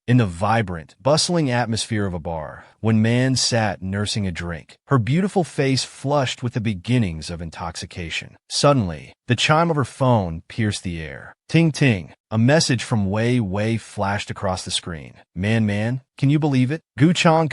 in the vibrant, bustling atmosphere of a bar, when Man sat nursing a drink, her beautiful face flushed with the beginnings of intoxication. Suddenly, the chime of her phone pierced the air. Ting ting. A message from Wei Wei flashed across the screen. Man, can you believe it? Gu Chang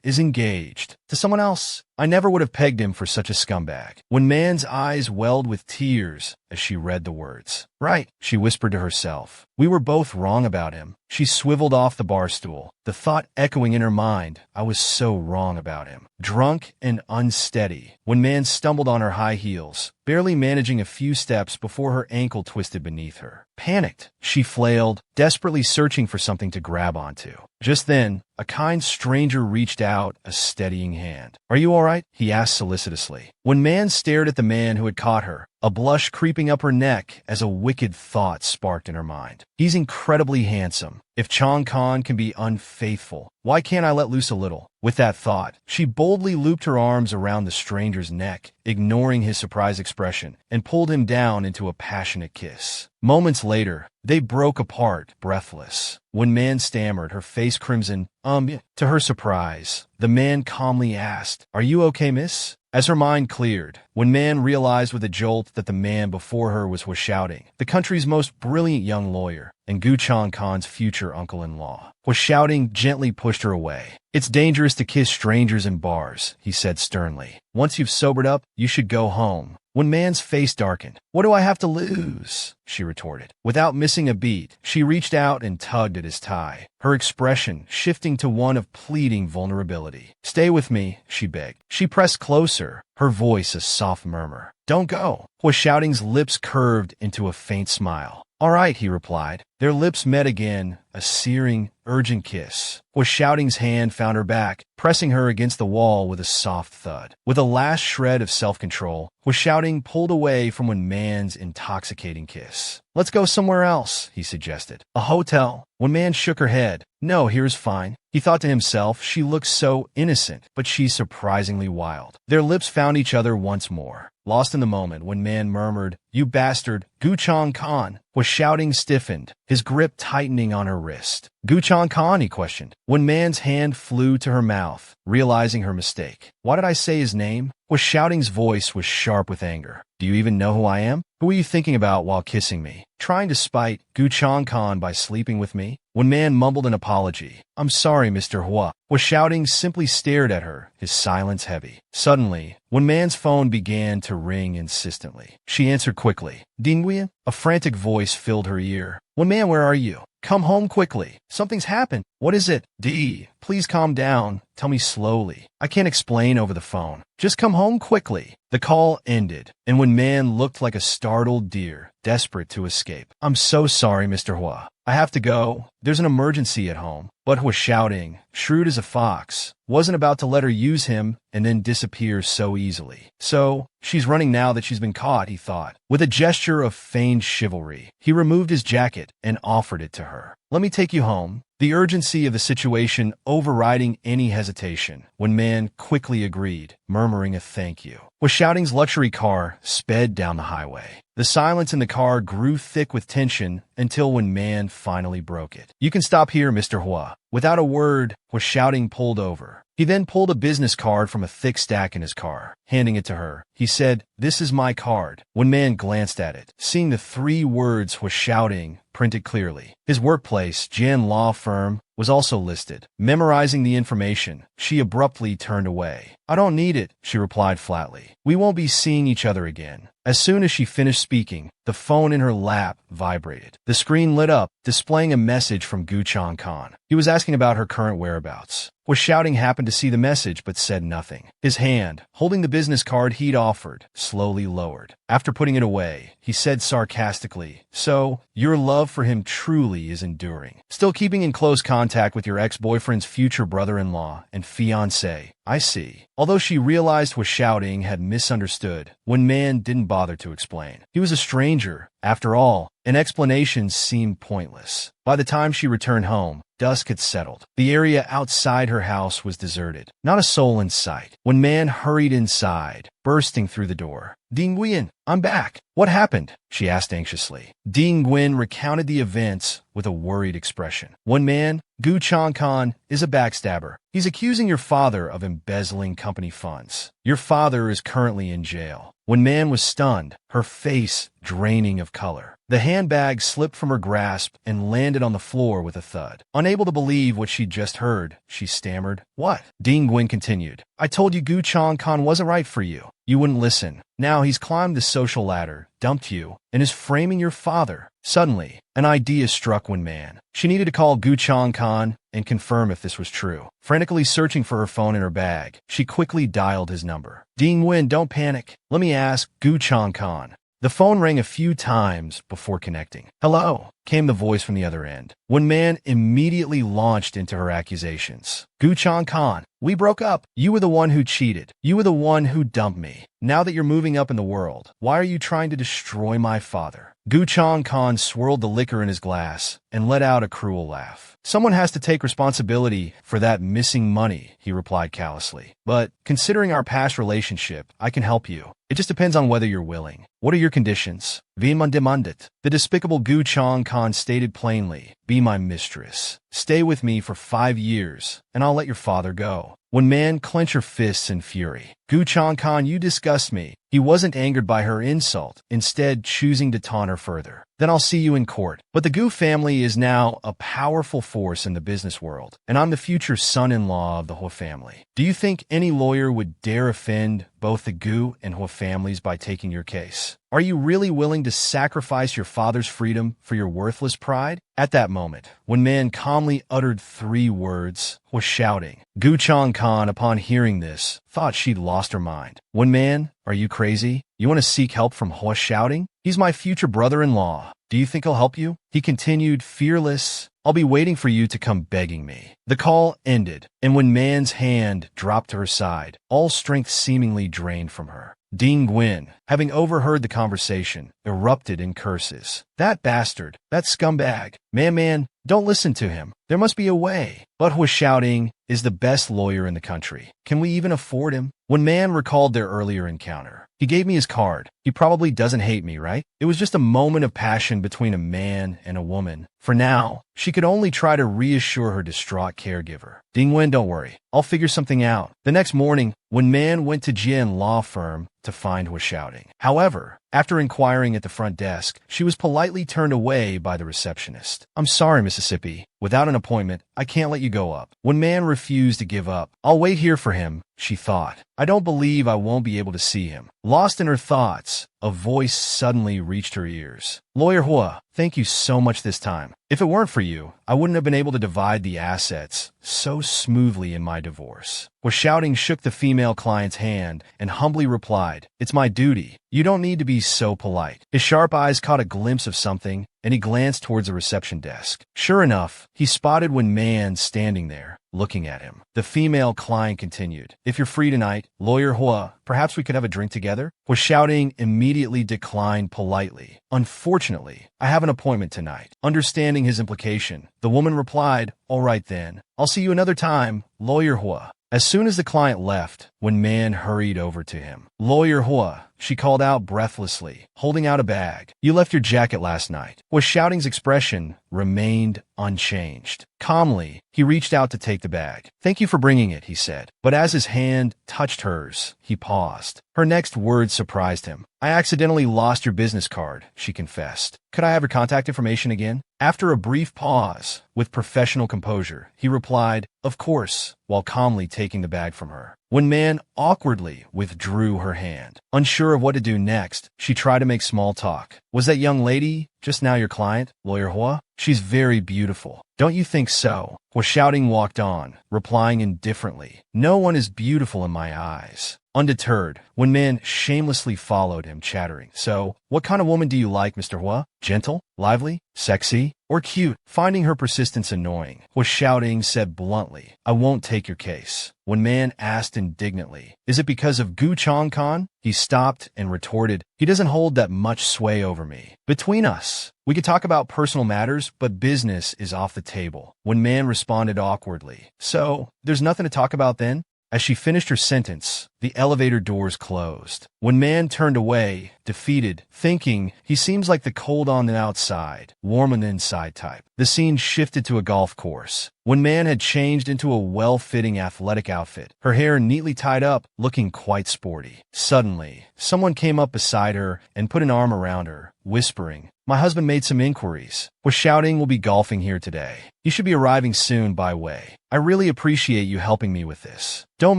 is engaged to someone else. I never would have pegged him for such a scumbag. When Man's eyes welled with tears as she read the words. Right, she whispered to herself. We were both wrong about him. She swiveled off the bar stool, the thought echoing in her mind. I was so wrong about him. Drunk and unsteady, when Man stumbled on her high heels, barely managing a few steps before her ankle twisted beneath her. Panicked, she flailed, desperately searching for something to grab onto. Just then, a kind stranger reached out a steadying hand. Are you all right? He asked solicitously. When Man stared at the man who had caught her, a blush creeping up her neck as a wicked thought sparked in her mind. He's incredibly handsome. If Chang Khan can be unfaithful, why can't I let loose a little? With that thought, she boldly looped her arms around the stranger's neck, ignoring his surprised expression, and pulled him down into a passionate kiss. Moments later, they broke apart, breathless. When Man stammered, her face crimson, to her surprise, the man calmly asked, Are you okay, miss? As her mind cleared, when Man realized with a jolt that the man before her was shouting, the country's most brilliant young lawyer, and Gu Chang Khan's future uncle-in-law. Shouting gently pushed her away. It's dangerous to kiss strangers in bars, he said sternly. Once you've sobered up, you should go home. When Man's face darkened, What do I have to lose? She retorted. Without missing a beat, she reached out and tugged at his tie, her expression shifting to one of pleading vulnerability. Stay with me, she begged. She pressed closer, her voice a soft murmur. Don't go. Shouting's lips curved into a faint smile. All right, he replied. Their lips met again, a searing, urgent kiss. Shouting's hand found her back, pressing her against the wall with a soft thud. With a last shred of self-control, Shouting pulled away from when Man's intoxicating kiss. Let's go somewhere else, he suggested. A hotel. When Man shook her head. No, here's fine. He thought to himself, she looks so innocent, but she's surprisingly wild. Their lips found each other once more. Lost in the moment, when Man murmured, You bastard, Gu Chang Khan, Shouting stiffened, his grip tightening on her wrist. Gu Chang Khan, he questioned. When Man's hand flew to her mouth, realizing her mistake. Why did I say his name? Shouting's voice was sharp with anger. Do you even know who I am? Who are you thinking about while kissing me? Trying to spite Gu Chang Khan by sleeping with me? When Man mumbled an apology. I'm sorry, Mr. Hua. Shouting simply stared at her, his silence heavy. Suddenly, when Man's phone began to ring insistently, she answered quickly. Ding Nguyen? A frantic voice filled her ear. When Man, where are you? Come home quickly. Something's happened. What is it? D, please calm down. Tell me slowly. I can't explain over the phone. Just come home quickly. The call ended, and when Man looked like a startled deer, desperate to escape. I'm so sorry, Mr. Hua. I have to go. There's an emergency at home. But Shouting, shrewd as a fox, wasn't about to let her use him and then disappear so easily. So, she's running now that she's been caught, he thought. With a gesture of feigned chivalry, he removed his jacket and offered it to her. Let me take you home. The urgency of the situation overriding any hesitation, when Man quickly agreed, murmuring a thank you. Shouting's luxury car sped down the highway. The silence in the car grew thick with tension until when Man finally broke it. You can stop here, Mr. Hua. Without a word, Shouting pulled over. He then pulled a business card from a thick stack in his car, handing it to her. He said, This is my card. When Man glanced at it, seeing the 3 words Shouting printed clearly. His workplace, Jian Law Firm, was also listed. Memorizing the information, she abruptly turned away. I don't need it, she replied flatly. We won't be seeing each other again. As soon as she finished speaking, the phone in her lap vibrated. The screen lit up, displaying a message from Gu Chang Khan. He was asking about her current whereabouts. Shouting happened to see the message but said nothing. His hand, holding the business card he'd offered, slowly lowered. After putting it away, he said sarcastically, So, your love for him truly is enduring. Still keeping in close contact with your ex-boyfriend's future brother-in-law and fiancé. I see. Although she realized Shouting had misunderstood, when Man didn't bother to explain. He was a stranger. After all, an explanation seemed pointless. By the time she returned home, dusk had settled. The area outside her house was deserted. Not a soul in sight. When Man hurried inside, bursting through the door, Ding Nguyen, I'm back. What happened? She asked anxiously. Ding Nguyen recounted the events with a worried expression. One man, Gu Changkan, is a backstabber. He's accusing your father of embezzling company funds. Your father is currently in jail. When Man was stunned, her face draining of color. The handbag slipped from her grasp and landed on the floor with a thud. Unable to believe what she'd just heard, she stammered, "What?" Ding Nguyen continued, "I told you Gu Changkan wasn't right for you. You wouldn't listen. Now he's climbed the social ladder, dumped you, and is framing your father." Suddenly, an idea struck Wen Man. She needed to call Gu Changkan and confirm if this was true. Frantically searching for her phone in her bag, she quickly dialed his number. "Ding Nguyen, don't panic. Let me ask Gu Changkan." The phone rang a few times before connecting. "Hello," came the voice from the other end. Wen Man immediately launched into her accusations. "Gu Changkan, we broke up. You were the one who cheated. You were the one who dumped me. Now that you're moving up in the world, why are you trying to destroy my father?" Gu Changkan swirled the liquor in his glass and let out a cruel laugh. "Someone has to take responsibility for that missing money," he replied callously. "But considering our past relationship, I can help you. It just depends on whether you're willing. What are your conditions?" "Viman demandit." The despicable Gu Changkan stated plainly, "Be my mistress. Stay with me for 5 years, and I'll let your father go." When Man clenched her fists in fury. "Gu Changkan, you disgust me." He wasn't angered by her insult, instead choosing to taunt her further. "Then I'll see you in court." But the Gu family is now a powerful force in the business world, and I'm the future son-in-law of the Hua family. Do you think any lawyer would dare offend both the Gu and Hua families by taking your case? Are you really willing to sacrifice your father's freedom for your worthless pride? At that moment, when Man calmly uttered 3 words, was shouting. Gu Changkan, upon hearing this, thought she'd lost her mind. "When Man, are you crazy? You want to seek help from Hua shouting? He's my future brother-in-law. Do you think he'll help you?" He continued, fearless, "I'll be waiting for you to come begging me." The call ended, and when Man's hand dropped to her side, all strength seemingly drained from her. Ding Nguyen, having overheard the conversation, erupted in curses. "That bastard! That scumbag! Man, don't listen to him. There must be a way." But was shouting, "Is the best lawyer in the country. Can we even afford him?" When Man recalled their earlier encounter, "He gave me his card. He probably doesn't hate me, right? It was just a moment of passion between a man and a woman." For now, she could only try to reassure her distraught caregiver. "Ding Nguyen, don't worry. I'll figure something out." The next morning, when Man went to Jian Law Firm to find was shouting. However, after inquiring at the front desk, she was politely turned away by the receptionist. "I'm sorry, Mississippi. Without an appointment, I can't let you go up." When Man refused to give up, "I'll wait here for him," she thought. "I don't believe I won't be able to see him." Lost in her thoughts, a voice suddenly reached her ears. "Lawyer Hua, thank you so much this time. If it weren't for you, I wouldn't have been able to divide the assets so smoothly in my divorce." Was shouting shook the female client's hand and humbly replied, "It's my duty. You don't need to be so polite." His sharp eyes caught a glimpse of something, and he glanced towards the reception desk. Sure enough, he spotted Wen Man standing there, looking at him. The female client continued, "If you're free tonight, Lawyer Hua, perhaps we could have a drink together?" Was shouting immediately declined politely. "Unfortunately, I have an appointment tonight." Understanding his implication, the woman replied, "All right then. I'll see you another time, Lawyer Hua." As soon as the client left, Wen Man hurried over to him. "Lawyer Hua," she called out breathlessly, holding out a bag. "You left your jacket last night." Was shouting's expression remained unchanged. Calmly, he reached out to take the bag. "Thank you for bringing it," he said. But as his hand touched hers, he paused. Her next words surprised him. "I accidentally lost your business card," she confessed. "Could I have your contact information again?" After a brief pause, with professional composure, he replied, "Of course," while calmly taking the bag from her. When Man awkwardly withdrew her hand. Unsure of what to do next, she tried to make small talk. "Was that young lady just now your client, Lawyer Hua? She's very beautiful. Don't you think so?" Hua shouting walked on, replying indifferently, "No one is beautiful in my eyes." Undeterred, Wen Man shamelessly followed him, chattering, "So, what kind of woman do you like, Mr. Hua? Gentle, lively, sexy, or cute?" Finding her persistence annoying, Hua shouting said bluntly, "I won't take your case." When Man asked indignantly, "Is it because of Gu Changkan?" He stopped and retorted, "He doesn't hold that much sway over me. Between us, we could talk about personal matters, but business is off the table." When Man responded awkwardly, "So, there's nothing to talk about then?" As she finished her sentence, the elevator doors closed. When Man turned away, defeated, thinking, he seems like the cold on the outside, warm on the inside type. The scene shifted to a golf course. When Man had changed into a well-fitting athletic outfit, her hair neatly tied up, looking quite sporty. Suddenly, someone came up beside her and put an arm around her, whispering, "My husband made some inquiries. Was shouting we'll be golfing here today. You should be arriving soon, Bai Wei. I really appreciate you helping me with this." "Don't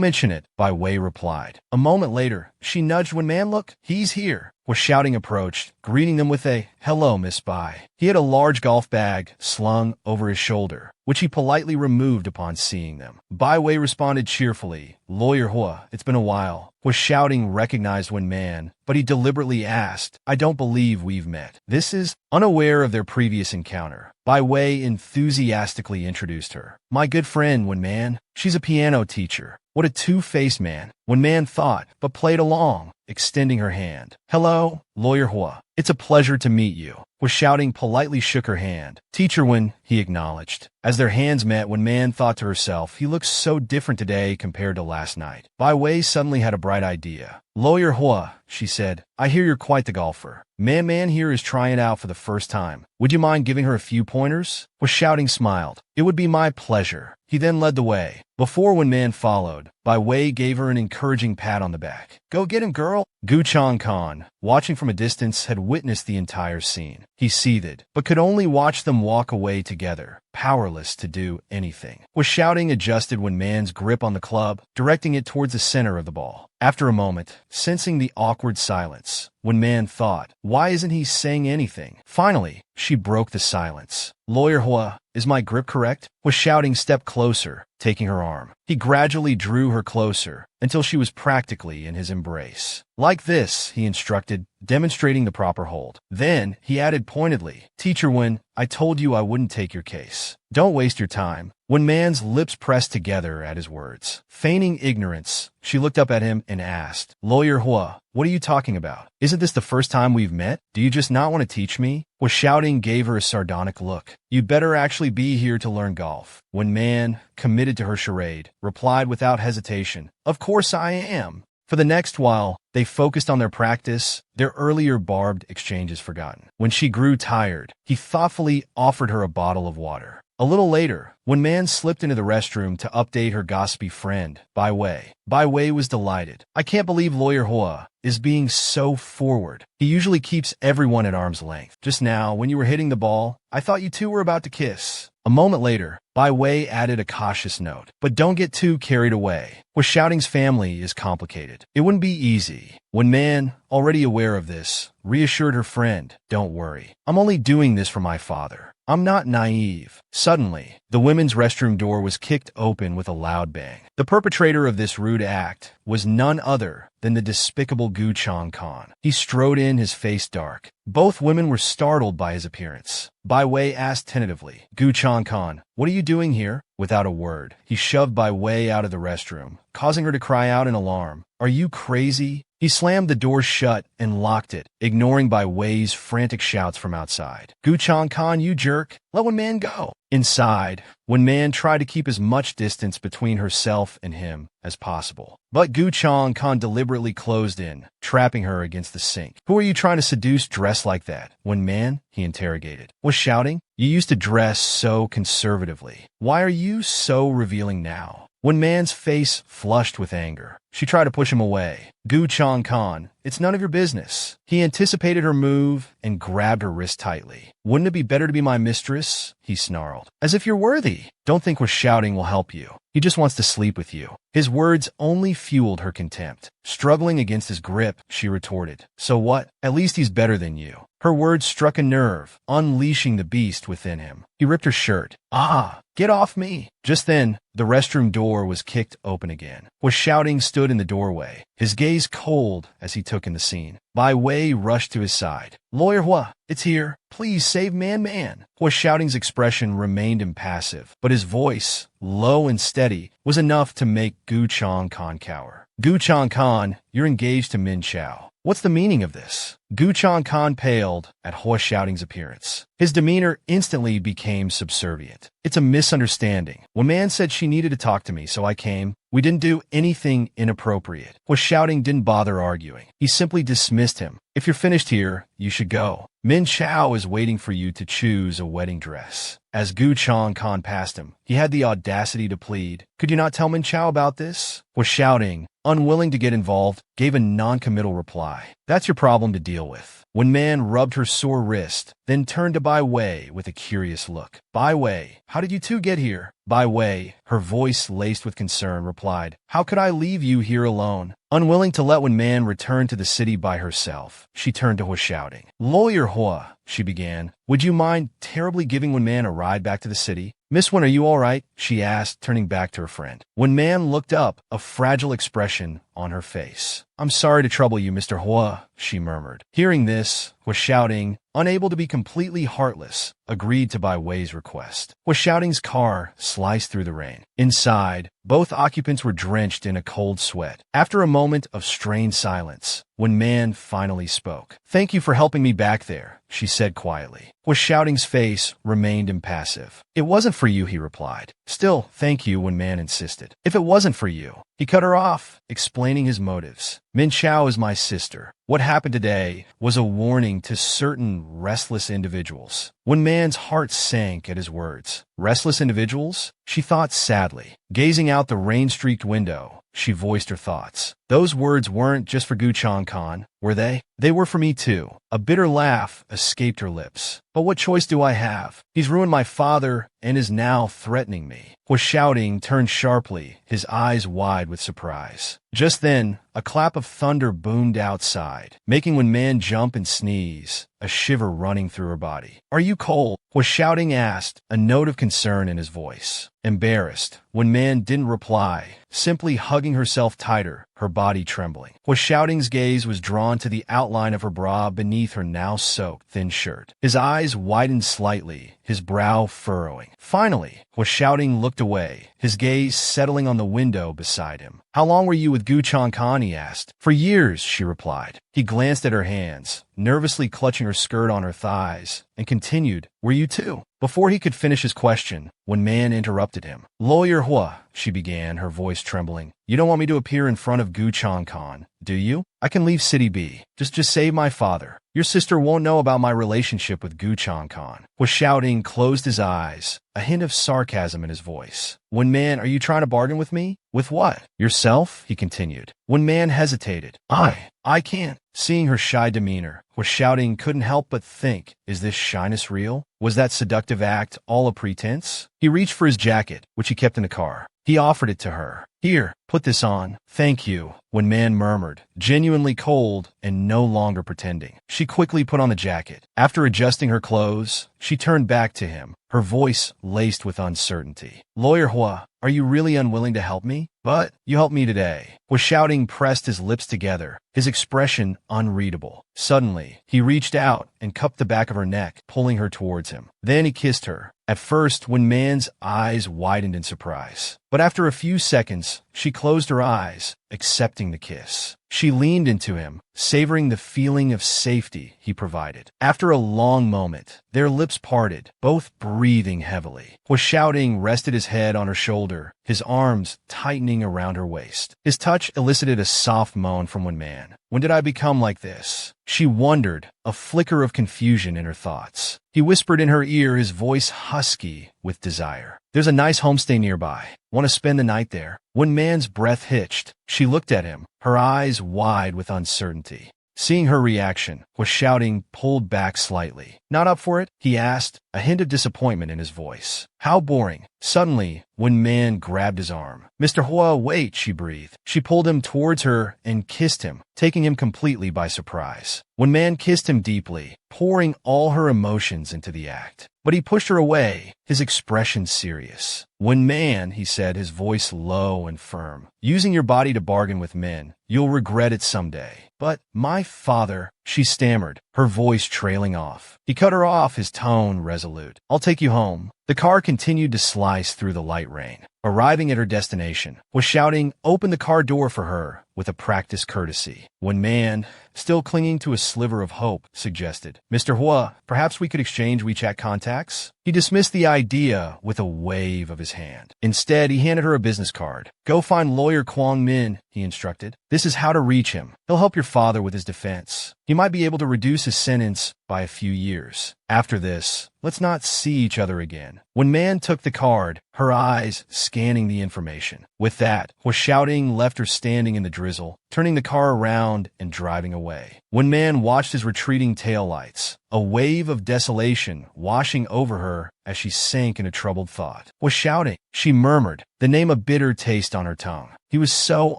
mention it," Bai Wei replied. A moment later, she nudged When Man. "Look, he's here." Was shouting approached, greeting them with a, "Hello, Miss Bai." He had a large golf bag slung over his shoulder, which he politely removed upon seeing them. Bai Wei responded cheerfully, "Lawyer Hua, it's been a while." Was shouting recognized When Man, but he deliberately asked, "I don't believe we've met." This is unaware of their previous encounter. Bai Wei enthusiastically introduced her. "My good friend, When Man. She's a piano teacher." What a two-faced man, When Man thought, but played along, extending her hand. "Hello, Lawyer Hua. It's a pleasure to meet you." Was shouting politely shook her hand. "Teacher Wen," he acknowledged. As their hands met, When Man thought to herself, he looks so different today compared to last night. Bai Wei suddenly had a bright idea. "Lawyer Hua," she said, "I hear you're quite the golfer. Man here is trying it out for the first time. Would you mind giving her a few pointers?" Was shouting smiled. "It would be my pleasure." He then led the way. Before When Man followed, Bai Wei gave her an encouraging pat on the back. "Go get him, girl." Gu Changkan, watching from a distance, had witnessed the entire scene. He seethed, but could only watch them walk away together, powerless to do anything. Was shouting adjusted When Man's grip on the club, directing it towards the center of the ball. After a moment, sensing the awkward silence, When Man thought, why isn't he saying anything? Finally, she broke the silence. "Lawyer Hua, is my grip correct?" Was shouting stepped closer, taking her arm. He gradually drew her closer, until she was practically in his embrace. "Like this," he instructed, demonstrating the proper hold. Then, he added pointedly, "Teacher Wen, I told you I wouldn't take your case. Don't waste your time." When Man's lips pressed together at his words, feigning ignorance, she looked up at him and asked, "Lawyer Hua, what are you talking about? Isn't this the first time we've met? Do you just not want to teach me?" Was shouting gave her a sardonic look. "You'd better actually be here to learn golf." When Man, committed to her charade, replied without hesitation, "Of course I am." For the next while, they focused on their practice, their earlier barbed exchanges forgotten. When she grew tired, he thoughtfully offered her a bottle of water. A little later, When Man slipped into the restroom to update her gossipy friend, Bai Wei. Bai Wei was delighted. "I can't believe Lawyer Hua is being so forward. He usually keeps everyone at arm's length. Just now, when you were hitting the ball, I thought you two were about to kiss." A moment later, Bai Wei added a cautious note. "But don't get too carried away. Was shouting's family is complicated. It wouldn't be easy." When Man, already aware of this, reassured her friend, "Don't worry. I'm only doing this for my father. I'm not naive." Suddenly, the women's restroom door was kicked open with a loud bang. The perpetrator of this rude act was none other than the despicable Gu Changkan. He strode in, his face dark. Both women were startled by his appearance. Bai Wei asked tentatively, "Gu Changkan, what are you doing here?" Without a word, he shoved Bai Wei out of the restroom, causing her to cry out in alarm. "Are you crazy?" He slammed the door shut and locked it, ignoring Bai Wei's frantic shouts from outside. "Gu Changkan, you jerk! Let When Man go!" Inside, When Man tried to keep as much distance between herself and him as possible. But Gu Changkan deliberately closed in, trapping her against the sink. "Who are you trying to seduce dressed like that? When Man?" he interrogated. Was shouting, "You used to dress so conservatively. Why are you so revealing now?" When Man's face flushed with anger, she tried to push him away. "Gu Changkan, it's none of your business." He anticipated her move and grabbed her wrist tightly. "Wouldn't it be better to be my mistress?" he snarled. "As if you're worthy. Don't think was shouting will help you. He just wants to sleep with you." His words only fueled her contempt. Struggling against his grip, she retorted, "So what? At least he's better than you." Her words struck a nerve, unleashing the beast within him. He ripped her shirt. "Ah, get off me!" Just then, the restroom door was kicked open again. Was shouting stood in the doorway, his gaze cold as he took in the scene. Bai Wei rushed to his side. "Lawyer Hua, it's here. Please save Man." Was shouting's expression remained impassive, but his voice, low and steady, was enough to make Gu Changkan cower. Gu Changkan, you're engaged to Min Chao. What's the meaning of this? Gu Changkan paled at Hua Xiaoting's appearance. His demeanor instantly became subservient. It's a misunderstanding. When Man said she needed to talk to me, so I came. We didn't do anything inappropriate. Hua Xiaoting didn't bother arguing. He simply dismissed him. If you're finished here, you should go. Min Chao is waiting for you to choose a wedding dress. As Gu Changkan passed him, he had the audacity to plead, "Could you not tell Min Chao about this?" Hua Xiaoting, unwilling to get involved, gave a non-committal reply. That's your problem to deal with. When Man rubbed her sore wrist, then turned to Bai Wei with a curious look. Bai Wei, how did you two get here? Bai Wei, her voice laced with concern, replied, "How could I leave you here alone?" Unwilling to let Wen Man return to the city by herself, she turned to Hua Xiaoting. "Lawyer Hua," she began, "would you mind terribly giving Wen Man a ride back to the city?" "Miss Wen, are you all right?" she asked, turning back to her friend. Wen Man looked up, a fragile expression on her face. "I'm sorry to trouble you, Mr. Hua," she murmured. Hearing this, Hua Xiaoting, unable to be completely heartless, agreed to Bai Wei's request. Hua Xiaoting's car sliced through the rain. Inside, both occupants were drenched in a cold sweat. After a moment of strained silence, Wen Man finally spoke. "Thank you for helping me back there," she said quietly. Hua Xiaoting's face remained impassive. "It wasn't for you," he replied. "Still, thank you," Wen Man insisted. "If it wasn't for you." He cut her off, explaining his motives. "Min Chao is my sister. What happened today was a warning to certain restless individuals." Wen Man's heart sank at his words. Restless individuals? She thought sadly. Gazing out the rain-streaked window, she voiced her thoughts. Those words weren't just for Gu Changkan, were they? They were for me too. A bitter laugh escaped her lips. "But what choice do I have? He's ruined my father and is now threatening me." Hua Xiaoting turned sharply, his eyes wide with surprise. Just then, a clap of thunder boomed outside, making Wen Man jump and sneeze, a shiver running through her body. "Are you cold?" Hua Xiaoting asked, a note of concern in his voice. Embarrassed, Wen Man didn't reply, simply hugging herself tighter, her body trembling. Hua Xiaoting's gaze was drawn to the outline of her bra beneath her now soaked, thin shirt. His eyes widened slightly, his brow furrowing. Finally, Hua Xiaoting looked away, his gaze settling on the window beside him. "How long were you with Gu Changkan?" he asked. "For years," she replied. He glanced at her hands, nervously clutching her skirt on her thighs, and continued, "Were you too?" Before he could finish his question, Wen Man interrupted him. "Lawyer Hua," she began, her voice trembling. "You don't want me to appear in front of Gu Changkan, do you? I can leave City B. Just save my father. Your sister won't know about my relationship with Gu Changkan." Hua Xiaoting closed his eyes, a hint of sarcasm in his voice. "Wen Man, are you trying to bargain with me?" "With what?" "Yourself?" he continued. Wen Man hesitated. I can't." Seeing her shy demeanor, Hua Xiaoting couldn't help but think, is this shyness real? Was that seductive act all a pretense? He reached for his jacket, which he kept in the car. He offered it to her. "Here, put this on." "Thank you," Wen Man murmured, genuinely cold and no longer pretending. She quickly put on the jacket. After adjusting her clothes, she turned back to him, her voice laced with uncertainty. "Lawyer Hua, are you really unwilling to help me?" "But you helped me today." Hua Xiaoting pressed his lips together, his expression unreadable. Suddenly, he reached out and cupped the back of her neck, pulling her towards him. Then he kissed her. At first, Wen Man's eyes widened in surprise. But after a few seconds, she closed her eyes, accepting the kiss. She leaned into him, savoring the feeling of safety he provided. After a long moment, their lips parted, both breathing heavily. Hua Xiaoting rested his head on her shoulder, his arms tightening around her waist. His touch elicited a soft moan from Wen Man. "When did I become like this?" She wondered, a flicker of confusion in her thoughts. He whispered in her ear, his voice husky with desire. "There's a nice homestay nearby. Want to spend the night there?" Wen Man's breath hitched. She looked at him, her eyes wide with uncertainty. Seeing her reaction, Hua Xiaoting pulled back slightly. "Not up for it?" he asked, a hint of disappointment in his voice. "How boring." Suddenly, Wen Man grabbed his arm. "Mr. Hua, wait," she breathed. She pulled him towards her and kissed him, taking him completely by surprise. Wen Man kissed him deeply, pouring all her emotions into the act. But he pushed her away, his expression serious. "Wen Man," he said, his voice low and firm, "using your body to bargain with men, you'll regret it someday." "But my father," she stammered, her voice trailing off. He cut her off, his tone resolute. "I'll take you home. The car continued to slice through the light rain. Arriving at her destination, was shouting, opened the car door for her with a practiced courtesy. When Man, still clinging to a sliver of hope, suggested, Mr. Hua, perhaps we could exchange WeChat contacts? He dismissed the idea with a wave of his hand. Instead, he handed her a business card. Go find lawyer Kwong Min, he instructed. This is how to reach him. He'll help your father with his defense. He might be able to reduce his sentence by a few years. After this, let's not see each other again. When Man took the card, her eyes scanning the information. With that, was shouting left her standing in the drizzle, turning the car around and driving away. When Man watched his retreating taillights, a wave of desolation washing over her as she sank in a troubled thought. Was shouting, she murmured, the name a bitter taste on her tongue. He was so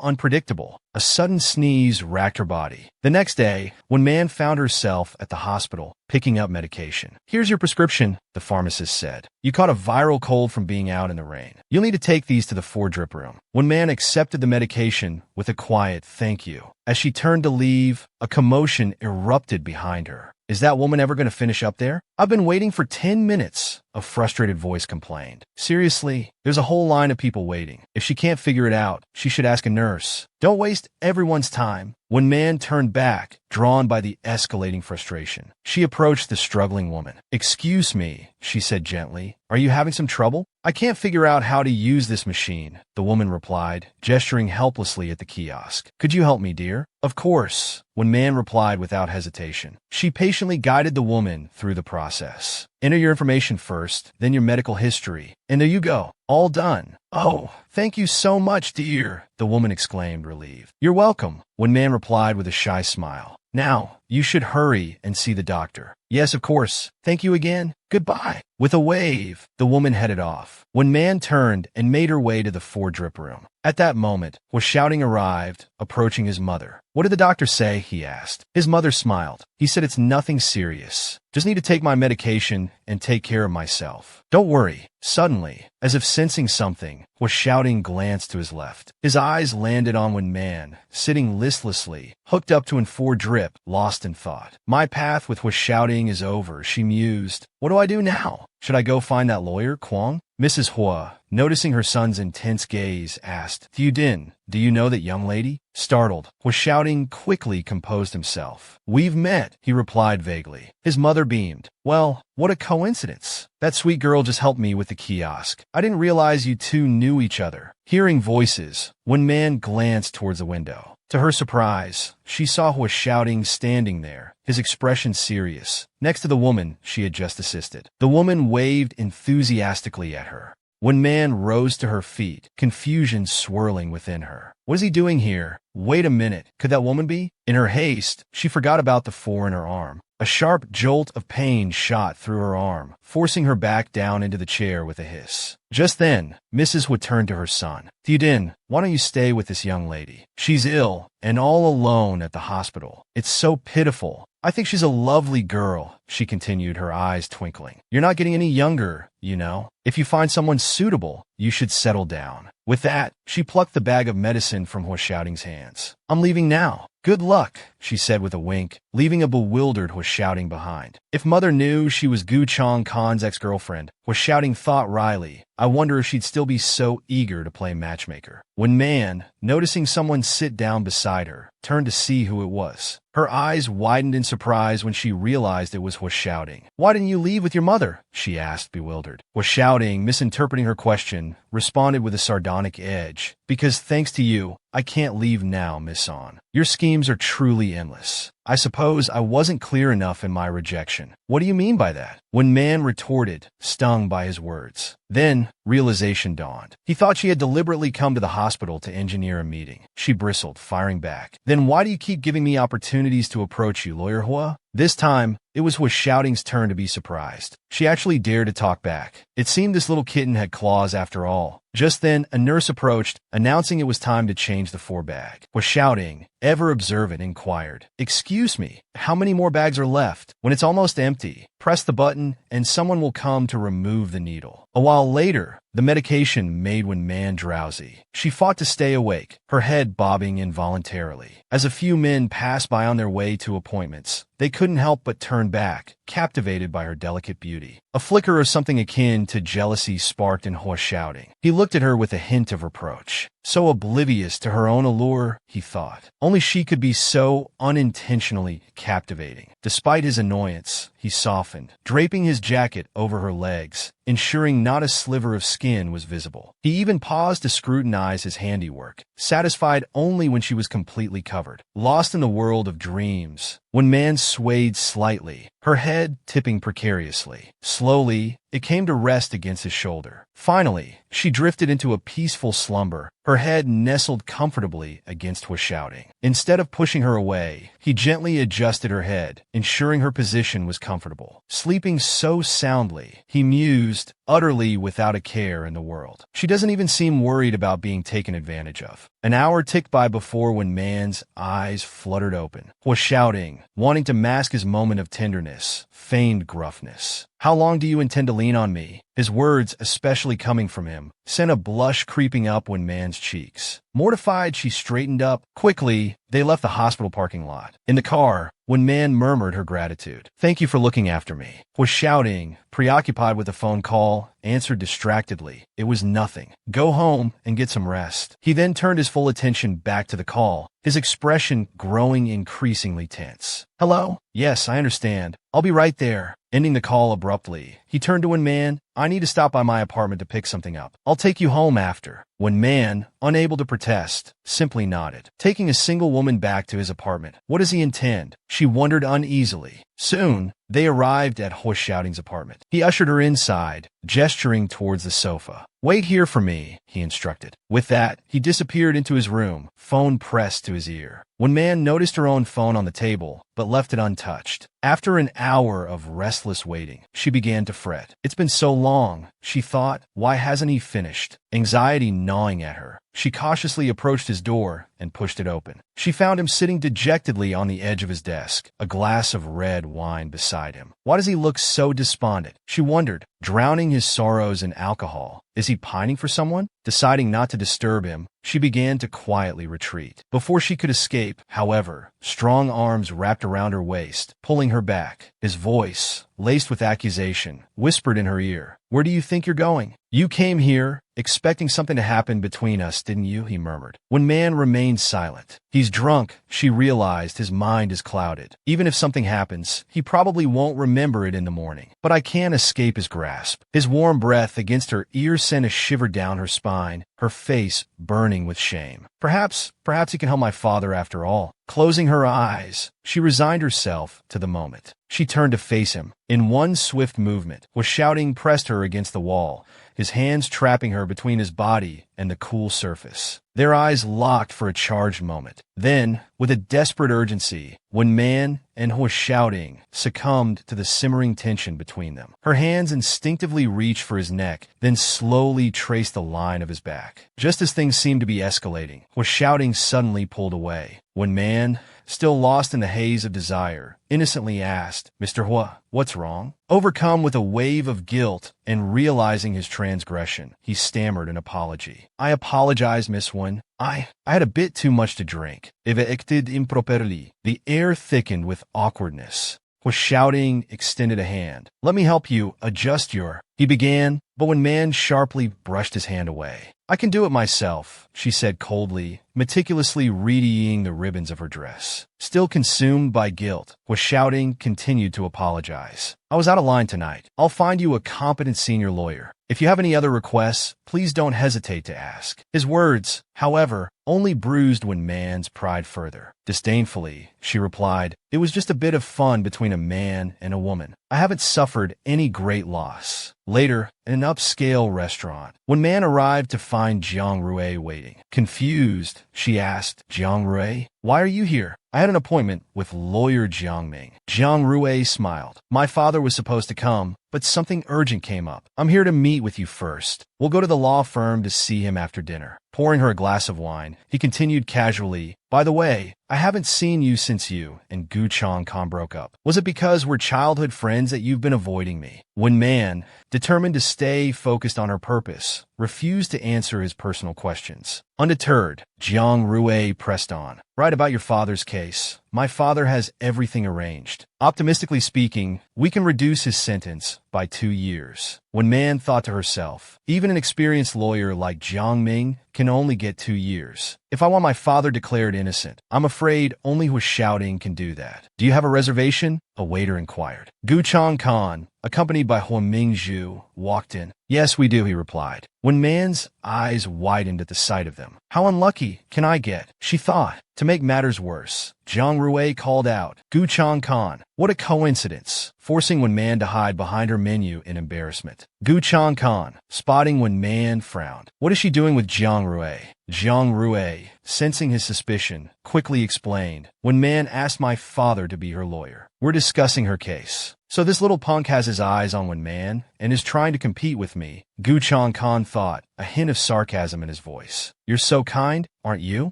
unpredictable. A sudden sneeze racked her body. The next day, when Man found herself at the hospital, picking up medication. Here's your prescription, the pharmacist said. You caught a viral cold from being out in the rain. You'll need to take these to the 4-drip room. When Man accepted the medication with a quiet thank you. As she turned to leave, a commotion erupted behind her. Is that woman ever going to finish up there? I've been waiting for 10 minutes, a frustrated voice complained. Seriously, there's a whole line of people waiting. If she can't figure it out, she should ask a nurse. Don't waste everyone's time. When Man turned back, drawn by the escalating frustration, she approached the struggling woman. Excuse me, she said gently. Are you having some trouble? I can't figure out how to use this machine, the woman replied, gesturing helplessly at the kiosk. Could you help me, dear? Of course, when Man replied without hesitation. She patiently guided the woman through the process. Enter your information first, then your medical history, and there you go. All done. Oh, thank you so much, dear, the woman exclaimed, relieved. You're welcome, when Man replied with a shy smile. Now, you should hurry and see the doctor. Yes, of course. Thank you again. Goodbye. With a wave, the woman headed off. When Man turned and made her way to the 4-drip room. At that moment, was shouting arrived, approaching his mother. What did the doctor say? He asked. His mother smiled. He said it's nothing serious. Just need to take my medication and take care of myself. Don't worry. Suddenly, as if sensing something, was shouting glanced to his left. His eyes landed on one man, sitting listlessly, hooked up to an 4-drip, lost in thought. My path with was shouting is over, she mused. What do I do now? Should I go find that lawyer, Kwong? Mrs. Hua, noticing her son's intense gaze, asked, Theodin, do you know that young lady? Startled, was shouting quickly composed himself. We've met, he replied vaguely. His mother beamed. Well, what a coincidence. That sweet girl just helped me with the kiosk. I didn't realize you two knew each other. Hearing voices, when Man glanced towards the window. To her surprise, she saw who was shouting standing there, his expression serious, next to the woman she had just assisted. The woman waved enthusiastically at her. When Man rose to her feet, confusion swirling within her. What is he doing here? Wait a minute, could that woman be? In her haste, she forgot about the 4 in her arm. A sharp jolt of pain shot through her arm, forcing her back down into the chair with a hiss. Just then, Mrs. would turn to her son. Theodin, why don't you stay with this young lady? She's ill, and all alone at the hospital. It's so pitiful. I think she's a lovely girl, she continued, her eyes twinkling. You're not getting any younger, you know. If you find someone suitable, you should settle down. With that, she plucked the bag of medicine from Hua Shouting's hands. I'm leaving now. Good luck, she said with a wink, leaving a bewildered Hua Shouting behind. If Mother knew she was Gu Chong Khan's ex-girlfriend, Hua Shouting thought wryly, I wonder if she'd still be so eager to play matchmaker. When Man, noticing someone sit down beside her, turned to see who it was. Her eyes widened in surprise when she realized it was Hua Shouting. Why didn't you leave with your mother? She asked, bewildered. Hua Shouting, misinterpreting her question, responded with a sardonic edge. Because thanks to you, I can't leave now, Miss Son. Your schemes are truly endless. I suppose I wasn't clear enough in my rejection. What do you mean by that? When Man retorted, stung by his words. Then, realization dawned. He thought she had deliberately come to the hospital to engineer a meeting. She bristled, firing back. Then why do you keep giving me opportunities to approach you, Lawyer Hua? This time, it was Hua Shouting's turn to be surprised. She actually dared to talk back. It seemed this little kitten had claws after all. Just then, a nurse approached, announcing it was time to change the 4 bag. Hua Shouting, ever observant, inquired, Excuse me, how many more bags are left? When it's almost empty, press the button and someone will come to remove the needle. A while later, the medication made when Man drowsy. She fought to stay awake, her head bobbing involuntarily. As a few men passed by on their way to appointments, they couldn't help but turn back, captivated by her delicate beauty. A flicker of something akin to jealousy sparked in Hua's shouting. He looked at her with a hint of reproach. So oblivious to her own allure, he thought. Only she could be so unintentionally captivating. Despite his annoyance, he softened, draping his jacket over her legs, ensuring not a sliver of skin was visible. He even paused to scrutinize his handiwork, satisfied only when she was completely covered. Lost in the world of dreams, when Man swayed slightly, her head tipping precariously. Slowly, it came to rest against his shoulder. Finally, she drifted into a peaceful slumber, her head nestled comfortably against Hua's shouting. Instead of pushing her away, he gently adjusted her head, ensuring her position was comfortable. Sleeping so soundly, he mused, utterly without a care in the world. She doesn't even seem worried about being taken advantage of. An hour ticked by before when Man's eyes fluttered open. Hua shouting, wanting to mask his moment of tenderness, feigned gruffness. "How long do you intend to lean on me?" His words, especially coming from him, sent a blush creeping up when Man's cheeks. Mortified, she straightened up. Quickly, they left the hospital parking lot. In the car, when Man murmured her gratitude. "Thank you for looking after me," was shouting, preoccupied with a phone call, answered distractedly. It was nothing. "Go home and get some rest." He then turned his full attention back to the call, his expression growing increasingly tense. "Hello? Yes, I understand. I'll be right there." Ending the call abruptly, he turned to When Man, "I need to stop by my apartment to pick something up. I'll take you home after." When Man, unable to protest, simply nodded, taking a single woman back to his apartment. What does he intend? She wondered uneasily. Soon, they arrived at Hua Shouting's apartment. He ushered her inside, gesturing towards the sofa. "Wait here for me," he instructed. With that, he disappeared into his room, phone pressed to his ear. When Man noticed her own phone on the table, but left it untouched. After an hour of restless waiting, she began to fret. It's been so long, she thought. Why hasn't he finished? Anxiety gnawing at her. She cautiously approached his door and pushed it open. She found him sitting dejectedly on the edge of his desk, a glass of red wine beside him. Why does he look so despondent? She wondered, drowning his sorrows in alcohol. Is he pining for someone? Deciding not to disturb him, she began to quietly retreat. Before she could escape, however, strong arms wrapped around her waist, pulling her back. His voice, laced with accusation, whispered in her ear, "Where do you think you're going? You came here, expecting something to happen between us, didn't you?" he murmured. When Man remained silent. He's drunk, she realized. His mind is clouded. Even if something happens, he probably won't remember it in the morning. But I can't escape his grasp. His warm breath against her ear sent a shiver down her spine, her face burning with shame. Perhaps he can help my father after all. Closing her eyes, she resigned herself to the moment. She turned to face him. In one swift movement, Hua Shouting pressed her against the wall, his hands trapping her between his body and the cool surface. Their eyes locked for a charged moment. Then, with a desperate urgency, When Man and Hua Shouting succumbed to the simmering tension between them. Her hands instinctively reached for his neck, then slowly traced the line of his back. Just as things seemed to be escalating, Hua Shouting suddenly pulled away. When Man, still lost in the haze of desire, innocently asked, "Mr. Hua, what's wrong?" Overcome with a wave of guilt and realizing his transgression, he stammered an apology. "I apologize, Miss Wen. I had a bit too much to drink." If it acted improperly, the air thickened with awkwardness. Hua Shouting extended a hand. "Let me help you adjust your—" he began, but When Man sharply brushed his hand away. "I can do it myself," she said coldly, meticulously readying the ribbons of her dress. Still consumed by guilt, Hua Shouting continued to apologize. "I was out of line tonight. I'll find you a competent senior lawyer. If you have any other requests, please don't hesitate to ask." His words, however, only bruised When Man's pride further. Disdainfully, she replied, "It was just a bit of fun between a man and a woman. I haven't suffered any great loss." Later, in an upscale restaurant, When Man arrived to find Jiang Rui waiting. Confused, she asked, "Jiang Rui, why are you here?" "I had an appointment with lawyer Jiang Ming." Jiang Rui smiled. "My father was supposed to come, but something urgent came up. I'm here to meet with you first. We'll go to the law firm to see him after dinner." Pouring her a glass of wine, he continued casually, "By the way, I haven't seen you since you and Gu Chang-kan broke up. Was it because we're childhood friends that you've been avoiding me?" When Man, determined to stay focused on her purpose, refused to answer his personal questions. Undeterred, Jiang Rui pressed on. "Write about your father's case. My father has everything arranged. Optimistically speaking, we can reduce his sentence by 2 years." When Man thought to herself, even an experienced lawyer like Jiang Ming can only get 2 years. If I want my father declared innocent, I'm afraid only Hu Shouting can do that. "Do you have a reservation?" a waiter inquired. Gu Chang-kan, accompanied by Huo Mingzhu, walked in. "Yes, we do," he replied. When Man's eyes widened at the sight of them. "How unlucky can I get?" she thought. To make matters worse, Jiang Rui called out, "Gu Chang-kan, what a coincidence," forcing Wen Man to hide behind her menu in embarrassment. Gu Chang-kan, spotting Wen Man, frowned. "What is she doing with Jiang Rui?" Jiang Rui, sensing his suspicion, quickly explained, "When Man asked my father to be her lawyer. We're discussing her case. So this little punk has his eyes on Wen Man and is trying to compete with me." Gu Chang-kan thought, a hint of sarcasm in his voice. "You're so kind, aren't you?"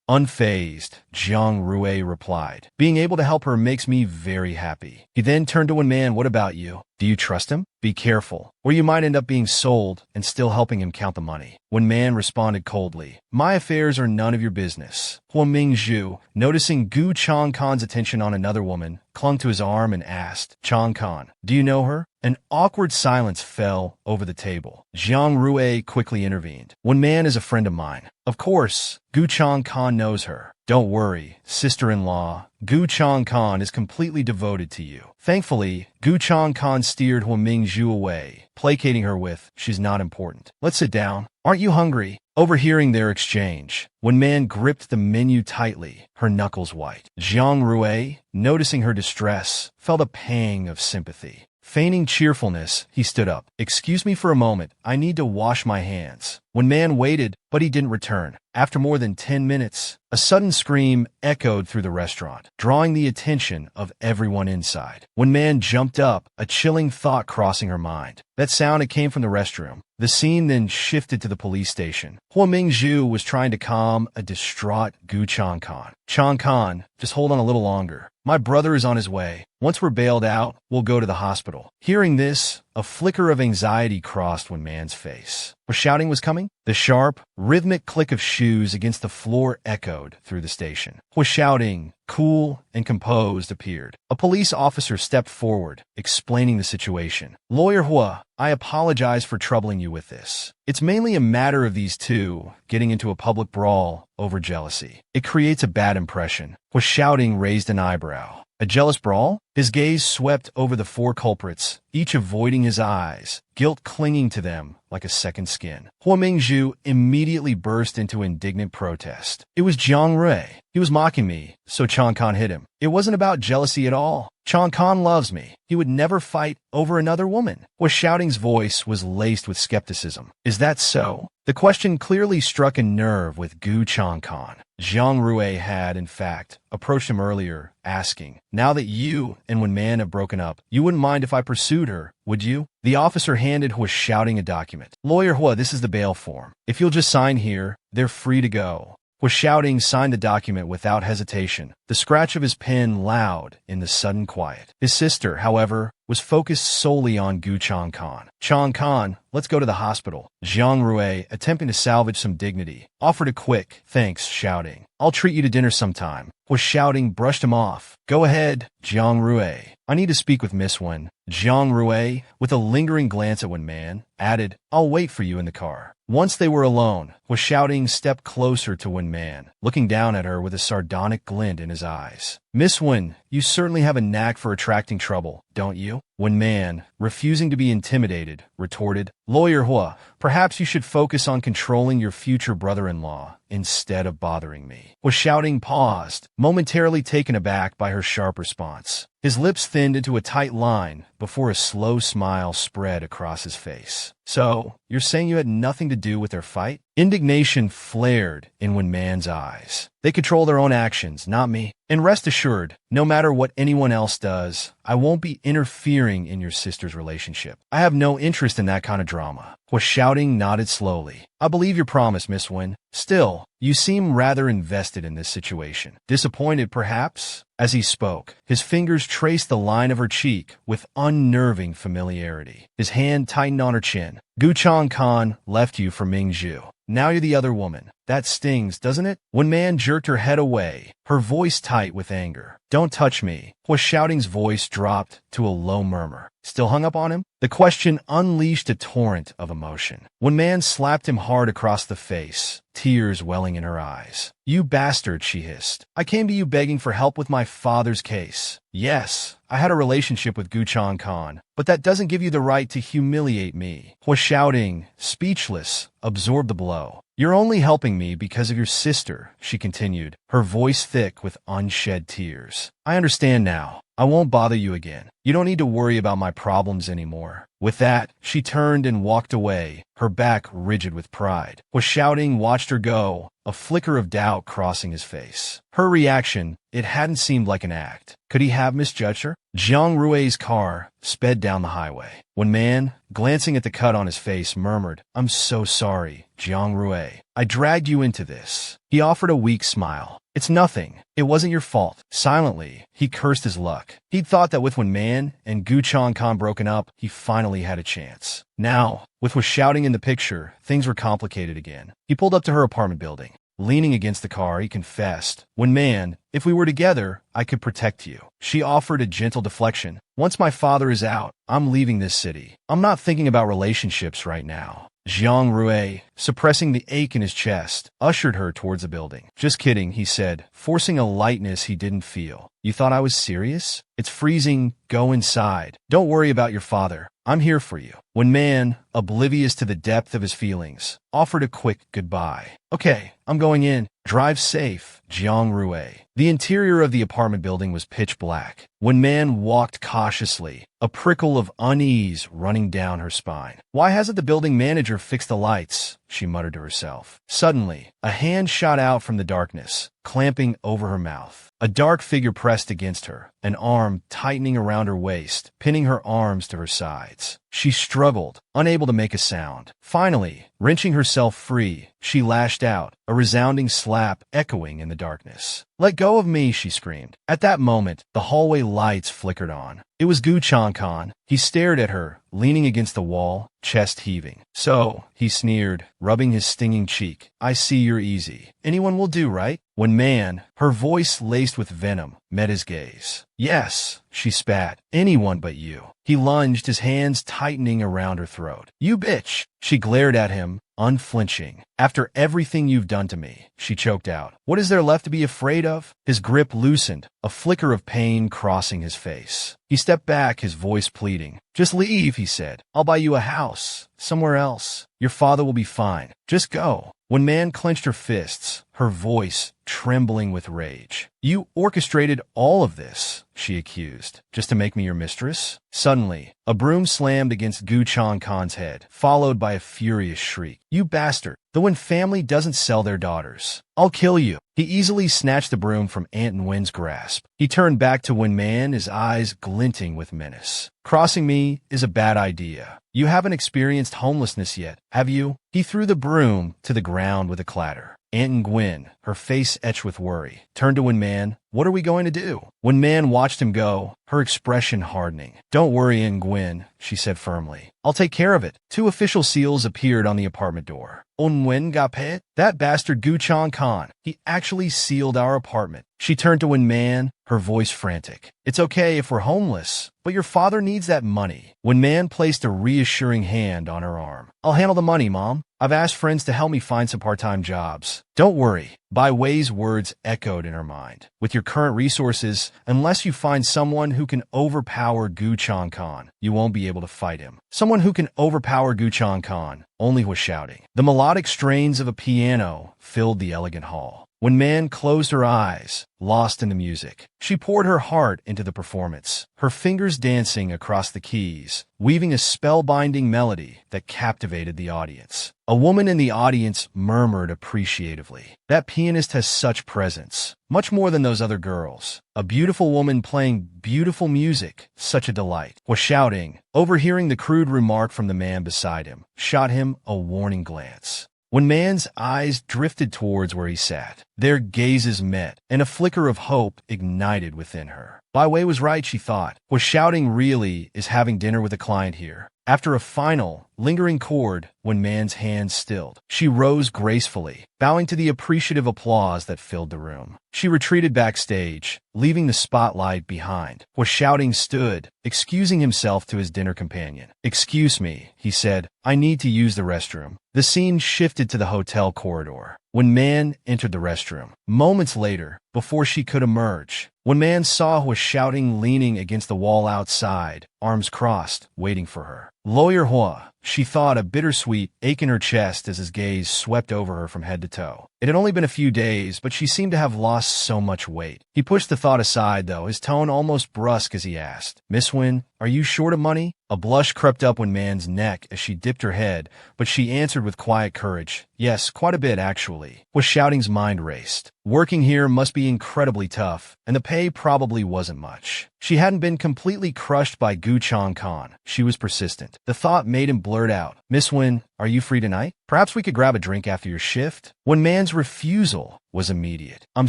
Unfazed, Jiang Rui replied, "Being able to help her makes me very happy." He then turned to Wen Man, "What about you? Do you trust him? Be careful, or you might end up being sold and still helping him count the money." Wen Man responded coldly, "My affairs are none of your business." Huo Mingzhu, noticing Gu Chang-kan's attention on another woman, clung to his arm and asked, "Chang-kan, do you know her?" An awkward silence fell over the table. Jiang Rui quickly intervened. "Wen Man is a friend of mine." "Of course, Gu Chang-kan knows her." "Don't worry, sister-in-law. Gu Chang-kan is completely devoted to you." Thankfully, Gu Chang-kan steered Huo Mingzhu away, placating her with, "She's not important. Let's sit down. Aren't you hungry?" Overhearing their exchange, Wen Man gripped the menu tightly, her knuckles white. Jiang Rui, noticing her distress, felt a pang of sympathy. Feigning cheerfulness, he stood up. "Excuse me for a moment. I need to wash my hands." Wen Man waited, but he didn't return. After more than 10 minutes, a sudden scream echoed through the restaurant, drawing the attention of everyone inside. Wen Man jumped up, a chilling thought crossing her mind. That sound, it came from the restroom. The scene then shifted to the police station. Huo Mingzhu was trying to calm a distraught Gu Chang-kan. "Chang-kan, just hold on a little longer. My brother is on his way. Once we're bailed out, we'll go to the hospital." Hearing this, a flicker of anxiety crossed Wen Man's face. Was shouting was coming? The sharp, rhythmic click of shoes against the floor echoed through the station. Was shouting, cool and composed, appeared. A police officer stepped forward, explaining the situation. "Lawyer Hua, I apologize for troubling you with this. It's mainly a matter of these two getting into a public brawl over jealousy. It creates a bad impression." Was shouting raised an eyebrow. "A jealous brawl?" His gaze swept over the 4 culprits, each avoiding his eyes, guilt clinging to them like a second skin. Huo Mingzhu immediately burst into indignant protest. "It was Jiang Rui. He was mocking me, so Chang-kan hit him. It wasn't about jealousy at all. Chang-kan loves me. He would never fight over another woman." Huo Shouting's voice was laced with skepticism. "Is that so?" The question clearly struck a nerve with Gu Chang-kan. Jiang Rui had, in fact, approached him earlier, asking, "Now that you and Wen Man have broken up, you wouldn't mind if I pursued her, would you?" The officer handed Hua Shouting a document. "Lawyer Hua, this is the bail form. If you'll just sign here, they're free to go." Hua Shouting signed the document without hesitation, the scratch of his pen loud in the sudden quiet. His sister, however, was focused solely on Gu Chang-kan. "Chang-kan, let's go to the hospital." Jiang Rui, attempting to salvage some dignity, offered a quick, "Thanks," shouting, "I'll treat you to dinner sometime." Hua Shouting brushed him off. "Go ahead, Jiang Rui. I need to speak with Miss Wen." Jiang Rui, with a lingering glance at Wen Man, added, "I'll wait for you in the car." Once they were alone, Hua Shouting stepped closer to Wen Man, looking down at her with a sardonic glint in his eyes. "Miss Wen, you certainly have a knack for attracting trouble, don't you?" Wen Man, refusing to be intimidated, retorted, "Lawyer Hua, perhaps you should focus on controlling your future brother-in-law instead of bothering me." Hua Shouting paused, momentarily taken aback by her sharp response. His lips thinned into a tight line before a slow smile spread across his face. So, you're saying you had nothing to do with their fight? Indignation flared in Wen Man's eyes. They control their own actions, not me. And rest assured, no matter what anyone else does, I won't be interfering in your sister's relationship. I have no interest in that kind of drama. Hua Xiaoting nodded slowly. I believe your promise, Miss Wen. Still, you seem rather invested in this situation. Disappointed, perhaps? As he spoke, his fingers traced the line of her cheek with unnerving familiarity. His hand tightened on her chin. Guchang Khan left you for Mingzhu. Now you're the other woman. That stings, doesn't it? Wen Man jerked her head away, her voice tight with anger. Don't touch me. Hua Xiaoting's voice dropped to a low murmur. Still hung up on him? The question unleashed a torrent of emotion. Wen Man slapped him hard across the face, tears welling in her eyes. You bastard, she hissed. I came to you begging for help with my father's case. Yes, I had a relationship with Guchang Khan, but that doesn't give you the right to humiliate me. Hua Xiaoting, speechless, absorbed the blow. You're only helping me because of your sister, she continued, her voice thick with unshed tears. I understand now. I won't bother you again. You don't need to worry about my problems anymore. With that, she turned and walked away, her back rigid with pride. Hua Xiaoting watched her go, a flicker of doubt crossing his face. Her reaction, it hadn't seemed like an act. Could he have misjudged her? Jiang Rui's car sped down the highway. Wen Man, glancing at the cut on his face, murmured, I'm so sorry, Jiang Rui. I dragged you into this. He offered a weak smile. It's nothing. It wasn't your fault. Silently, he cursed his luck. He'd thought that with Wen Man and Guchang Khan broken up, he finally had a chance. Now, with Hua Xiaoting in the picture, things were complicated again. He pulled up to her apartment building. Leaning against the car, he confessed, Wen Man, if we were together, I could protect you. She offered a gentle deflection. Once my father is out, I'm leaving this city. I'm not thinking about relationships right now. Jiang Rui, suppressing the ache in his chest, ushered her towards the building. Just kidding, he said, forcing a lightness he didn't feel. You thought I was serious? It's freezing. Go inside. Don't worry about your father. I'm here for you. Wen Man, oblivious to the depth of his feelings, offered a quick goodbye. Okay, I'm going in. Drive safe, Jiang Rui. The interior of the apartment building was pitch black. Wen Man walked cautiously, a prickle of unease running down her spine. Why hasn't the building manager fixed the lights? She muttered to herself. Suddenly, a hand shot out from the darkness, clamping over her mouth. A dark figure pressed against her, an arm tightening around her waist, pinning her arms to her sides. She struggled, unable to make a sound. Finally, wrenching herself free, she lashed out, a resounding slap echoing in the darkness. Let go of me, she screamed. At that moment, the hallway lights flickered on. It was Guchang Khan. He stared at her, leaning against the wall, chest heaving. So, he sneered, rubbing his stinging cheek. I see you're easy. Anyone will do, right? Wen Man, her voice laced with venom, met his gaze. Yes, she spat. Anyone but you. He lunged, his hands tightening around her throat. You bitch! She glared at him, unflinching. After everything you've done to me, she choked out. What is there left to be afraid of? His grip loosened, a flicker of pain crossing his face. He stepped back, his voice pleading. Just leave, he said. I'll buy you a house, somewhere else. Your father will be fine. Just go. Wen Man clenched her fists, her voice trembling with rage. You orchestrated all of this, she accused, just to make me your mistress? Suddenly, a broom slammed against Guchang Khan's head, followed by a furious shriek. You bastard! The Wen family doesn't sell their daughters. I'll kill you. He easily snatched the broom from Aunt Wen's grasp. He turned back to Wen Man, his eyes glinting with menace. Crossing me is a bad idea. You haven't experienced homelessness yet, have you? He threw the broom to the ground with a clatter. Aunt Gwen, her face etched with worry, turned to Wen Man. What are we going to do? Wen Man watched him go, her expression hardening. Don't worry, Aunt Gwen, she said firmly. I'll take care of it. 2 official seals appeared on the apartment door. Wen got paid? That bastard Guchang Khan. He actually sealed our apartment. She turned to Wen Man, her voice frantic. It's okay if we're homeless, but your father needs that money. Wen Man placed a reassuring hand on her arm. I'll handle the money, Mom. I've asked friends to help me find some part-time jobs. Don't worry. Bai Wei's words echoed in her mind. With your current resources, unless you find someone who can overpower Guchang Khan, you won't be able to fight him. Someone who can overpower Guchang Khan only was shouting. The melodic strains of a piano filled the elegant hall. When Man closed her eyes, lost in the music. She poured her heart into the performance, her fingers dancing across the keys, weaving a spellbinding melody that captivated the audience. A woman in the audience murmured appreciatively, "That pianist has such presence, much more than those other girls. A beautiful woman playing beautiful music, such a delight." Was shouting, overhearing the crude remark from the man beside him, shot him a warning glance. When Man's eyes drifted towards where he sat, their gazes met, and a flicker of hope ignited within her. Bai Wei was right, she thought. Was shouting really is having dinner with a client here. After a final, lingering chord, when Man's hands stilled, she rose gracefully, bowing to the appreciative applause that filled the room. She retreated backstage, leaving the spotlight behind. Was shouting stood, excusing himself to his dinner companion. "Excuse me," he said, "I need to use the restroom." The scene shifted to the hotel corridor. When Man entered the restroom, moments later, before she could emerge, when Man saw was shouting leaning against the wall outside, arms crossed, waiting for her. Lawyer Hua, she thought, a bittersweet ache in her chest as his gaze swept over her from head to toe. It had only been a few days, but she seemed to have lost so much weight. He pushed the thought aside, though, his tone almost brusque as he asked, "Miss Wynn, are you short of money?" A blush crept up when Man's neck as she dipped her head, but she answered with quiet courage, "Yes, quite a bit, actually." Was shouting's mind raced. Working here must be incredibly tough, and the pay probably wasn't much. She hadn't been completely crushed by Gu Chong Khan. She was persistent. The thought made him blurt out, "Miss Wynn, are you free tonight? Perhaps we could grab a drink after your shift?" When Man's refusal was immediate. "I'm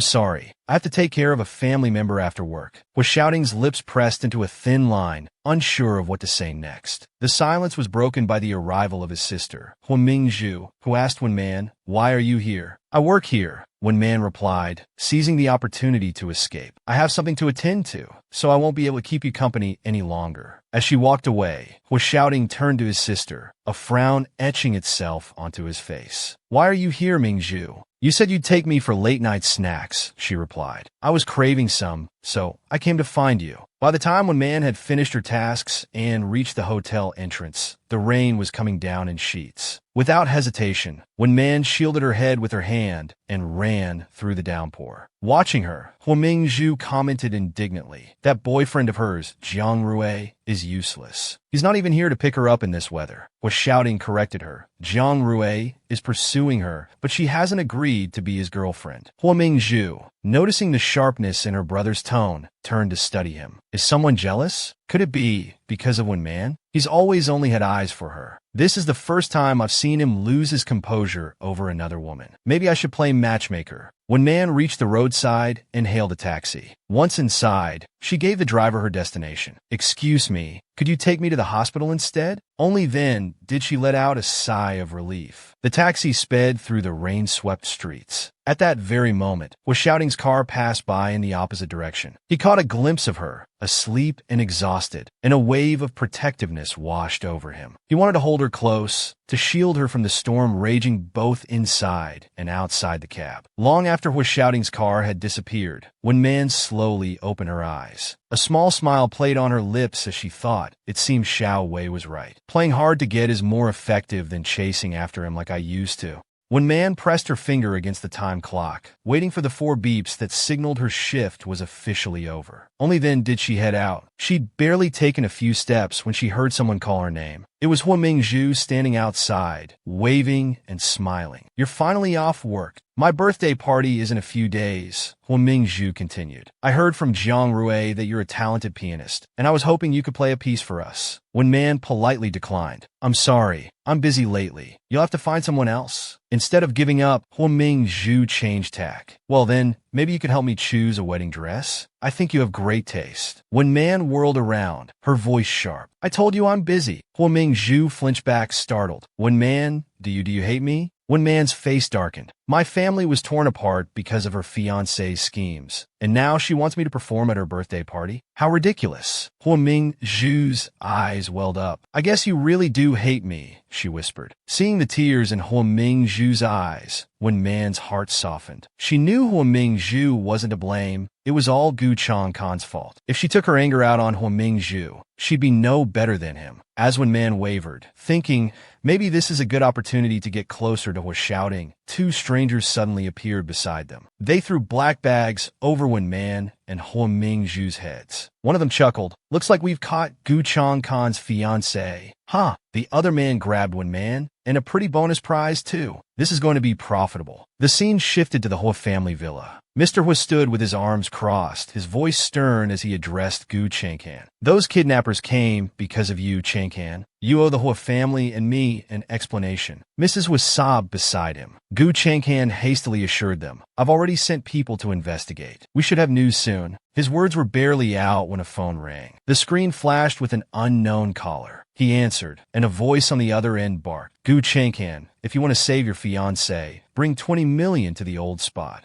sorry. I have to take care of a family member after work." Was shouting's lips pressed into a thin line, unsure of what to say next. The silence was broken by the arrival of his sister, Huo Mingzhu, who asked When Man, "Why are you here?" "I work here," When Man replied, seizing the opportunity to escape. "I have something to attend to, so I won't be able to keep you company any longer." As she walked away, was shouting turned to his sister, a frown etching itself onto his face. "Why are you here, Mingzhu?" "You said you'd take me for late-night snacks," she replied. "I was craving some, so I came to find you." By the time When Man had finished her tasks and reached the hotel entrance, the rain was coming down in sheets. Without hesitation, When Man shielded her head with her hand and ran through the downpour. Watching her, Huo Mingzhu commented indignantly, "That boyfriend of hers, Jiang Rue, is useless. He's not even here to pick her up in this weather." Was shouting corrected her. "Jiang Rue is pursuing her, but she hasn't agreed to be his girlfriend." Huo Mingzhu, noticing the sharpness in her brother's tone, turned to study him. Is someone jealous? Could it be because of When Man? He's always only had eyes for her. This is the first time I've seen him lose his composure over another woman. Maybe I should play matchmaker. When Man reached the roadside and hailed a taxi. Once inside, she gave the driver her destination. "Excuse me, could you take me to the hospital instead?" Only then did she let out a sigh of relief. The taxi sped through the rain-swept streets. At that very moment, Was shouting's car passed by in the opposite direction. He caught a glimpse of her, asleep and exhausted, and a wave of protectiveness washed over him. He wanted to hold her close, to shield her from the storm raging both inside and outside the cab. Long after Was shouting's car had disappeared, When Man slowly opened her eyes. A small smile played on her lips as she thought, it seemed Xiao Wei was right. Playing hard to get is more effective than chasing after him like I used to. When Man pressed her finger against the time clock, waiting for the 4 beeps that signaled her shift was officially over. Only then did she head out. She'd barely taken a few steps when she heard someone call her name. It was Huo Mingzhu standing outside, waving and smiling. "You're finally off work. My birthday party is in a few days," Huo Mingzhu continued. "I heard from Jiang Rue that you're a talented pianist, and I was hoping you could play a piece for us." When Man politely declined. "I'm sorry, I'm busy lately. You'll have to find someone else." Instead of giving up, Huo Mingzhu changed tack. "Well then, maybe you could help me choose a wedding dress? I think you have great taste." When Man whirled around, her voice sharp. "I told you I'm busy." Huo Mingzhu flinched back, startled. "When Man, do you hate me?" When Man's face darkened. "My family was torn apart because of her fiancé's schemes, and now she wants me to perform at her birthday party? How ridiculous." Huo Mingzhu's eyes welled up. "I guess you really do hate me," she whispered. Seeing the tears in Huo Mingzhu's eyes, When Man's heart softened. She knew Huo Mingzhu wasn't to blame. It was all Gu Chong Khan's fault. If she took her anger out on Huo Mingzhu, she'd be no better than him. As When Man wavered, thinking, maybe this is a good opportunity to get closer to Hua shouting, two strangers suddenly appeared beside them. They threw black bags over Wen Man and Hua Mingzhu's heads. One of them chuckled. Looks like we've caught Gu Changkan's fiancé. Huh. The other man grabbed Wen Man, and a pretty bonus prize, too. This is going to be profitable. The scene shifted to the Hua family villa. Mr. Hua stood with his arms crossed, his voice stern as he addressed Gu Changkan. Those kidnappers came because of you, Changkan. You owe the Hua family and me an explanation. Mrs. Hua sobbed beside him. Gu Changkan hastily assured them, I've already sent people to investigate. We should have news soon. His words were barely out when a phone rang. The screen flashed with an unknown caller. He answered, and a voice on the other end barked, Gu Changkan, if you want to save your fiancé, bring 20 million to the old spot.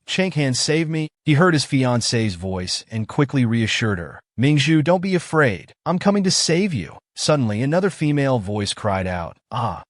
Changkan, save me. He heard his fiancé's voice and quickly reassured her. Mingzhu, don't be afraid. I'm coming to save you. Suddenly, another female voice cried out,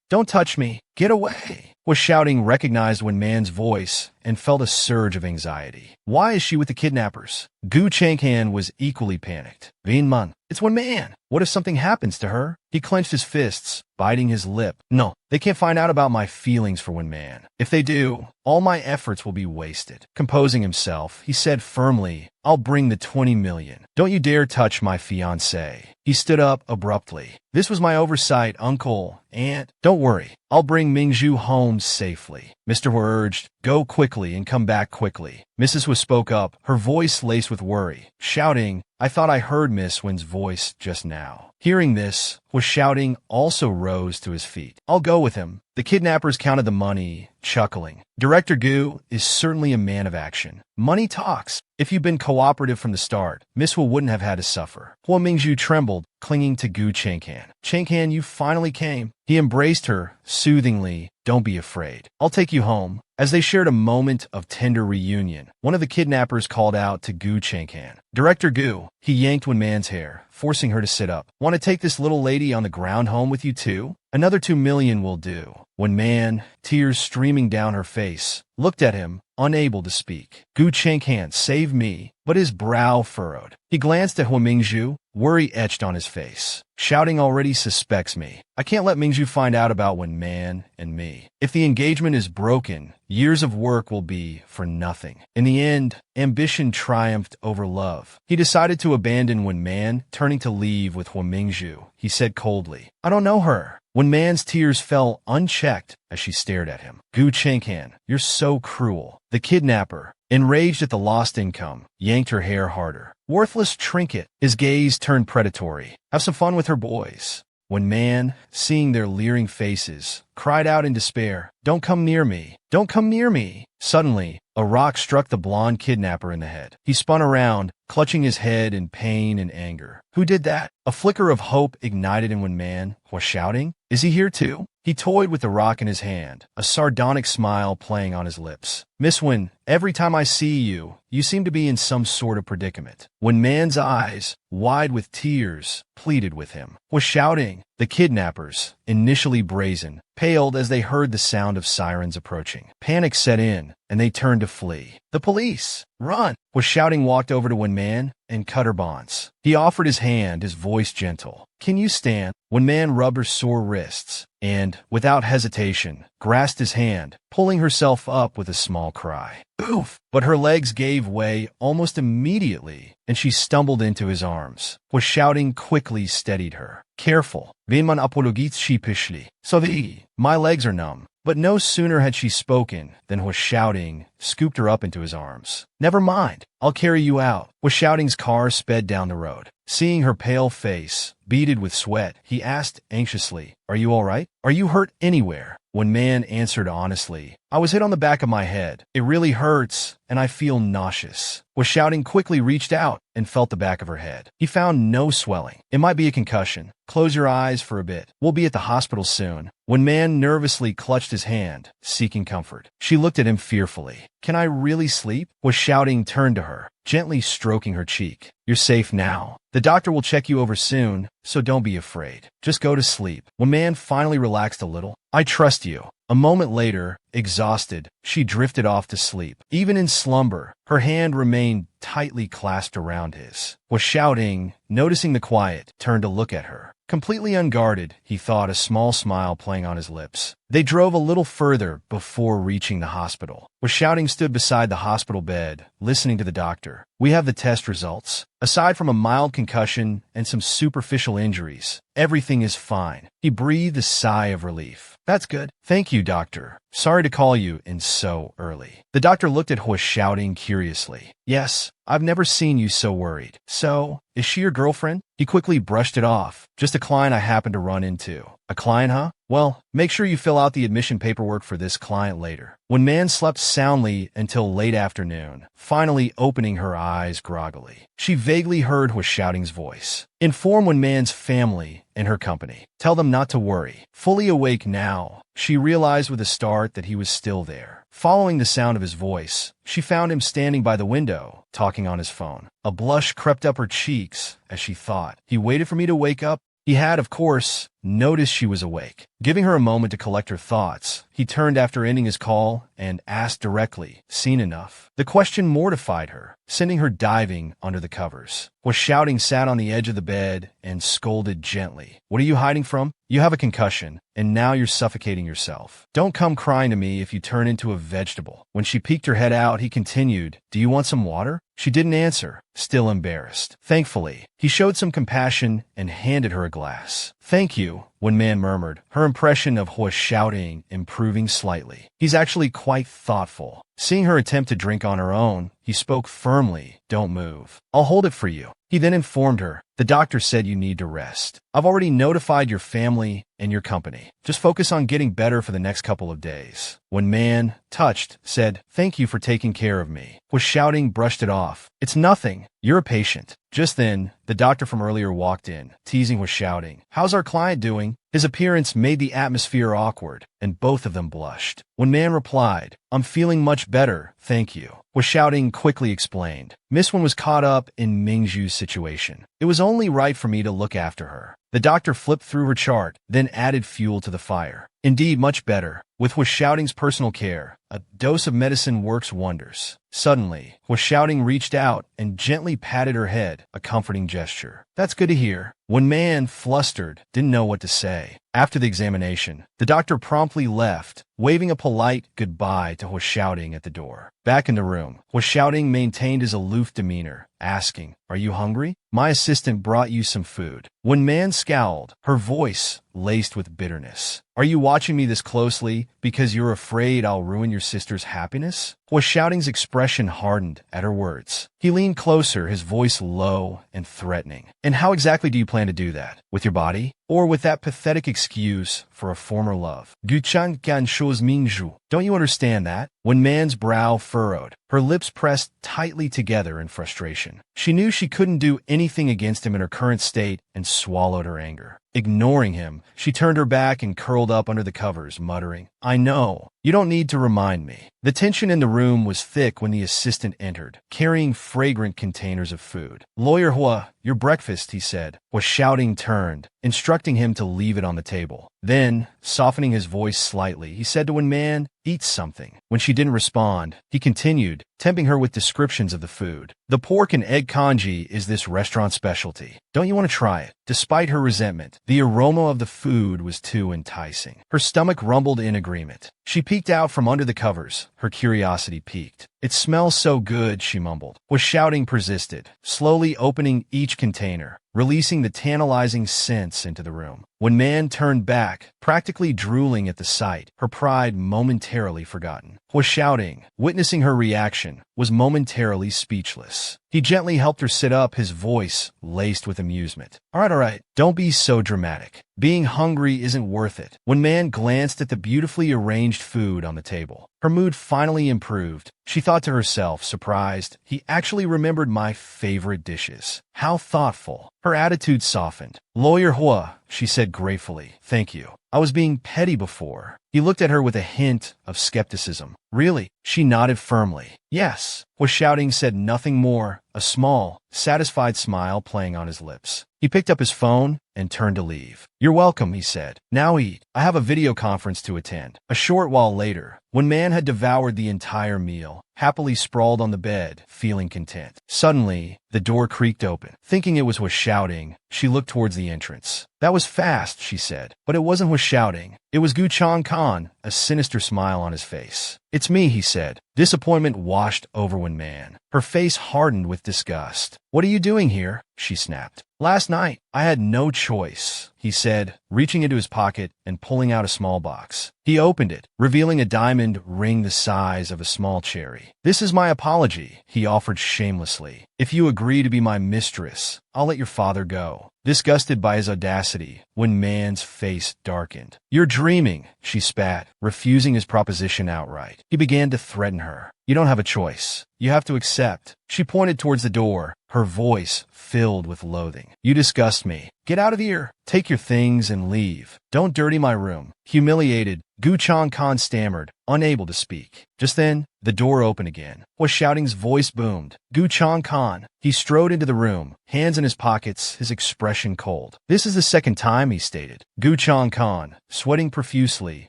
don't touch me. Get away. Was shouting recognized Wen Man's voice and felt a surge of anxiety. Why is she with the kidnappers? Gu Changkan was equally panicked. Wen Man, it's Wen Man. What if something happens to her? He clenched his fists, biting his lip. No, they can't find out about my feelings for Wen Man. If they do, all my efforts will be wasted. Composing himself, he said firmly, I'll bring the 20 million. Don't you dare touch my fiancé. He stood up abruptly. This was my oversight, uncle, aunt. Don't worry, I'll bring Mingzhu home safely. Mr. Hua urged, go quickly and come back quickly. Mrs. Hua spoke up, her voice laced with worry, shouting, I thought I heard Miss Wen's voice just now. Hearing this, Hua shouting also rose to his feet. I'll go with him. The kidnappers counted the money, chuckling. Director Gu is certainly a man of action. Money talks. If you'd been cooperative from the start, Miss Hua wouldn't have had to suffer. Hua Mingzhu trembled, clinging to Gu Changkan. Changkan, you finally came. He embraced her, soothingly. Don't be afraid. I'll take you home. As they shared a moment of tender reunion, one of the kidnappers called out to Gu Changkan. Director Gu, he yanked Wen Man's hair, forcing her to sit up. Want to take this little lady on the ground home with you too? Another 2 million will do. Wen Man, tears streaming down her face, looked at him, unable to speak. Gu Changkan, save me, but his brow furrowed. He glanced at Hua Mingzhu, worry etched on his face. Shouting already suspects me. I can't let Mingzhu find out about Wen Man and me. If the engagement is broken, years of work will be for nothing. In the end, ambition triumphed over love. He decided to abandon Wen Man, turning to leave with Hua Mingzhu. He said coldly, I don't know her. Wen Man's tears fell unchecked as she stared at him. Gu Changkan, you're so cruel. The kidnapper, enraged at the lost income, yanked her hair harder. Worthless trinket. His gaze turned predatory. Have some fun with her boys. Wen Man, seeing their leering faces, cried out in despair, Don't come near me. Don't come near me. Suddenly, a rock struck the blonde kidnapper in the head. He spun around, clutching his head in pain and anger. Who did that? A flicker of hope ignited in Wen Man, was shouting, Is he here too? He toyed with the rock in his hand, a sardonic smile playing on his lips. Miss Wen, every time I see you, you seem to be in some sort of predicament. Wen Man's eyes, wide with tears, pleaded with him. Was shouting. The kidnappers, initially brazen, paled as they heard the sound of sirens approaching. Panic set in, and they turned to flee. The police! Run! Was shouting walked over to Wen Man and cut her bonds. He offered his hand, his voice gentle. Can you stand? Wen Man rubbed her sore wrists and, without hesitation, grasped his hand, pulling herself up with a small cry. Oof! But her legs gave way almost immediately, and she stumbled into his arms. Was shouting quickly steadied her. Careful. Vinman apologitsi pishli. Savi. My legs are numb. But no sooner had she spoken than was shouting, scooped her up into his arms. Never mind, I'll carry you out. Was shouting's car sped down the road. Seeing her pale face, beaded with sweat, he asked anxiously, Are you all right? Are you hurt anywhere? Wen Man answered honestly, I was hit on the back of my head. It really hurts, and I feel nauseous. Was shouting quickly reached out and felt the back of her head. He found no swelling. It might be a concussion. Close your eyes for a bit. We'll be at the hospital soon. Wen Man nervously clutched his hand, seeking comfort. She looked at him fearfully. Can I really sleep? Was shouting turned to her, gently stroking her cheek. You're safe now. The doctor will check you over soon, so don't be afraid. Just go to sleep. Wen Man finally relaxed a little. I trust you. A moment later, exhausted, she drifted off to sleep. Even in slumber, her hand remained tightly clasped around his. Was shouting, noticing the quiet, turned to look at her. Completely unguarded, he thought, a small smile playing on his lips. They drove a little further before reaching the hospital. Shouting stood beside the hospital bed, listening to the doctor. We have the test results. Aside from a mild concussion and some superficial injuries, everything is fine. He breathed a sigh of relief. That's good. Thank you, doctor. Sorry to call you in so early. The doctor looked at Shouting curiously. Yes, I've never seen you so worried. So, is she your girlfriend? He quickly brushed it off. Just a client I happened to run into. A client, huh? Well, make sure you fill out the admission paperwork for this client later. When Man slept soundly until late afternoon, finally opening her eyes groggily, she vaguely heard Shouting's voice. Inform When Man's family and her company. Tell them not to worry. Fully awake now, she realized with a start that he was still there. Following the sound of his voice, she found him standing by the window, talking on his phone. A blush crept up her cheeks as she thought, he waited for me to wake up? He had, of course, noticed she was awake. Giving her a moment to collect her thoughts, he turned after ending his call and asked directly, seen enough? The question mortified her, sending her diving under the covers. Shouting sat on the edge of the bed and scolded gently. What are you hiding from? You have a concussion, and now you're suffocating yourself. Don't come crying to me if you turn into a vegetable. When she peeked her head out, he continued, do you want some water? She didn't answer, still embarrassed. Thankfully, he showed some compassion and handed her a glass. Thank you, When Man murmured, her impression of Shouting improving slightly. He's actually quite thoughtful. Seeing her attempt to drink on her own, he spoke firmly, don't move. I'll hold it for you. He then informed her, the doctor said you need to rest. I've already notified your family and your company. Just focus on getting better for the next couple of days. When Man, touched, said, thank you for taking care of me. Shouting brushed it off. It's nothing. You're a patient. Just then, the doctor from earlier walked in, teasing Shouting. How's our client doing? His appearance made the atmosphere awkward, and both of them blushed. When Man replied, I'm feeling much better, thank you. Shouting quickly explained. Miss Wen was caught up in Mingju's situation. It was only right for me to look after her. The doctor flipped through her chart, then added fuel to the fire. Indeed, much better. With Shouting's personal care, a dose of medicine works wonders. Suddenly, Shouting reached out and gently patted her head, a comforting gesture. That's good to hear. When Man, flustered, didn't know what to say. After the examination, the doctor promptly left, waving a polite goodbye to Shouting at the door. Back in the room, Shouting maintained his aloof demeanor, asking, are you hungry? My assistant brought you some food. When Man scowled, her voice laced with bitterness. Are you watching me this closely because you're afraid I'll ruin your sister's happiness? Shouting's expression hardened at her words. He leaned closer, his voice low and threatening. And how exactly do you plan to do that? With your body? Or with that pathetic excuse for a former love? Guchan gan shows Mingju. Don't you understand that? When Man's brow furrowed, her lips pressed tightly together in frustration. She knew she couldn't do anything against him in her current state and swallowed her anger. Ignoring him, she turned her back and curled up under the covers, muttering, I know. You don't need to remind me. The tension in the room was thick when the assistant entered, carrying fragrant containers of food. Lawyer Hua, your breakfast, he said. Shouting turned, instructing him to leave it on the table. Then, softening his voice slightly, he said to When Man, eat something. When she didn't respond, he continued, tempting her with descriptions of the food. The pork and egg congee is this restaurant's specialty. Don't you want to try it? Despite her resentment, the aroma of the food was too enticing. Her stomach rumbled in agreement. She peeked out from under the covers, her curiosity piqued. It smells so good, she mumbled. Shouting persisted, slowly opening each container, releasing the tantalizing scents into the room. When Man turned back, practically drooling at the sight, her pride momentarily forgotten. Shouting, witnessing her reaction, was momentarily speechless. He gently helped her sit up, his voice laced with amusement. All right, don't be so dramatic. Being hungry isn't worth it. When Man glanced at the beautifully arranged food on the table, her mood finally improved. She thought to herself, surprised, he actually remembered my favorite dishes. How thoughtful. Her attitude softened. Lawyer Hua, she said gratefully, thank you. I was being petty before. He looked at her with a hint of skepticism. Really? She nodded firmly. Yes. Shouting said nothing more, a small, satisfied smile playing on his lips. He picked up his phone and turned to leave. You're welcome, he said. Now eat. I have a video conference to attend. A short while later, when Man had devoured the entire meal, happily sprawled on the bed, feeling content. Suddenly, the door creaked open. Thinking it was Shouting, she looked towards the entrance. That was fast, she said, but it wasn't with shouting. It was Gu Chang-kan, a sinister smile on his face. It's me, he said. Disappointment washed over Wen Man. Her face hardened with disgust. What are you doing here? She snapped. Last night, I had no choice, he said, reaching into his pocket and pulling out a small box. He opened it, revealing a diamond ring the size of a small cherry. This is my apology, he offered shamelessly. If you agree to be my mistress, I'll let your father go. Disgusted by his audacity, Wen Man's face darkened. You're dreaming, she spat, refusing his proposition outright. He began to threaten her. You don't have a choice. You have to accept. She pointed towards the door, her voice filled with loathing. You disgust me. Get out of here. Take your things and leave. Don't dirty my room. Humiliated, Gu Chang-kan stammered, unable to speak. Just then, the door opened again. Hua Xiaoting's voice boomed. Gu Chang-kan. He strode into the room, hands in his pockets, his expression cold. This is the second time, he stated. Gu Chang-kan, sweating profusely,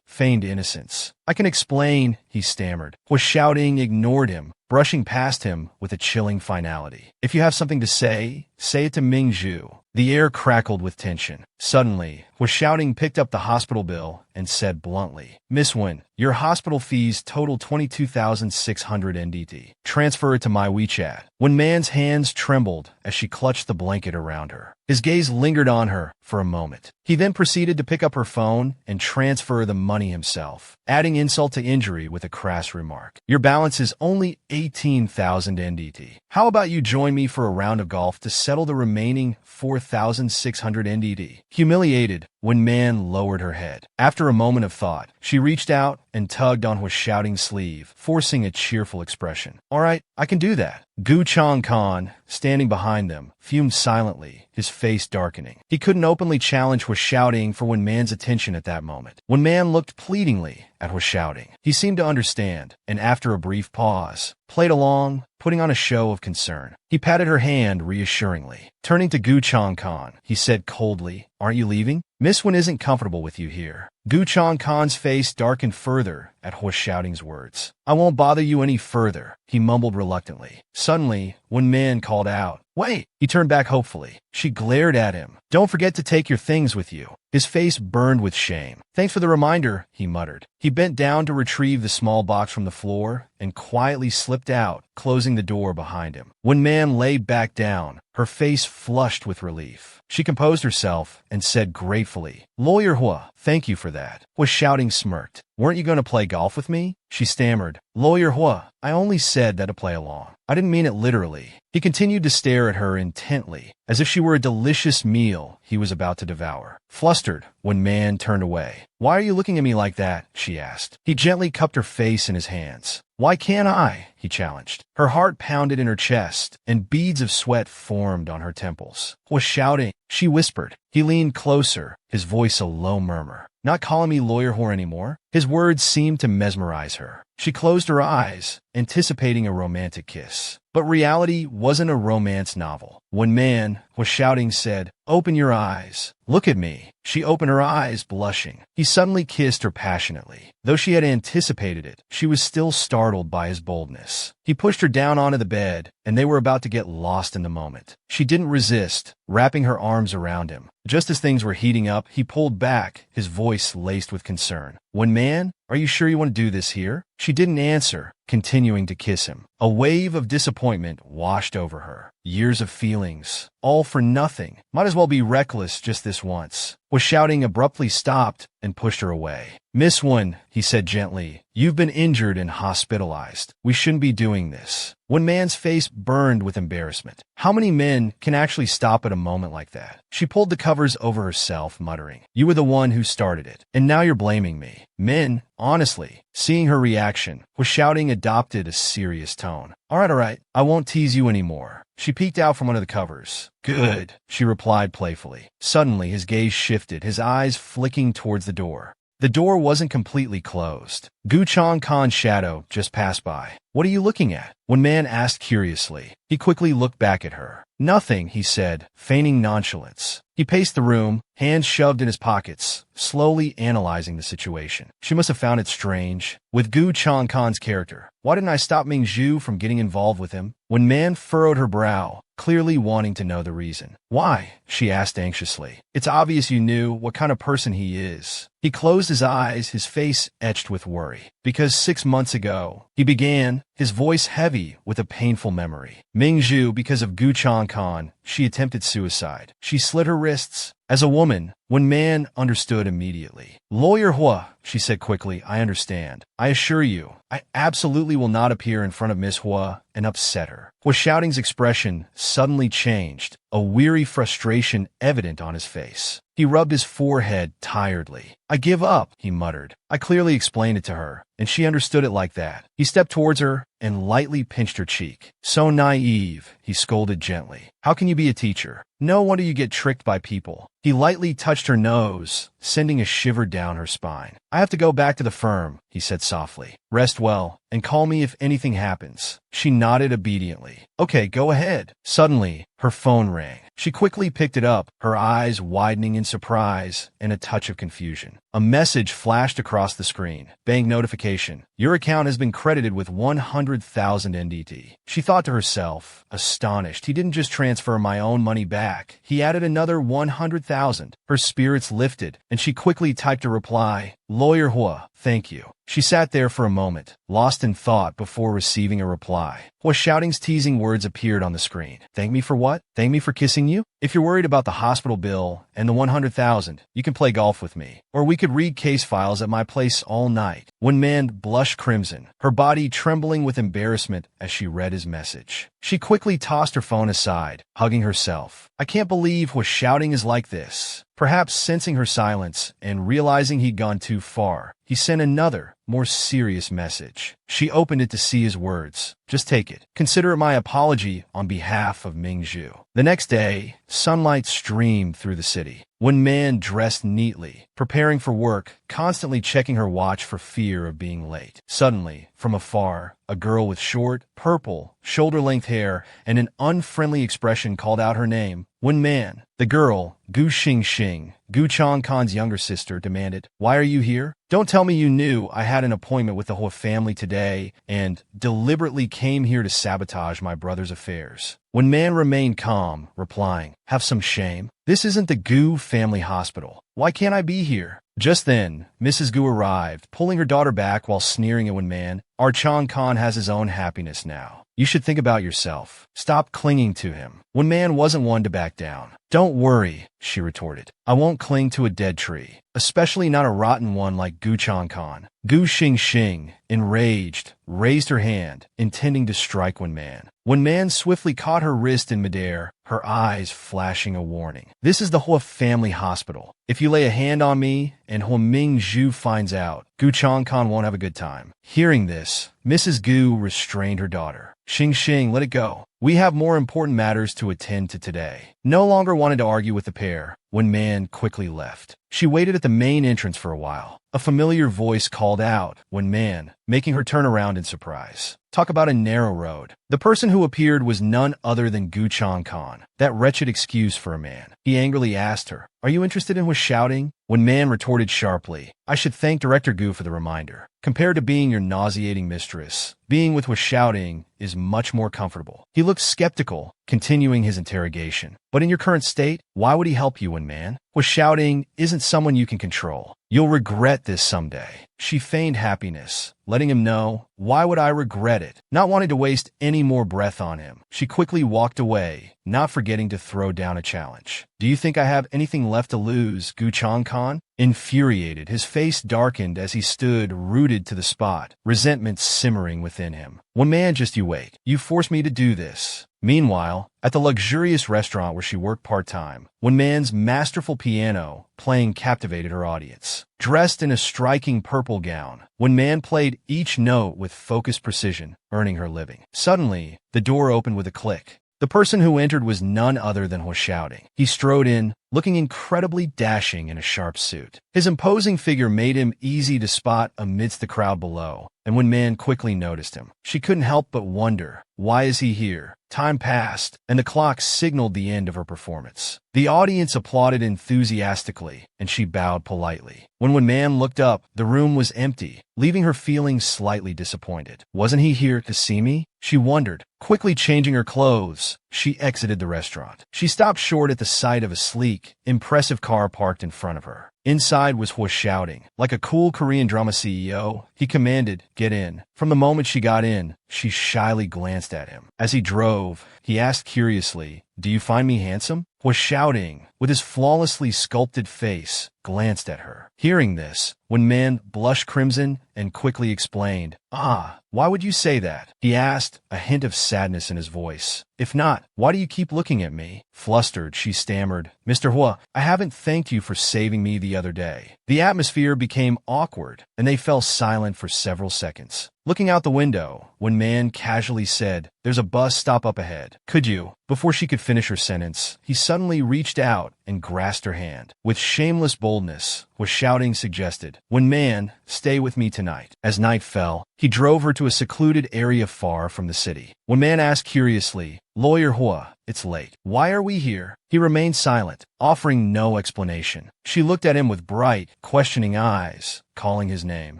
feigned innocence. I can explain, he stammered. Hua Xiaoting ignored him, brushing past him with a chilling finality. If you have something to say it to Ming Zhu. The air crackled with tension. Suddenly, Hua Xiaoting picked up the hospital bill and said bluntly, Miss Wen, your hospital fees total 22,600 NDT. Transfer it to my WeChat. Wen Man's hands trembled as she clutched the blanket around her. His gaze lingered on her for a moment. He then proceeded to pick up her phone and transfer the money himself, adding insult to injury with a crass remark. Your balance is only 18,000 NDT. How about you join me for a round of golf to settle the remaining 4,600 NDT? Humiliated, Wen Man lowered her head. After a moment of thought, she reached out and tugged on Hua Xiaoting's sleeve, forcing a cheerful expression. All right, I can do that. Gu Chang-kan, standing behind them, fumed silently, his face darkening. He couldn't openly challenge Hua Xiaoting for Wen Man's attention at that moment. Wen Man looked pleadingly at Hua Xiaoting. He seemed to understand, and after a brief pause, played along, putting on a show of concern. He patted her hand reassuringly. Turning to Gu Chang-kan, he said coldly, Aren't you leaving? Miss Wen isn't comfortable with you here. Gu Chang-kan's face darkened further at Hua Xiaoting's words. I won't bother you any further, he mumbled reluctantly. Suddenly, Wen Man called out, Wait! He turned back hopefully. She glared at him. Don't forget to take your things with you. His face burned with shame. Thanks for the reminder, he muttered. He bent down to retrieve the small box from the floor and quietly slipped out, closing the door behind him. Wen Man lay back down, her face flushed with relief. She composed herself and said gratefully, Lawyer Hua, thank you for that. Hua Xiaoting smirked. Weren't you going to play golf with me? She stammered. Lawyer Hua, I only said that to play along. I didn't mean it literally. He continued to stare at her intently, as if she were a delicious meal he was about to devour. Flustered, Wen Man turned away. Why are you looking at me like that? She asked. He gently cupped her face in his hands. Why can't I? He challenged. Her heart pounded in her chest, and beads of sweat formed on her temples. Hua Xiaoting, she whispered. He leaned closer, his voice a low murmur. Not calling me Lawyer Hua anymore? His words seemed to mesmerize her. She closed her eyes, anticipating a romantic kiss. But reality wasn't a romance novel. Wen Man, Hua Xiaoting said, Open your eyes. Look at me. She opened her eyes, blushing. He suddenly kissed her passionately. Though she had anticipated it, she was still startled by his boldness. He pushed her down onto the bed, and they were about to get lost in the moment. She didn't resist, wrapping her arms around him. Just as things were heating up, he pulled back, his voice laced with concern. Wen Man, are you sure you want to do this here? She didn't answer, continuing to kiss him. A wave of disappointment washed over her. Years of feelings, all for nothing. Might as well be reckless just this once. Hua Xiaoting abruptly stopped and pushed her away. Miss Wen, he said gently, you've been injured and hospitalized. We shouldn't be doing this. Wen Man's face burned with embarrassment. How many men can actually stop at a moment like that? She pulled the covers over herself, muttering, You were the one who started it, and now you're blaming me. Men, honestly. Seeing her reaction, Hua Xiaoting adopted a serious tone. All right, I won't tease you anymore. She peeked out from under the covers. Good, she replied playfully. Suddenly, his gaze shifted, his eyes flicking towards the door. The door wasn't completely closed. Gu Changkan's shadow just passed by. What are you looking at? When Man asked curiously. He quickly looked back at her. Nothing, he said, feigning nonchalance. He paced the room, hands shoved in his pockets, slowly analyzing the situation. She must have found it strange. With Gu Changkan's character, why didn't I stop Ming Zhu from getting involved with him? When Man furrowed her brow, clearly wanting to know the reason. Why? She asked anxiously. It's obvious you knew what kind of person he is. He closed his eyes, his face etched with worry. Because 6 months ago, he began, his voice heavy with a painful memory. Ming Zhu, because of Gu Changkan, she attempted suicide. She slit her wrists. As a woman, when Man understood immediately. Lawyer Hua, she said quickly, I understand. I assure you, I absolutely will not appear in front of Miss Hua and upset her. Hua Xiaoting's expression suddenly changed, a weary frustration evident on his face. He rubbed his forehead tiredly. I give up, he muttered. I clearly explained it to her, and she understood it like that. He stepped towards her and lightly pinched her cheek. So naive, he scolded gently. How can you be a teacher? No wonder you get tricked by people. He lightly touched her nose, sending a shiver down her spine. I have to go back to the firm, he said softly. Rest well, and call me if anything happens. She nodded obediently. Okay, go ahead. Suddenly, her phone rang. She quickly picked it up, her eyes widening in surprise and a touch of confusion. A message flashed across the screen. Bank notification. Your account has been credited with 100,000 NDT. She thought to herself, astonished. He didn't just transfer my own money back. He added another 100,000. Her spirits lifted, and she quickly typed a reply. Lawyer Hua, thank you. She sat there for a moment, lost in thought before receiving a reply. Hua Xiaoting's teasing words appeared on the screen. Thank me for what? Thank me for kissing you? If you're worried about the hospital bill and the 100,000, you can play golf with me. Or we could read case files at my place all night. When Man blushed crimson, her body trembling with embarrassment as she read his message. She quickly tossed her phone aside, hugging herself. I can't believe Hua Xiaoting is like this. Perhaps sensing her silence and realizing he'd gone too far, he sent another, more serious message. She opened it to see his words. Just take it. Consider it my apology on behalf of Ming Zhu. The next day, sunlight streamed through the city. When Man dressed neatly, preparing for work, constantly checking her watch for fear of being late. Suddenly, from afar, a girl with short, purple, shoulder-length hair and an unfriendly expression called out her name. When Man, the girl, Gu Xingxing, Gu Changkan's younger sister, demanded, Why are you here? Don't tell me you knew I had an appointment with the Hua family today and deliberately came here to sabotage my brother's affairs. When Man remained calm, replying, Have some shame. This isn't the Gu family hospital. Why can't I be here? Just then, Mrs. Gu arrived, pulling her daughter back while sneering at When Man. Our Changkan has his own happiness now. You should think about yourself. Stop clinging to him. When Man wasn't one to back down. Don't worry, she retorted. I won't cling to a dead tree, especially not a rotten one like Gu Changkan. Gu Xingxing, enraged, raised her hand, intending to strike When Man. When Man swiftly caught her wrist in midair, her eyes flashing a warning. This is the Hua family hospital. If you lay a hand on me and Hua Ming Zhu finds out, Gu Changkan won't have a good time. Hearing this, Mrs. Gu restrained her daughter. Xingxing, let it go. We have more important matters to attend to today. No longer wanted to argue with the pair, When Man quickly left. She waited at the main entrance for a while. A familiar voice called out, When Man, making her turn around in surprise. Talk about a narrow road. The person who appeared was none other than Gu Changkan. That wretched excuse for a man. He angrily asked her, Are you interested in Hua Xiaoting? When Man retorted sharply, I should thank Director Gu for the reminder. Compared to being your nauseating mistress, being with Hua Xiaoting is much more comfortable. He looked skeptical, continuing his interrogation. But in your current state, why would he help you, When Man? Hua Xiaoting isn't someone you can control. You'll regret this someday. She feigned happiness, letting him know, why would I regret it? Not wanting to waste any more breath on him, she quickly walked away, not forgetting to throw down a challenge. Do you think I have anything left to lose, Gu Changkan? Infuriated, his face darkened as he stood rooted to the spot, resentment simmering within him. When Man, just you wait. You forced me to do this. Meanwhile, at the luxurious restaurant where she worked part-time, When Man's masterful piano playing captivated her audience. Dressed in a striking purple gown, When Man played each note with focused precision, earning her living. Suddenly, the door opened with a click, The person who entered was none other than Hua Xiaoting. He strode in, looking incredibly dashing in a sharp suit. His imposing figure made him easy to spot amidst the crowd below, and when Man quickly noticed him, she couldn't help but wonder, why is he here? Time passed, and the clock signaled the end of her performance. The audience applauded enthusiastically, and she bowed politely. When Man looked up, the room was empty, leaving her feeling slightly disappointed. Wasn't he here to see me? She wondered. Quickly changing her clothes, she exited the restaurant. She stopped short at the sight of a sleek, impressive car parked in front of her. Inside was Hua Xiaoting. Like a cool Korean drama CEO, he commanded, "Get in." From the moment she got in, she shyly glanced at him. As he drove, he asked curiously, "Do you find me handsome?" Hua Xiaoting, with his flawlessly sculpted face, glanced at her. Hearing this, when Man blushed crimson and quickly explained, "Ah, why would you say that?" He asked, a hint of sadness in his voice. "If not, why do you keep looking at me?" Flustered, she stammered, "Mr. Hua, I haven't thanked you for saving me the other day." The atmosphere became awkward, and they fell silent for several seconds. Looking out the window, when Man casually said, "There's a bus stop up ahead. Could you?" Before she could finish her sentence, he suddenly reached out and grasped her hand. With shameless boldness, Hua Xiaoting suggested, "When Man, stay with me tonight." As night fell, he drove her to a secluded area far from the city. When Man asked curiously, "Lawyer Hua, it's late. Why are we here?" He remained silent, offering no explanation. She looked at him with bright, questioning eyes, calling his name.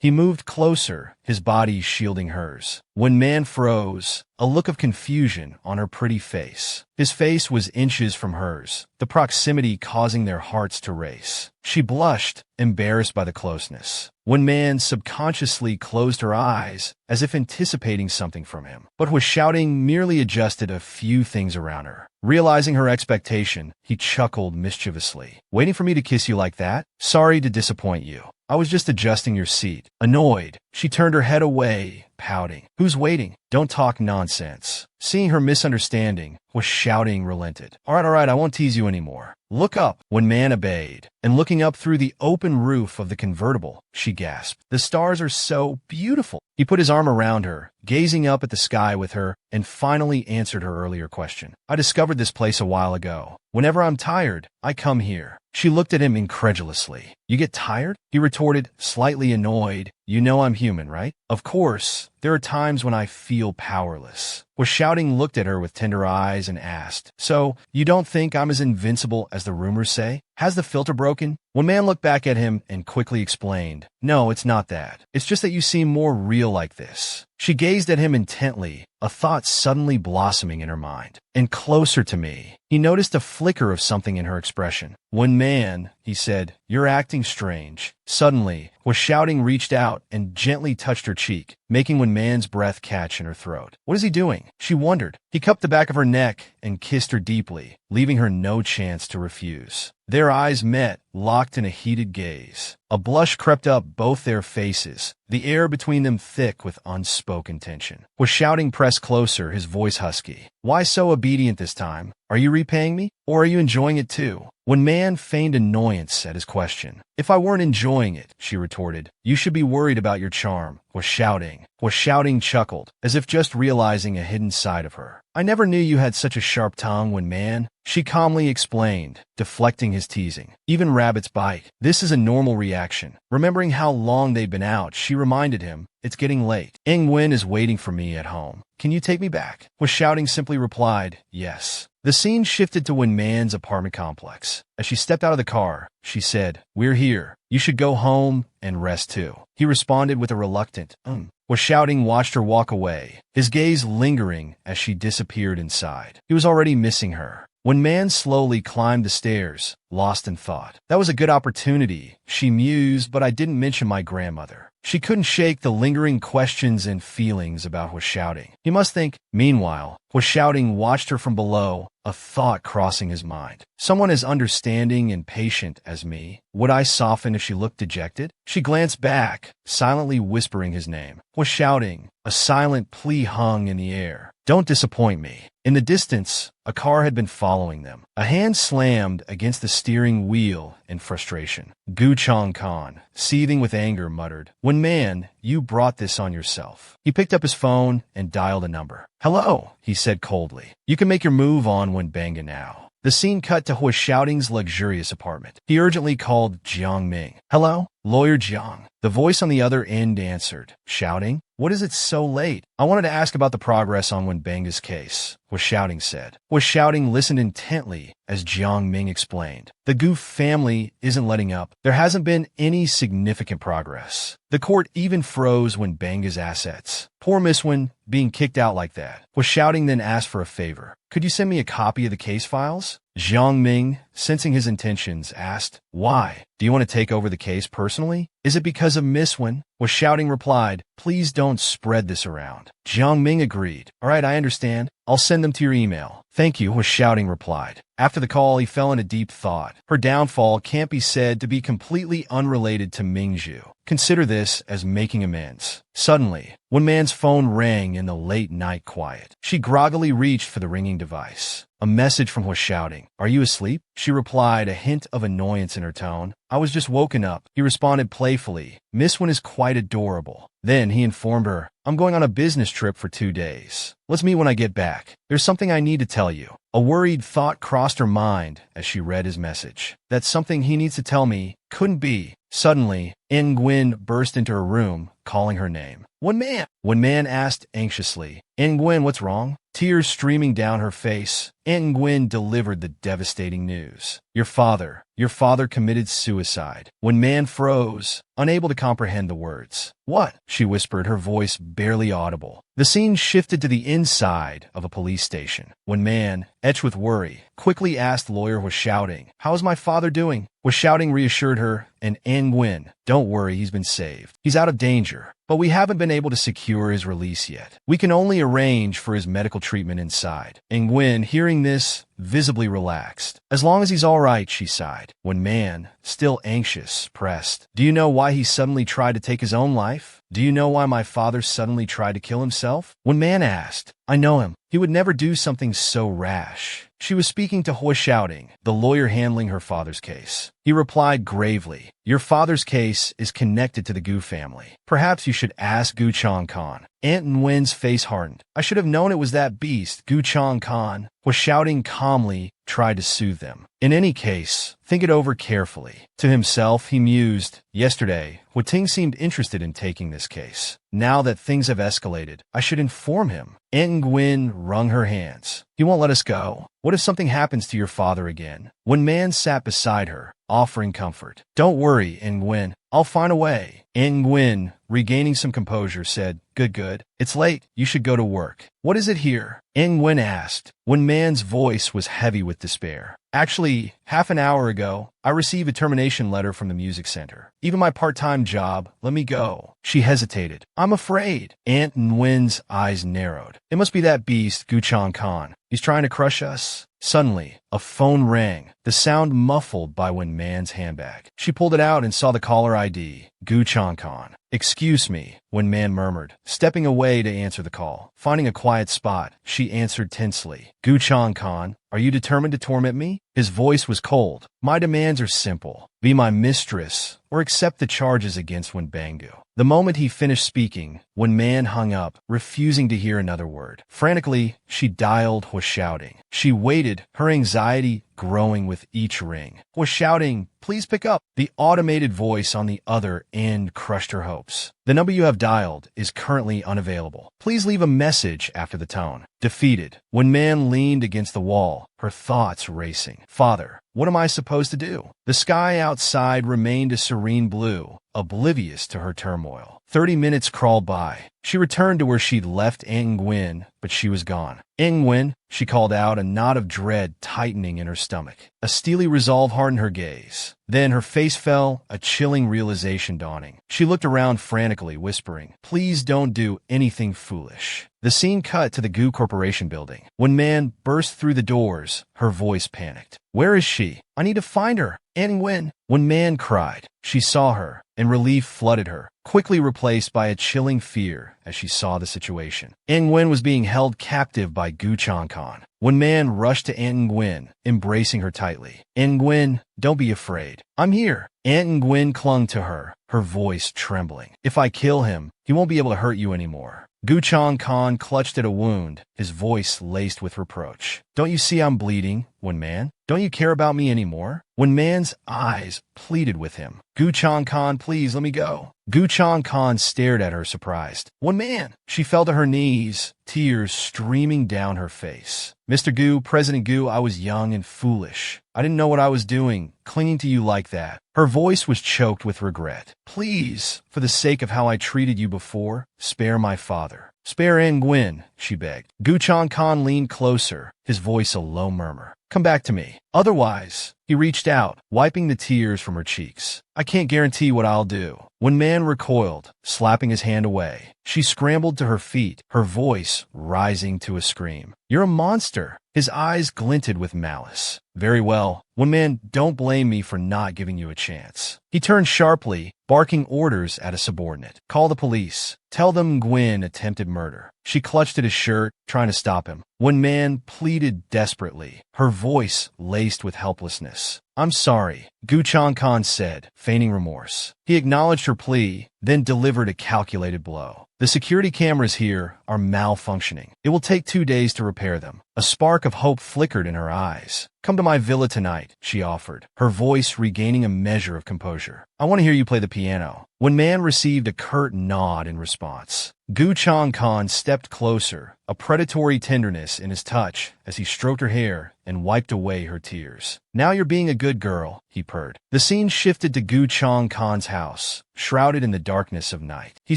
He moved closer, his body shielding hers. When Man froze, a look of confusion on her pretty face. His face was inches from hers, the proximity causing their hearts to race. She blushed, embarrassed by the closeness. When Man subconsciously closed her eyes, as if anticipating something from him, but was shouting merely adjusted a few things around her. Realizing her expectation, he chuckled mischievously. "Waiting for me to kiss you like that? Sorry to disappoint you. I was just adjusting your seat." Annoyed, she turned her head away, pouting. "Who's waiting? Don't talk nonsense." Seeing her misunderstanding, Hua Xiaoting relented. All right, I won't tease you anymore. Look up." When Man obeyed, and looking up through the open roof of the convertible, she gasped. "The stars are so beautiful." He put his arm around her, gazing up at the sky with her, and finally answered her earlier question. "I discovered this place a while ago. Whenever I'm tired, I come here." She looked at him incredulously. "You get tired?" He retorted, slightly annoyed. "You know I'm human, right?" "Of course. There are times when I feel powerless." Hua Xiaoting looked at her with tender eyes and asked, "So, you don't think I'm as invincible as the rumors say? Has the filter broken?" When Man looked back at him and quickly explained, "No, it's not that. It's just that you seem more real like this." She gazed at him intently, a thought suddenly blossoming in her mind. "And closer to me." He noticed a flicker of something in her expression. "When Man," he said, "you're acting strange." Suddenly, Hua Xiaoting reached out and gently touched her cheek, making When Man's breath catch in her throat. What is he doing? She wondered. He cupped the back of her neck and kissed her deeply, leaving her no chance to refuse. Their eyes met, locked in a heated gaze. A blush crept up both their faces, the air between them thick with unspoken tension. Hua Xiaoting pressed closer, his voice husky. "Why so obedient this time? Are you repaying me? Or are you enjoying it too?" When Man feigned annoyance at his question. "If I weren't enjoying it," she retorted, "you should be worried about your charm." Hua Xiaoting chuckled, as if just realizing a hidden side of her. "I never knew you had such a sharp tongue, When Man," she calmly explained, deflecting his teasing. "Even rabbits bite." This is a normal reaction. Remembering how long they'd been out, she reminded him, "It's getting late. Eng Wen is waiting for me at home. Can you take me back?" Hua Xiaoting simply replied, "Yes." The scene shifted to When Man's apartment complex. As she stepped out of the car, she said, "We're here. You should go home and rest too." He responded with a reluctant, Hua Xiaoting watched her walk away, his gaze lingering as she disappeared inside. He was already missing her. When Man slowly climbed the stairs, lost in thought. "That was a good opportunity," she mused, "but I didn't mention my grandmother." She couldn't shake the lingering questions and feelings about Hua Xiaoting. He must think. Meanwhile, Hua Xiaoting watched her from below, a thought crossing his mind. Someone as understanding and patient as me. Would I soften if she looked dejected? She glanced back, silently whispering his name. Hua Xiaoting. A silent plea hung in the air. Don't disappoint me. In the distance, a car had been following them. A hand slammed against the steering wheel in frustration. Gu Chang-kan, seething with anger, muttered, "When man, you brought this on yourself." He picked up his phone and dialed a number. "Hello," he said coldly. "You can make your move on when Banga now." The scene cut to Hui Xiaoting's luxurious apartment. He urgently called Jiang Ming. "Hello? Lawyer Jiang." The voice on the other end answered. "Shouting? What is it so late? I wanted to ask about the progress on Wenbanga's case," Hui Xiaoting said. Hui Xiaoting listened intently as Jiang Ming explained. "The Gu family isn't letting up. There hasn't been any significant progress. The court even froze Wenbanga's assets. Poor Miss Wen being kicked out like that." Hui Xiaoting then asked for a favor. "Could you send me a copy of the case files?" Jiang Ming, sensing his intentions, asked, "Why? Do you want to take over the case personally? Is it because of Miss Wen?" Hui Xiaoting replied, "Please don't spread this around." Jiang Ming agreed. "All right, I understand. I'll send them to your email." "Thank you," Hui Xiaoting replied. After the call, he fell into deep thought. Her downfall can't be said to be completely unrelated to Mingzhu. Consider this as making amends. Suddenly, Wen Man's phone rang in the late-night quiet. She groggily reached for the ringing device. A message from Hui Xiaoting. "Are you asleep?" She replied, a hint of annoyance in her tone. "I was just woken up." He responded playfully. "Miss Wen is quite adorable." Then he informed her, "I'm going on a business trip for 2 days. Let's meet when I get back. There's something I need to tell you." A worried thought crossed her mind as she read his message. That something he needs to tell me couldn't be. Suddenly, Nguyen burst into her room, calling her name. "Wen Man!" Wen Man asked anxiously. "Nguyen, what's wrong?" Tears streaming down her face, Nguyen delivered the devastating news. Your father committed suicide." Wen Man froze, unable to comprehend the words. "What?" she whispered, her voice barely audible. The scene shifted to the inside of a police station. Wen Man, etched with worry, quickly asked lawyer Hui Xiaoting, "How's my father doing?" Hui Xiaoting reassured her, and Nguyen, "Don't worry, he's been saved. He's out of danger, but we haven't been able to secure his release yet. We can only arrange for his medical treatment inside." Nguyen, hearing this, visibly relaxed. "As long as he's all right," she sighed. Wen Man, still anxious, pressed, "Do you know why he suddenly tried to take his own life? Do you know why my father suddenly tried to kill himself?" Wen Man asked. "I know him. He would never do something so rash." She was speaking to Hui Xiaoting, the lawyer handling her father's case. He replied gravely, "Your father's case is connected to the Gu family. Perhaps you should ask Gu Chang-kan." Aunt Nguyen's face hardened. "I should have known it was that beast, Gu Chang-kan." Hui Xiaoting calmly tried to soothe them. "In any case, think it over carefully." To himself, he mused, "Yesterday, Hu Ting seemed interested in taking this case. Now that things have escalated, I should inform him." Aunt Nguyen wrung her hands. "He won't let us go. What if something happens to your father again?" Wen Man sat beside her, offering comfort. "Don't worry, Nguyen. I'll find a way." Nguyen, regaining some composure, said, Good. It's late. You should go to work." "What is it here?" Nguyen asked. Wen Man's voice was heavy with despair. "Actually, half an hour ago, I received a termination letter from the music center. Even my part-time job let me go." She hesitated. "I'm afraid." Aunt Nguyen's eyes narrowed. "It must be that beast, Gu Chang-kan. He's trying to crush us." Suddenly, a phone rang, the sound muffled by Wen Man's handbag. She pulled it out and saw the caller ID, Gu Chang-kan. "Excuse me," Wen Man murmured, stepping away to answer the call. Finding a quiet spot, she answered tensely. "Gu Chang-kan, are you determined to torment me?" His voice was cold. "My demands are simple. Be my mistress, or accept the charges against Wenbangu." The moment he finished speaking, Wen Man hung up, refusing to hear another word. Frantically, she dialed Hui Xiaoting. She waited, her anxiety growing with each ring. Hui Xiaoting, "Please pick up." The automated voice on the other end crushed her hopes. "The number you have dialed is currently unavailable. Please leave a message after the tone." Defeated, Wen Man leaned against the wall, her thoughts racing. "Father, what am I supposed to do?" The sky outside remained a serene blue, oblivious to her turmoil. 30 minutes crawled by. She returned to where she'd left Nguyen, but she was gone. "Nguyen," she called out, a knot of dread tightening in her stomach. A steely resolve hardened her gaze. Then her face fell, a chilling realization dawning. She looked around frantically, whispering, "Please don't do anything foolish." The scene cut to the Gu Corporation building. Wen Man burst through the doors, her voice panicked. "Where is she? I need to find her. Nguyen." Wen Man cried. She saw her, and relief flooded her. quickly replaced by a chilling fear as she saw the situation. Nguyen was being held captive by Gu Changkan. When Man rushed to Aunt Nguyen, embracing her tightly. Nguyen, don't be afraid. I'm here. Aunt Nguyen clung to her, her voice trembling. If I kill him, he won't be able to hurt you anymore. Gu Changkan clutched at a wound, his voice laced with reproach. Don't you see I'm bleeding, Wen Man? Don't you care about me anymore? Wen Man's eyes pleaded with him. Gu Changkan, please let me go. Gu Changkan stared at her surprised. Wen Man! She fell to her knees, tears streaming down her face. Mr. Gu, President Gu, I was young and foolish. I didn't know what I was doing, clinging to you like that. Her voice was choked with regret. Please, for the sake of how I treated you before, spare my father. Spare Nguyen, she begged. Gu Changkan leaned closer, his voice a low murmur. Come back to me. Otherwise, he reached out, wiping the tears from her cheeks. I can't guarantee what I'll do. When Man recoiled, slapping his hand away, she scrambled to her feet, her voice rising to a scream. You're a monster. His eyes glinted with malice. Very well. When Man, don't blame me for not giving you a chance. He turned sharply, barking orders at a subordinate. Call the police. Tell them Nguyen attempted murder. She clutched at his shirt, trying to stop him. When Man pleaded desperately, her voice laced with helplessness. I'm sorry, Gu Changkan said, feigning remorse. He acknowledged her plea, then delivered a calculated blow. The security cameras here are malfunctioning. It will take 2 days to repair them. A spark of hope flickered in her eyes. Come to my villa tonight, she offered, her voice regaining a measure of composure. I want to hear you play the piano. When Man received a curt nod in response, Gu Changkan stepped closer, a predatory tenderness in his touch as he stroked her hair and wiped away her tears. Now you're being a good girl, he purred. The scene shifted to Gu Changkan's house, shrouded in the darkness of night. He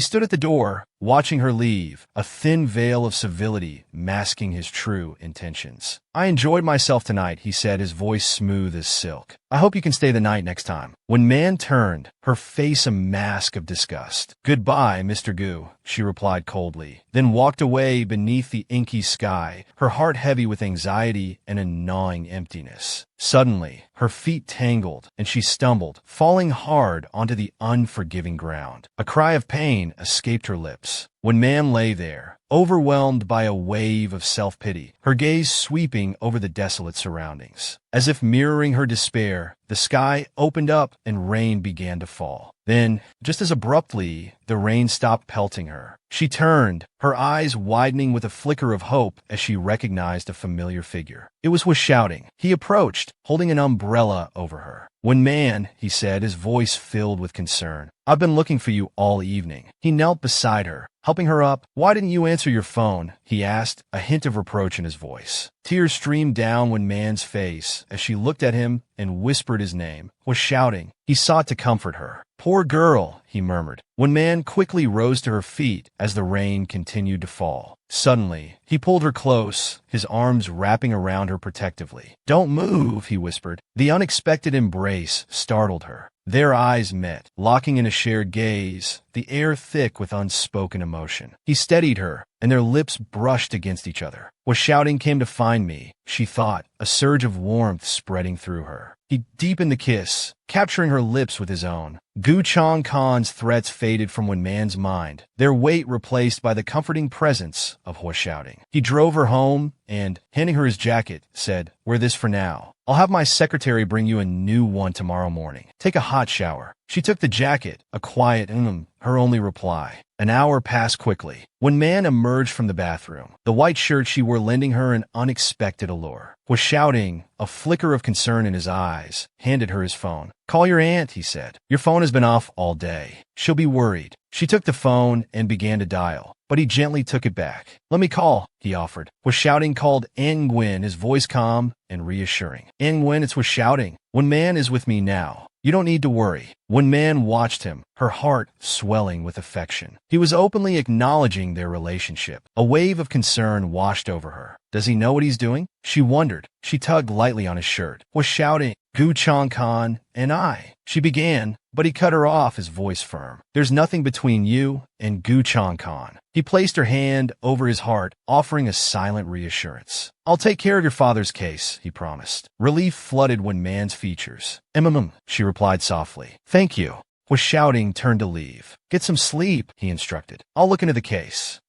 stood at the door, watching her leave, a thin veil of civility masking his true intentions. I enjoyed myself tonight, he said, his voice smooth as silk. I hope you can stay the night next time. When Man turned, her face a mask of disgust. Goodbye, Mr. Gu, she replied coldly, then walked away beneath the inky sky, her heart heavy with anxiety and a gnawing emptiness. Suddenly, her feet tangled, and she stumbled, falling hard onto the unforgiving ground. A cry of pain escaped her lips. When Man lay there, overwhelmed by a wave of self-pity, her gaze sweeping over the desolate surroundings. As if mirroring her despair, the sky opened up and rain began to fall. Then, just as abruptly, the rain stopped pelting her. She turned, her eyes widening with a flicker of hope as she recognized a familiar figure. It was shouting. He approached, holding an umbrella over her. When Man, he said, his voice filled with concern. I've been looking for you all evening. He knelt beside her, helping her up. Why didn't you answer your phone? He asked, a hint of reproach in his voice. Tears streamed down When Man's face as she looked at him and whispered his name. Was shouting. He sought to comfort her. Poor girl, he murmured. When Man quickly rose to her feet as the rain continued to fall. Suddenly, he pulled her close, his arms wrapping around her protectively. Don't move, he whispered. The unexpected embrace startled her. Their eyes met, locking in a shared gaze, the air thick with unspoken emotion. He steadied her, and their lips brushed against each other. Was shouting came to find me, she thought, a surge of warmth spreading through her. He deepened the kiss, capturing her lips with his own. Gu Changkan's threats faded from When Man's mind, their weight replaced by the comforting presence of Hua shouting. He drove her home and, handing her his jacket, said, Wear this for now. I'll have my secretary bring you a new one tomorrow morning. Take a hot shower. She took the jacket, a quiet her only reply. An hour passed quickly. When Man emerged from the bathroom, the white shirt she wore lending her an unexpected allure. Was shouting, a flicker of concern in his eyes, handed her his phone. Call your aunt, he said. Your phone has been off all day. She'll be worried. She took the phone and began to dial, but he gently took it back. Let me call, he offered. Was shouting called Nguyen, his voice calm and reassuring. Nguyen, it's was shouting. When Man is with me now. You don't need to worry. When Man watched him, her heart swelling with affection. He was openly acknowledging their relationship. A wave of concern washed over her. Does he know what he's doing? She wondered. She tugged lightly on his shirt. Was shouting, Gu Changkan and I. She began, but he cut her off, his voice firm. There's nothing between you and Gu Changkan. He placed her hand over his heart, offering a silent reassurance. I'll take care of your father's case, he promised. Relief flooded When Man's features. She replied softly. Thank you. Was shouting turned to leave. Get some sleep, he instructed. I'll look into the case.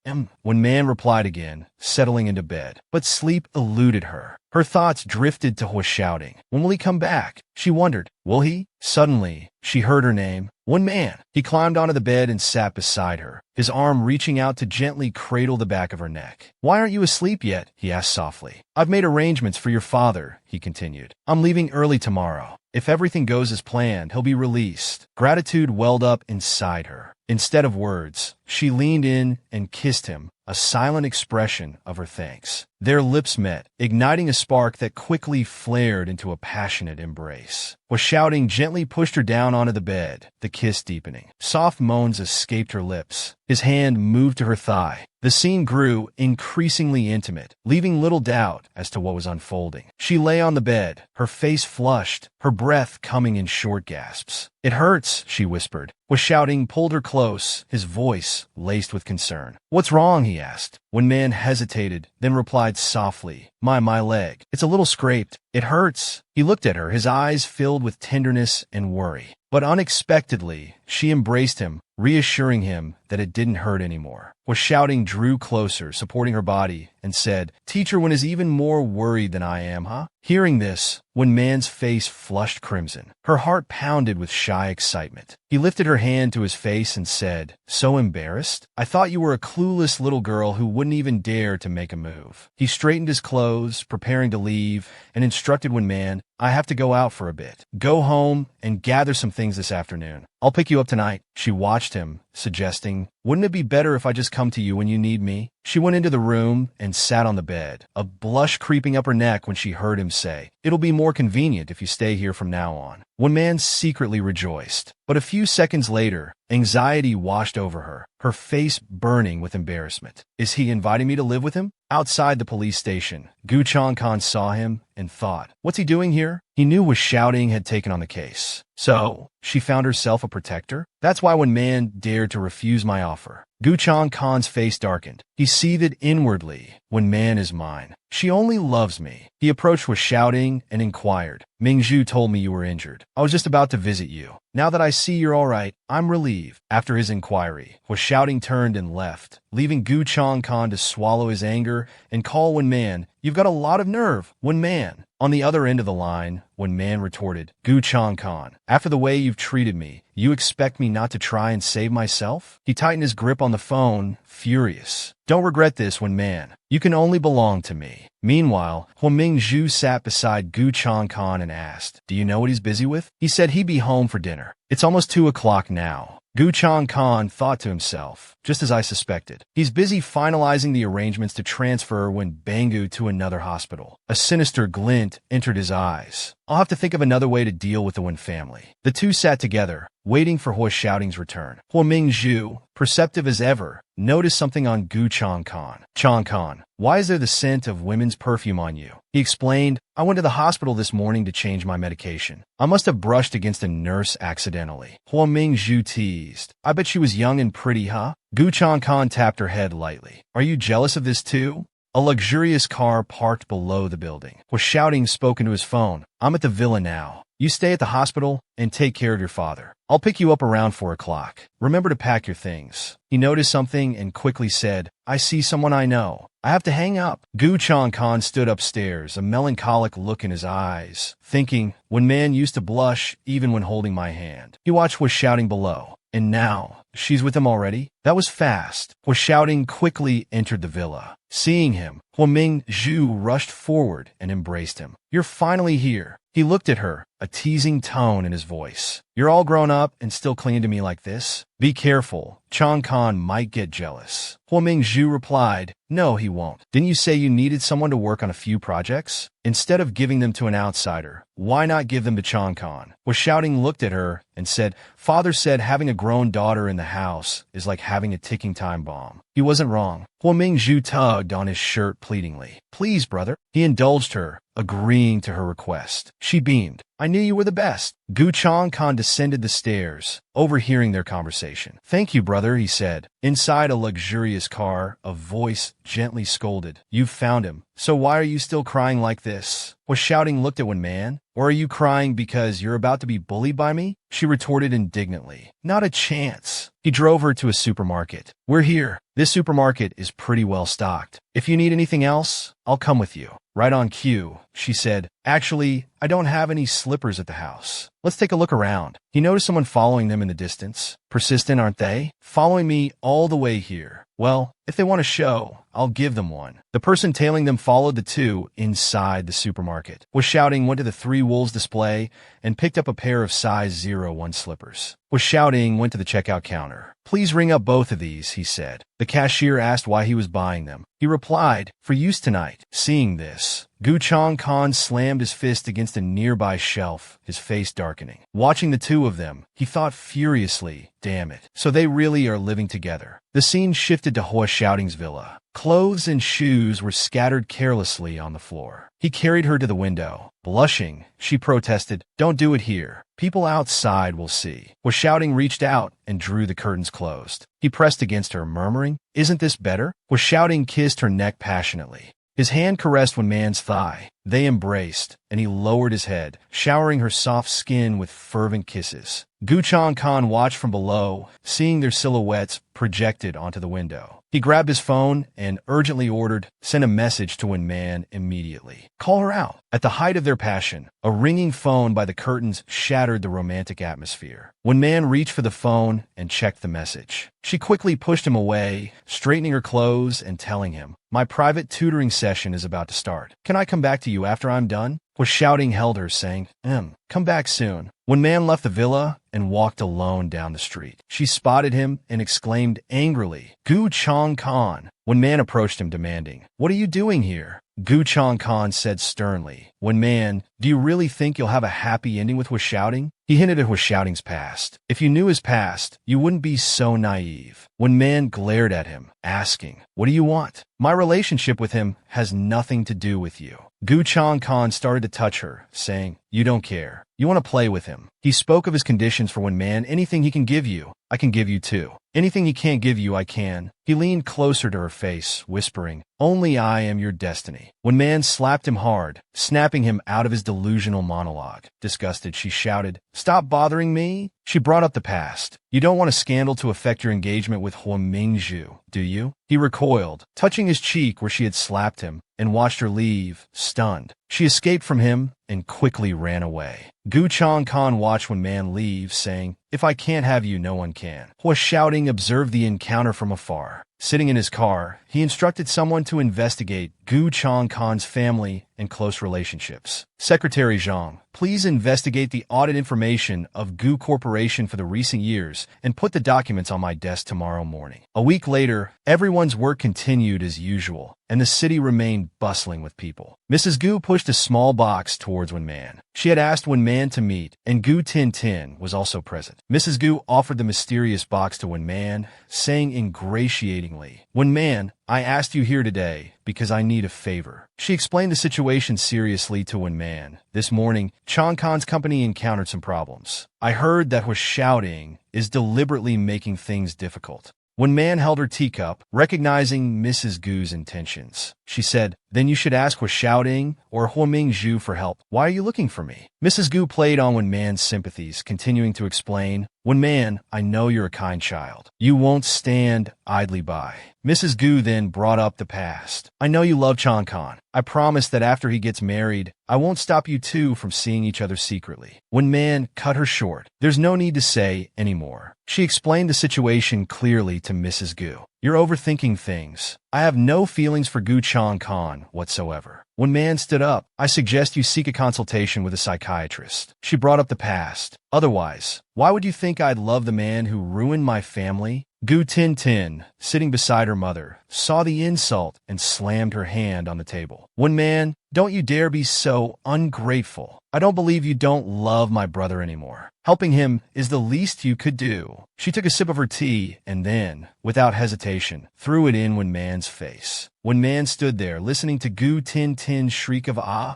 When Man replied again, settling into bed. But sleep eluded her. Her thoughts drifted to Hua shouting. When will he come back? She wondered. Will he? Suddenly, she heard her name. One Man. He climbed onto the bed and sat beside her, his arm reaching out to gently cradle the back of her neck. Why aren't you asleep yet? He asked softly. I've made arrangements for your father, he continued. I'm leaving early tomorrow. If everything goes as planned, he'll be released. Gratitude welled up inside her. Instead of words, she leaned in and kissed him, a silent expression of her thanks. Their lips met, igniting a spark that quickly flared into a passionate embrace. Hua shouting gently pushed her down onto the bed, the kiss deepening. Soft moans escaped her lips. His hand moved to her thigh. The scene grew increasingly intimate, leaving little doubt as to what was unfolding. She lay on the bed, her face flushed, her breath coming in short gasps. It hurts, she whispered. Hua shouting pulled her close, his voice laced with concern. What's wrong? He asked. When Man hesitated, then replied softly, My leg. It's a little scraped. It hurts. He looked at her, his eyes filled with tenderness and worry. But unexpectedly, she embraced him, reassuring him that it didn't hurt anymore. Hua shouting drew closer, supporting her body, and said, Teacher Wen is even more worried than I am, huh? Hearing this, When Man's face flushed crimson, her heart pounded with shy excitement. He lifted her hand to his face and said, So embarrassed? I thought you were a clueless little girl who wouldn't even dare to make a move. He straightened his clothes, preparing to leave, and instructed When Man, I have to go out for a bit. Go home and gather some things this afternoon. I'll pick you up tonight. She watched him, suggesting, Wouldn't it be better if I just come to you when you need me? She went into the room and sat on the bed, a blush creeping up her neck when she heard him say, It'll be more convenient if you stay here from now on. One Man secretly rejoiced. But a few seconds later, anxiety washed over her, her face burning with embarrassment. Is he inviting me to live with him? Outside the police station, Gu Changkan saw him and thought, What's he doing here? He knew Hua shouting had taken on the case. So, she found herself a protector? That's why When Man dared to refuse my offer. Gu Changkan's face darkened. He seethed inwardly. When Man is mine. She only loves me. He approached Hua shouting and inquired, Mingzhu told me you were injured. I was just about to visit you. Now that I see you're all right, I'm relieved. After his inquiry, Hua shouting turned and left, leaving Gu Changkan to swallow his anger and call When Man, You've got a lot of nerve, When Man. On the other end of the line, When Man retorted, Gu Changkan, after the way you've treated me, you expect me not to try and save myself? He tightened his grip on the phone, furious. Don't regret this, When Man. You can only belong to me. Meanwhile, Hua Mingzhu sat beside Gu Changkan and asked, Do you know what he's busy with? He said he'd be home for dinner. It's almost 2 o'clock now. Gu Changkan thought to himself, just as I suspected. He's busy finalizing the arrangements to transfer Wen Bangu to another hospital. A sinister glint entered his eyes. I'll have to think of another way to deal with the Wen family. The two sat together, waiting for Hua shouting's return. Hua Mingzhu, perceptive as ever, noticed something on Gu Changkan. Changkan, why is there the scent of women's perfume on you? He explained, I went to the hospital this morning to change my medication. I must have brushed against a nurse accidentally. Hua Mingzhu teased. I bet she was young and pretty, huh? Gu Changkan tapped her head lightly. Are you jealous of this too? A luxurious car parked below the building. Hua shouting spoke into his phone. I'm at the villa now. You stay at the hospital and take care of your father. I'll pick you up around 4 o'clock. Remember to pack your things. He noticed something and quickly said, I see someone I know. I have to hang up. Gu Changkan stood upstairs, a melancholic look in his eyes, thinking, When Man used to blush even when holding my hand. He watched Hua shouting below. And now, she's with him already? That was fast. Hua shouting quickly entered the villa. Seeing him, Hua Mingzhu rushed forward and embraced him. You're finally here. He looked at her, a teasing tone in his voice. You're all grown up and still clinging to me like this? Be careful. Changkan might get jealous. Hua Mingzhu replied, No, he won't. Didn't you say you needed someone to work on a few projects? Instead of giving them to an outsider, why not give them to Changkan? Hua shouting looked at her and said, Father said having a grown daughter in the house is like having a ticking time bomb. He wasn't wrong. Hua Mingzhu tugged on his shirt pleadingly. Please, brother. He indulged her, agreeing to her request. She beamed. I knew you were the best. Gu Changkan descended the stairs, overhearing their conversation. Thank you, brother, he said. Inside a luxurious car, a voice gently scolded. You've found him. So why are you still crying like this? Was shouting looked at Wen Man. Or are you crying because you're about to be bullied by me? She retorted indignantly. Not a chance. He drove her to a supermarket. We're here. This supermarket is pretty well stocked. If you need anything else, I'll come with you. Right on cue, she said. Actually, I don't have any slippers at the house. Let's take a look around. He noticed someone following them in the distance. Persistent, aren't they? Following me all the way here. Well, if they want a show, I'll give them one. The person tailing them followed the two inside the supermarket. Was shouting went to the Three Wolves display and picked up a pair of size 01 slippers. Was shouting went to the checkout counter. Please ring up both of these, he said. The cashier asked why he was buying them. He replied, for use tonight. Seeing this, Gu Changkan slammed his fist against a nearby shelf, his face darkening. Watching the two of them, he thought furiously, damn it. So they really are living together. The scene shifted to Hua Shouting's villa. Clothes and shoes were scattered carelessly on the floor. He carried her to the window. Blushing, she protested, don't do it here. People outside will see. Hua Shouting reached out and drew the curtains closed. He pressed against her, murmuring, isn't this better? Hua Shouting kissed her neck passionately. His hand caressed Wen Man's thigh. They embraced, and he lowered his head, showering her soft skin with fervent kisses. Gu Changkan watched from below, seeing their silhouettes projected onto the window. He grabbed his phone and urgently ordered, send a message to Wen Man immediately. Call her out. At the height of their passion, a ringing phone by the curtains shattered the romantic atmosphere. Wen Man reached for the phone and checked the message. She quickly pushed him away, straightening her clothes and telling him, my private tutoring session is about to start. Can I come back to you after I'm done? Hua Shouting held her, saying, come back soon. Wen Man left the villa and walked alone down the street. She spotted him and exclaimed angrily, Gu Changkan. Wen Man approached him, demanding, what are you doing here? Gu Changkan said sternly, Wen Man, do you really think you'll have a happy ending with Hua Shouting? He hinted at Hua Shouting's past. If you knew his past, you wouldn't be so naive. Wen Man glared at him, asking, what do you want? My relationship with him has nothing to do with you. Gu Changkan started to touch her, saying, you don't care. You want to play with him. He spoke of his conditions for Wen Man. Anything he can give you, I can give you too. Anything he can't give you, I can. He leaned closer to her face, whispering, only I am your destiny. Wen Man slapped him hard, snapping him out of his delusional monologue. Disgusted, she shouted, stop bothering me. She brought up the past. You don't want a scandal to affect your engagement with Hua Mingzhu, do you? He recoiled, touching his cheek where she had slapped him, and watched her leave, stunned. She escaped from him and quickly ran away. Gu Changkan watched Wen Man leave, saying, if I can't have you, no one can. Hua Shouting observed the encounter from afar. Sitting in his car, he instructed someone to investigate Gu Changkan's family and close relationships. Secretary Zhang, please investigate the audit information of Gu Corporation for the recent years and put the documents on my desk tomorrow morning. A week later, everyone's work continued as usual, and the city remained bustling with people. Mrs. Gu pushed a small box towards Wen Man. She had asked Wen Man to meet, and Gu Tin was also present. Mrs. Gu offered the mysterious box to Wen Man, saying ingratiatingly, Wen Man, I asked you here today because I need a favor. She explained the situation seriously to Wen Man. This morning, Changkan's company encountered some problems. I heard that Hua Shouting is deliberately making things difficult. Wen Man held her teacup, recognizing Mrs. Gu's intentions. She said, then you should ask Hua Shouting or Hua Mingzhu for help. Why are you looking for me? Mrs. Gu played on Wen Man's sympathies, continuing to explain, Wen Man, I know you're a kind child. You won't stand idly by. Mrs. Gu then brought up the past. I know you love Changkan. I promise that after he gets married, I won't stop you two from seeing each other secretly. Wen Man cut her short. There's no need to say any more. She explained the situation clearly to Mrs. Gu. You're overthinking things. I have no feelings for Gu Changkan whatsoever. Wen Man stood up. I suggest you seek a consultation with a psychiatrist. She brought up the past. Otherwise, why would you think I'd love the man who ruined my family? Gu Tin, sitting beside her mother, saw the insult and slammed her hand on the table. Wen Man, don't you dare be so ungrateful. I don't believe you don't love my brother anymore. Helping him is the least you could do. She took a sip of her tea and then, without hesitation, threw it in Wen Man's face. Wen Man stood there, listening to Gu Tin's shriek of ah.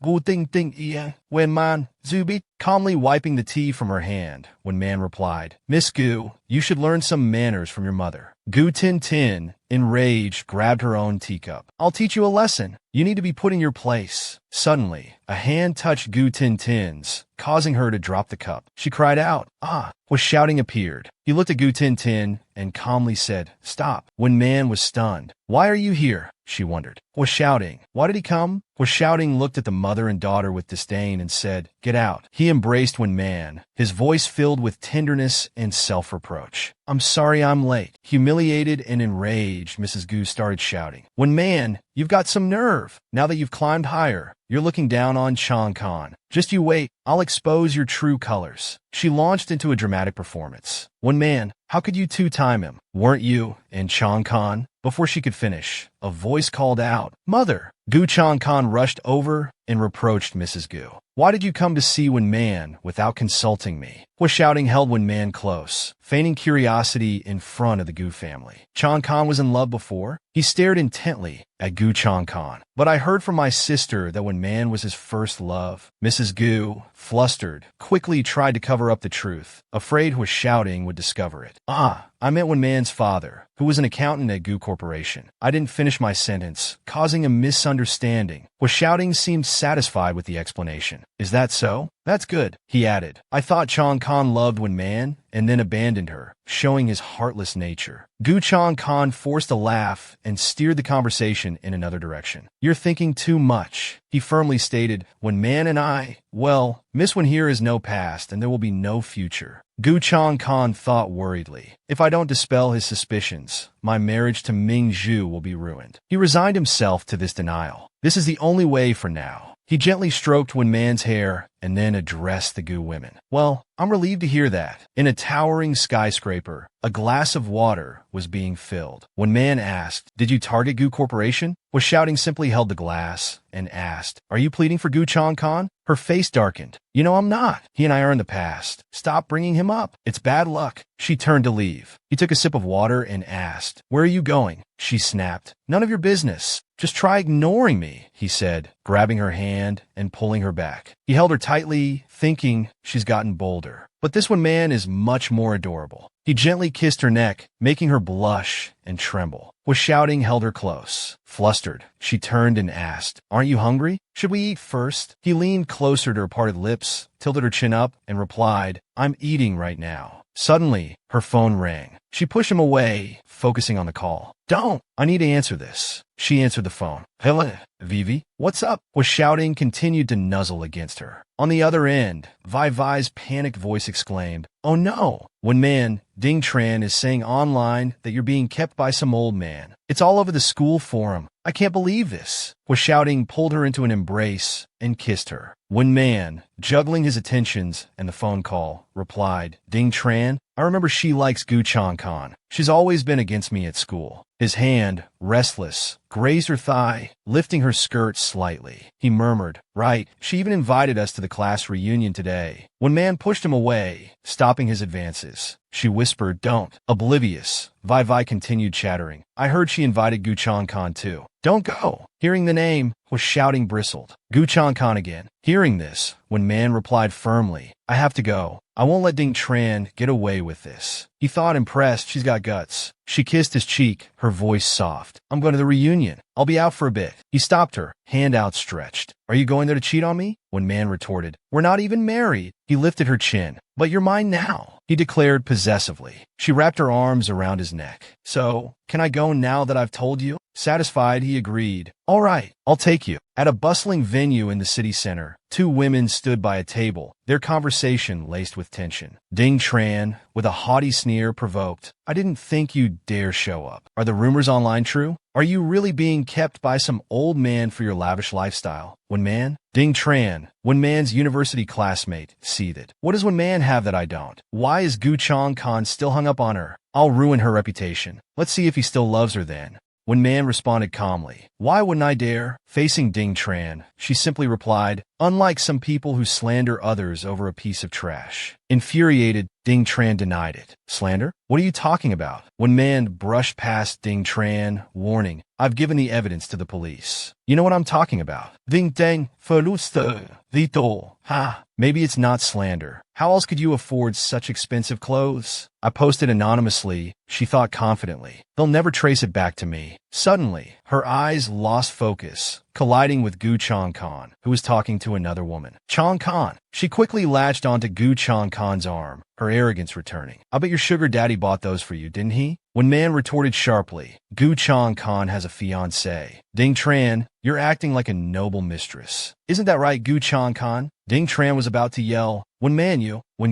gu ting ting iya, when man, zubi, calmly wiping the tea from her hand, when man replied, Miss Gu, you should learn some manners from your mother. Gu Tin Tin, enraged, grabbed her own teacup. I'll teach you a lesson. You need to be put in your place. Suddenly, a hand touched Gu Tin Tin's, causing her to drop the cup. She cried out, ah, was shouting appeared. He looked at Gu Tin Tin and calmly said, stop. When man was stunned. Why are you here? She wondered. Was shouting. Why did he come? Was shouting looked at the mother and daughter with disdain and said, get out. He embraced when man, his voice filled with tenderness and self-reproach. I'm sorry I'm late. Humiliated and enraged, Mrs. Gu started shouting. When man, you've got some nerve. Now that you've climbed higher, you're looking down on Chang Khan. Just you wait, I'll expose your true colors. She launched into a dramatic performance. When man, how could you two-time him? Weren't you and Chang Khan? Before she could finish, a voice called out, Mother! Gu Chang Khan rushed over and reproached Mrs. Gu. Why did you come to see When Man without consulting me? Was shouting held When Man close, feigning curiosity in front of the Gu family. Chang Khan was in love before. He stared intently at Gu Chang Khan. But I heard from my sister that When Man was his first love. Mrs. Gu, flustered, quickly tried to cover up the truth, afraid Hua shouting would discover it. Ah, I meant When Man's father, who was an accountant at Gu Corporation. I didn't finish my sentence, causing a misunderstanding. Hua shouting seemed satisfied with the explanation. Is that so? That's good, he added. I thought Chang Khan loved When Man and then abandoned her, showing his heartless nature. Gu Chang Khan forced a laugh and steered the conversation in another direction. You're thinking too much, he firmly stated. When Man and I, well, Miss Wen here is no past and there will be no future. Gu Chang Khan thought worriedly. If I don't dispel his suspicions, my marriage to Ming Zhu will be ruined. He resigned himself to this denial. This is the only way for now. He gently stroked When Man's hair and then addressed the Gu women. Well, I'm relieved to hear that. In a towering skyscraper, a glass of water was being filled. When Man asked, did you target Gu Corporation? Was shouting simply held the glass and asked, are you pleading for Gu Chang Khan? Her face darkened. You know I'm not. He and I are in the past. Stop bringing him up. It's bad luck. She turned to leave. He took a sip of water and asked, where are you going? She snapped. None of your business. Just try ignoring me, he said, grabbing her hand and pulling her back. He held her tightly, thinking she's gotten bolder. But this When Man is much more adorable. He gently kissed her neck, making her blush and tremble. Was shouting held her close. Flustered, she turned and asked, aren't you hungry? Should we eat first? He leaned closer to her parted lips, tilted her chin up, and replied, I'm eating right now. Suddenly, her phone rang. She pushed him away, focusing on the call. Don't! I need to answer this. She answered the phone. Hello, Vivi? What's up? Was shouting continued to nuzzle against her. On the other end, Vai Vai's panicked voice exclaimed, oh no! When Man, Ding Tran is saying online that you're being kept by some old man. It's all over the school forum. I can't believe this. Was shouting pulled her into an embrace and kissed her. When Man, juggling his attentions and the phone call, replied, Ding Tran, I remember she likes Gu Chang Khan. She's always been against me at school. His hand, restless, grazed her thigh, lifting her skirt slightly. He murmured, right, she even invited us to the class reunion today. When Man pushed him away, stopping his advances. She whispered, don't. Oblivious, Vai Vai continued chattering. I heard she invited Gu Chang Khan too. Don't go. Hearing the name, was shouting bristled. Gu Chang Khan again. Hearing this, When Man replied firmly, I have to go. I won't let Ding Tran get away with this. He thought, impressed, she's got guts. She kissed his cheek, her voice soft. I'm going to the reunion. I'll be out for a bit. He stopped her, hand outstretched. Are you going there to cheat on me? When Man retorted, we're not even married. He lifted her chin. But you're mine now, he declared possessively. She wrapped her arms around his neck. So, can I go now that I've told you? Satisfied, he agreed. All right, I'll take you. At a bustling venue in the city center, two women stood by a table, their conversation laced with tension. Ding Tran, with a haughty sneer, provoked, I didn't think you'd dare show up. Are the rumors online true? Are you really being kept by some old man for your lavish lifestyle? When Man? Ding Tran, When Man's university classmate, seethed. What does When Man have that I don't? Why is Gu Chang Khan still hung up on her? I'll ruin her reputation. Let's see if he still loves her then. When Man responded calmly, why wouldn't I dare? Facing Ding Tran, she simply replied, unlike some people who slander others over a piece of trash. Infuriated, Ding Tran denied it. Slander? What are you talking about? When Man brushed past Ding Tran, warning, I've given the evidence to the police. You know what I'm talking about. Ding Deng, verluste, Vito. Ha, maybe it's not slander. How else could you afford such expensive clothes? I posted anonymously, she thought confidently. They'll never trace it back to me. Suddenly, her eyes lost focus, colliding with Gu Changkan, who was talking to another woman. Changkan. She quickly latched onto Gu Changkan's arm, her arrogance returning. I bet your sugar daddy bought those for you, didn't he? When Man retorted sharply, Gu Changkan has a fiancé. Ding Tran, you're acting like a noble mistress. Isn't that right, Gu Changkan? Ding Tran was about to yell, when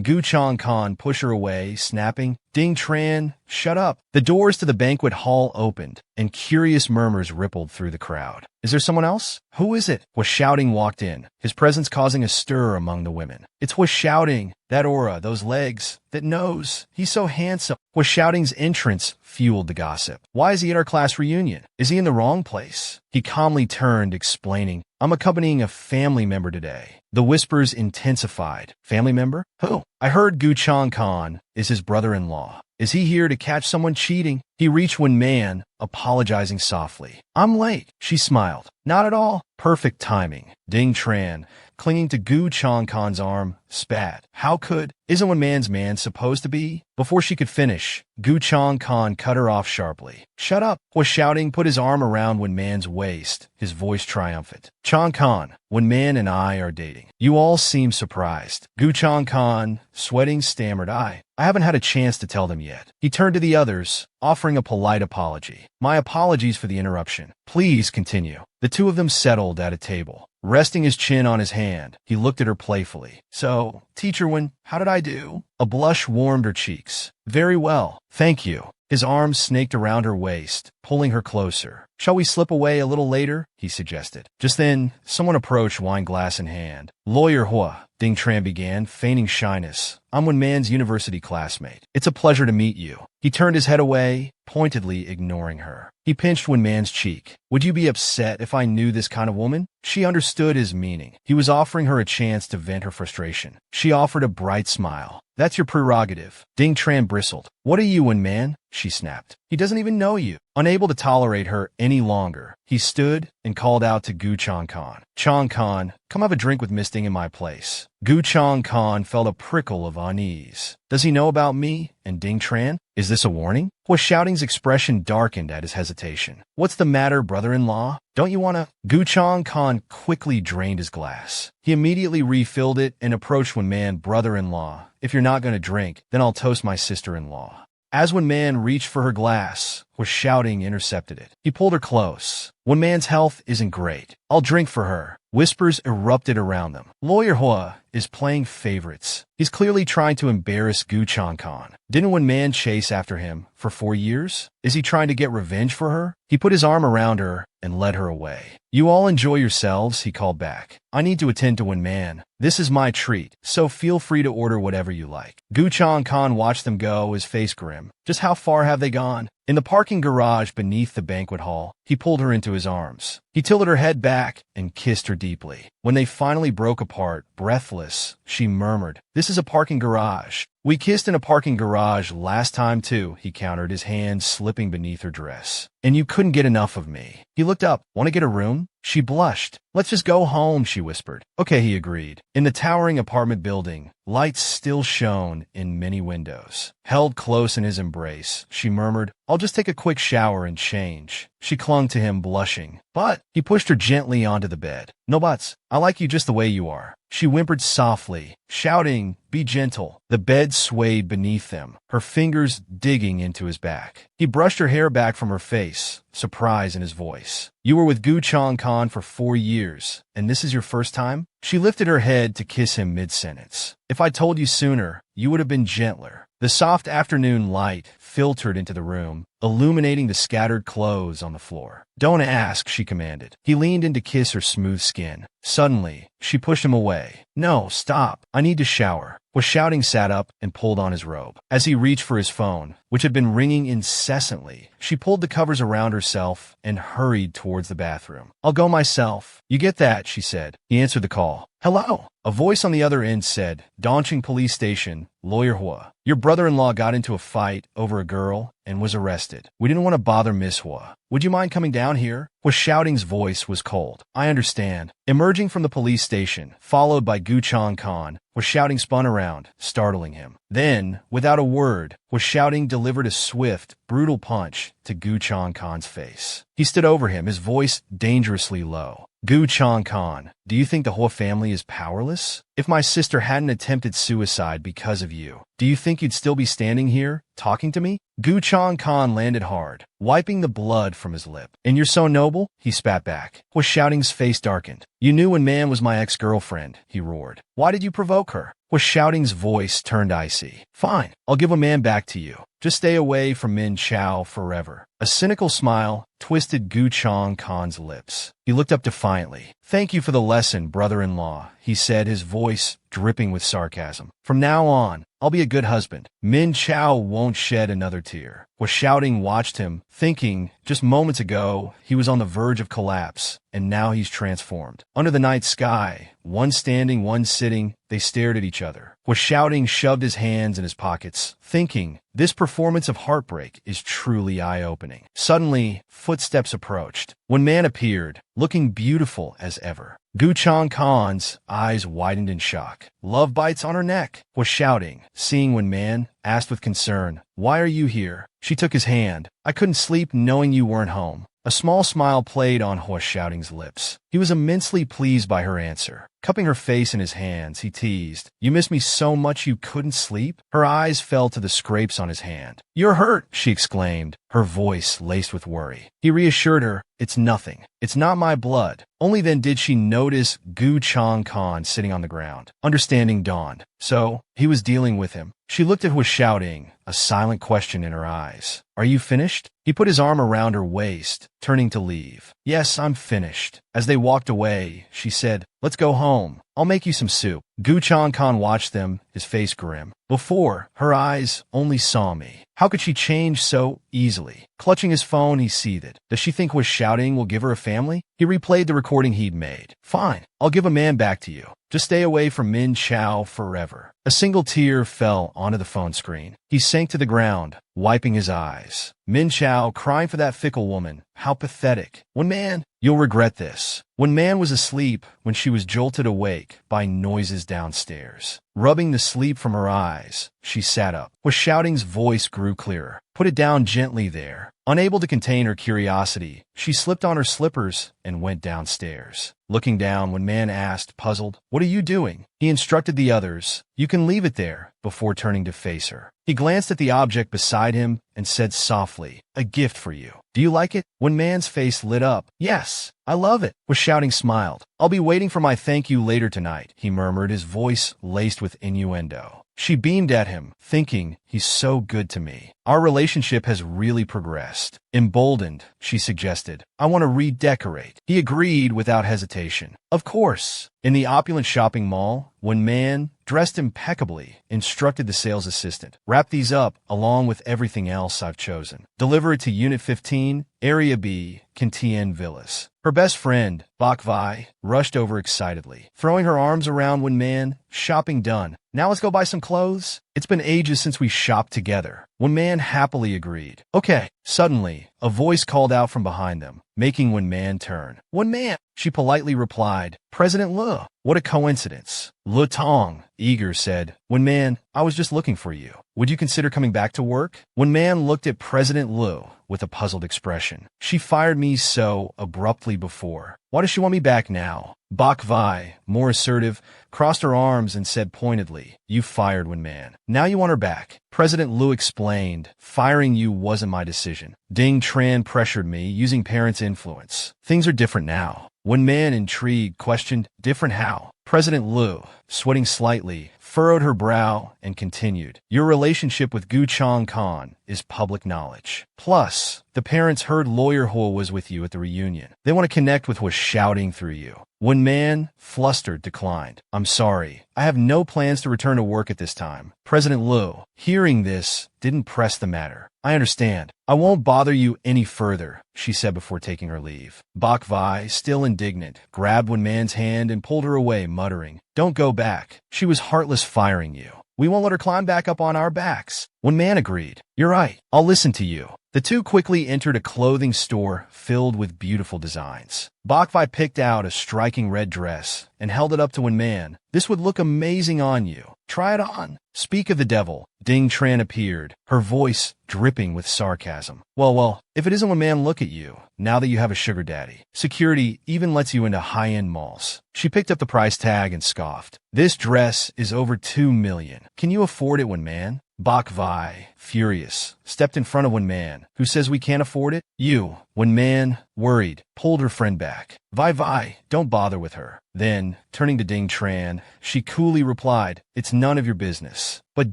Gu Changkan pushed her away, snapping, Ding Tran, shut up. The doors to the banquet hall opened, and curious murmurs rippled through the crowd. Is there someone else? Who is it? Was Shouting walked in, his presence causing a stir among the women. It's Was Shouting. That aura, those legs, that nose. He's so handsome. Was Shouting's entrance fueled the gossip. Why is he at our class reunion? Is he in the wrong place? He calmly turned, explaining, I'm accompanying a family member today. The whispers intensified. Family member? Who? I heard Gu Changkan is his brother-in-law. Is he here to catch someone cheating? He reached when Man, apologizing softly. I'm late. She smiled. Not at all. Perfect timing. Ding Tran, clinging to Gu Changkan's arm, spat. How could? Isn't when Man's man supposed to be? Before she could finish, Gu Changkan cut her off sharply. Shut up. Was Shouting put his arm around when Man's waist, his voice triumphant. Changkan, when Man and I are dating. You all seem surprised. Gu Changkan, sweating, stammered, I haven't had a chance to tell them yet. He turned to the others, offering a polite apology. My apologies for the interruption. Please continue. The two of them settled at a table. Resting his chin on his hand, he looked at her playfully. So, Teacher Wen, how did I do? A blush warmed her cheeks. Very well, thank you. His arms snaked around her waist, pulling her closer. Shall we slip away a little later? He suggested. Just then, someone approached, wine glass in hand. Lawyer Hua, Ding Tran began, feigning shyness. I'm Wen Man's university classmate. It's a pleasure to meet you. He turned his head away, pointedly ignoring her. He pinched Wen Man's cheek. Would you be upset if I knew this kind of woman? She understood his meaning. He was offering her a chance to vent her frustration. She offered a bright smile. That's your prerogative. Ding Tran bristled. What are you, Wen Man? She snapped. He doesn't even know you. Unable to tolerate her any longer, he stood and called out to Gu Changkan. Changkan, come have a drink with Miss Ding in my place. Gu Changkan felt a prickle of unease. Does he know about me and Ding Tran? Is this a warning? Was Shouting's expression darkened at his hesitation. What's the matter, brother-in-law? Don't you wanna? Gu Changkan quickly drained his glass. He immediately refilled it and approached Wen Man, brother-in-law. If you're not gonna drink, then I'll toast my sister-in-law. As Wen Man reached for her glass, Was Shouting intercepted it. He pulled her close. Wen Man's health isn't great. I'll drink for her. Whispers erupted around them. Lawyer Hua is playing favorites. He's clearly trying to embarrass Gu Changkan. Didn't Wen Man chase after him for 4 years? Is he trying to get revenge for her? He put his arm around her and led her away. You all enjoy yourselves, he called back. I need to attend to Wen Man. This is my treat, so feel free to order whatever you like. Gu Changkan watched them go, his face grim. Just how far have they gone? In the parking garage beneath the banquet hall, he pulled her into his arms. He tilted her head back and kissed her deeply. When they finally broke apart, breathless, she murmured, "This is a parking garage." "We kissed in a parking garage last time too," he countered, his hand slipping beneath her dress. "And you couldn't get enough of me." He looked up. "Want to get a room?" She blushed. "Let's just go home," she whispered. "Okay," he agreed. In the towering apartment building, lights still shone in many windows. Held close in his embrace, she murmured, "I'll just take a quick shower and change." She clung to him, blushing. "But," he pushed her gently onto the bed. "No buts. I like you just the way you are." She whimpered softly, shouting, "Be gentle." The bed swayed beneath them, her fingers digging into his back. He brushed her hair back from her face, surprise in his voice. "You were with Gu Changkan for 4 years, and this is your first time?" She lifted her head to kiss him mid-sentence. "If I told you sooner, you would have been gentler." The soft afternoon light filtered into the room, illuminating the scattered clothes on the floor. "Don't ask," she commanded. He leaned in to kiss her smooth skin. Suddenly, she pushed him away. "No, stop. I need to shower." Shouting sat up and pulled on his robe. As he reached for his phone, which had been ringing incessantly, she pulled the covers around herself and hurried towards the bathroom. "I'll go myself." "You get that," she said. He answered the call. "Hello." A voice on the other end said, "Dongqing Police Station, Lawyer Hua. Your brother-in-law got into a fight over a girl and was arrested. We didn't want to bother Miss Hua. Would you mind coming down here?" Shouting's voice was cold. "I understand." Emerging from the police station, followed by Gu Chang-kan, Shouting spun around, startling him. Then, without a word, Shouting delivered a swift, brutal punch to Gu Chang-kan's face. He stood over him, his voice dangerously low. "Gu Chang-kan, do you think the Hua family is powerless? If my sister hadn't attempted suicide because of you, do you think you'd still be standing here, talking to me?" Gu Chang-kan landed hard, wiping the blood from his lip. "And you're so noble?" he spat back. Shouting's face darkened. "You knew when Man was my ex-girlfriend," he roared. "Why did you provoke her?" Shouting's voice turned icy. "Fine, I'll give a man back to you. Just stay away from Min Chao forever." A cynical smile twisted Gu Chang-kan's lips. He looked up defiantly. "Thank you for the lesson, brother-in-law," he said, his voice dripping with sarcasm. "From now on, I'll be a good husband. Min Chao won't shed another tear." Shouting watched him, thinking, just moments ago, he was on the verge of collapse, and now he's transformed. Under the night sky, one standing, one sitting, they stared at each other. Shouting shoved his hands in his pockets, thinking, this performance of heartbreak is truly eye-opening. Suddenly, footsteps approached. When Man appeared, looking beautiful as ever. Gu Chang-kan's eyes widened in shock. "Love bites on her neck," Shouting, seeing When Man, asked with concern, "Why are you here?" She took his hand. "I couldn't sleep knowing you weren't home." A small smile played on Shouting's lips. He was immensely pleased by her answer. Cupping her face in his hands, he teased, "You miss me so much you couldn't sleep?" Her eyes fell to the scrapes on his hand. "You're hurt," she exclaimed, her voice laced with worry. He reassured her, "It's nothing. It's not my blood." Only then did she notice Gu Chang-kan sitting on the ground. Understanding dawned. So, he was dealing with him. She looked at Shouting, a silent question in her eyes. "Are you finished?" He put his arm around her waist, turning to leave. "Yes, I'm finished." As they walked away, she said, "Let's go home. I'll make you some soup." Gu Chang-kan watched them, his face grim. Before, her eyes only saw me. How could she change so easily? Clutching his phone, he seethed. Does she think Shouting will give her a family? He replayed the recording he'd made. "Fine, I'll give a man back to you. Just stay away from Min Chao forever." A single tear fell onto the phone screen. He sank to the ground, wiping his eyes. Min Chao crying for that fickle woman. How pathetic. When Man, you'll regret this. When Man was asleep, when she was jolted awake by noises downstairs. Rubbing the sleep from her eyes, she sat up. Shouting's voice grew clearer. "Put it down gently there." Unable to contain her curiosity, she slipped on her slippers and went downstairs. Looking down, When Man asked, puzzled, "What are you doing?" He instructed the others, "You can leave it there," before turning to face her. He glanced at the object beside him and said softly, "A gift for you. Do you like it?" When Man's face lit up. "Yes, I love it." Shouting smiled. "I'll be waiting for my thank you later tonight," he murmured, his voice laced with innuendo. She beamed at him, thinking, he's so good to me. Our relationship has really progressed. Emboldened, she suggested, "I want to redecorate." He agreed without hesitation. Of course. In the opulent shopping mall, When Man, dressed impeccably, instructed the sales assistant, "Wrap these up, along with everything else I've chosen. Deliver it to Unit 15, Area B, Kentian Villas." Her best friend, Bak Vi, rushed over excitedly, throwing her arms around When Man. "Shopping done. Now let's go buy some clothes." "It's been ages since we shopped together." When Man happily agreed. "Okay." Suddenly, a voice called out from behind them, making When Man turn. "When Man," she politely replied. "President Le." "What a coincidence." Le Tong, eager, said, "When Man, I was just looking for you. Would you consider coming back to work?" When Man looked at President Lu with a puzzled expression. "She fired me so abruptly before. Why does she want me back now?" Bak Vi, more assertive, crossed her arms and said pointedly, "You fired When Man. Now you want her back." President Lu explained, "Firing you wasn't my decision. Ding Tran pressured me, using parents' influence. Things are different now." When Man, intrigued, questioned, different how? President Liu, sweating slightly, furrowed her brow and continued, your relationship with Gu Changkan is public knowledge. Plus, the parents heard Lawyer Ho was with you at the reunion. They want to connect with who was shouting through you. When Man, flustered, declined. I'm sorry. I have no plans to return to work at this time. President Liu, hearing this, didn't press the matter. I understand. I won't bother you any further, she said before taking her leave. Bak Vi, still indignant, grabbed When Man's hand and pulled her away, muttering, don't go back. She was heartless firing you. We won't let her climb back up on our backs. When Man agreed, you're right. I'll listen to you. The two quickly entered a clothing store filled with beautiful designs. Bak Vi picked out a striking red dress and held it up to When Man. This would look amazing on you. Try it on. Speak of the devil. Ding Tran appeared, her voice dripping with sarcasm. Well, if it isn't When Man, look at you, now that you have a sugar daddy. Security even lets you into high-end malls. She picked up the price tag and scoffed. This dress is over $2 million. Can you afford it, When Man? Bak Vi, furious, stepped in front of When Man. Who says we can't afford it? You. When Man, worried, pulled her friend back. Vi, don't bother with her. Then, turning to Ding Tran, she coolly replied, it's none of your business. But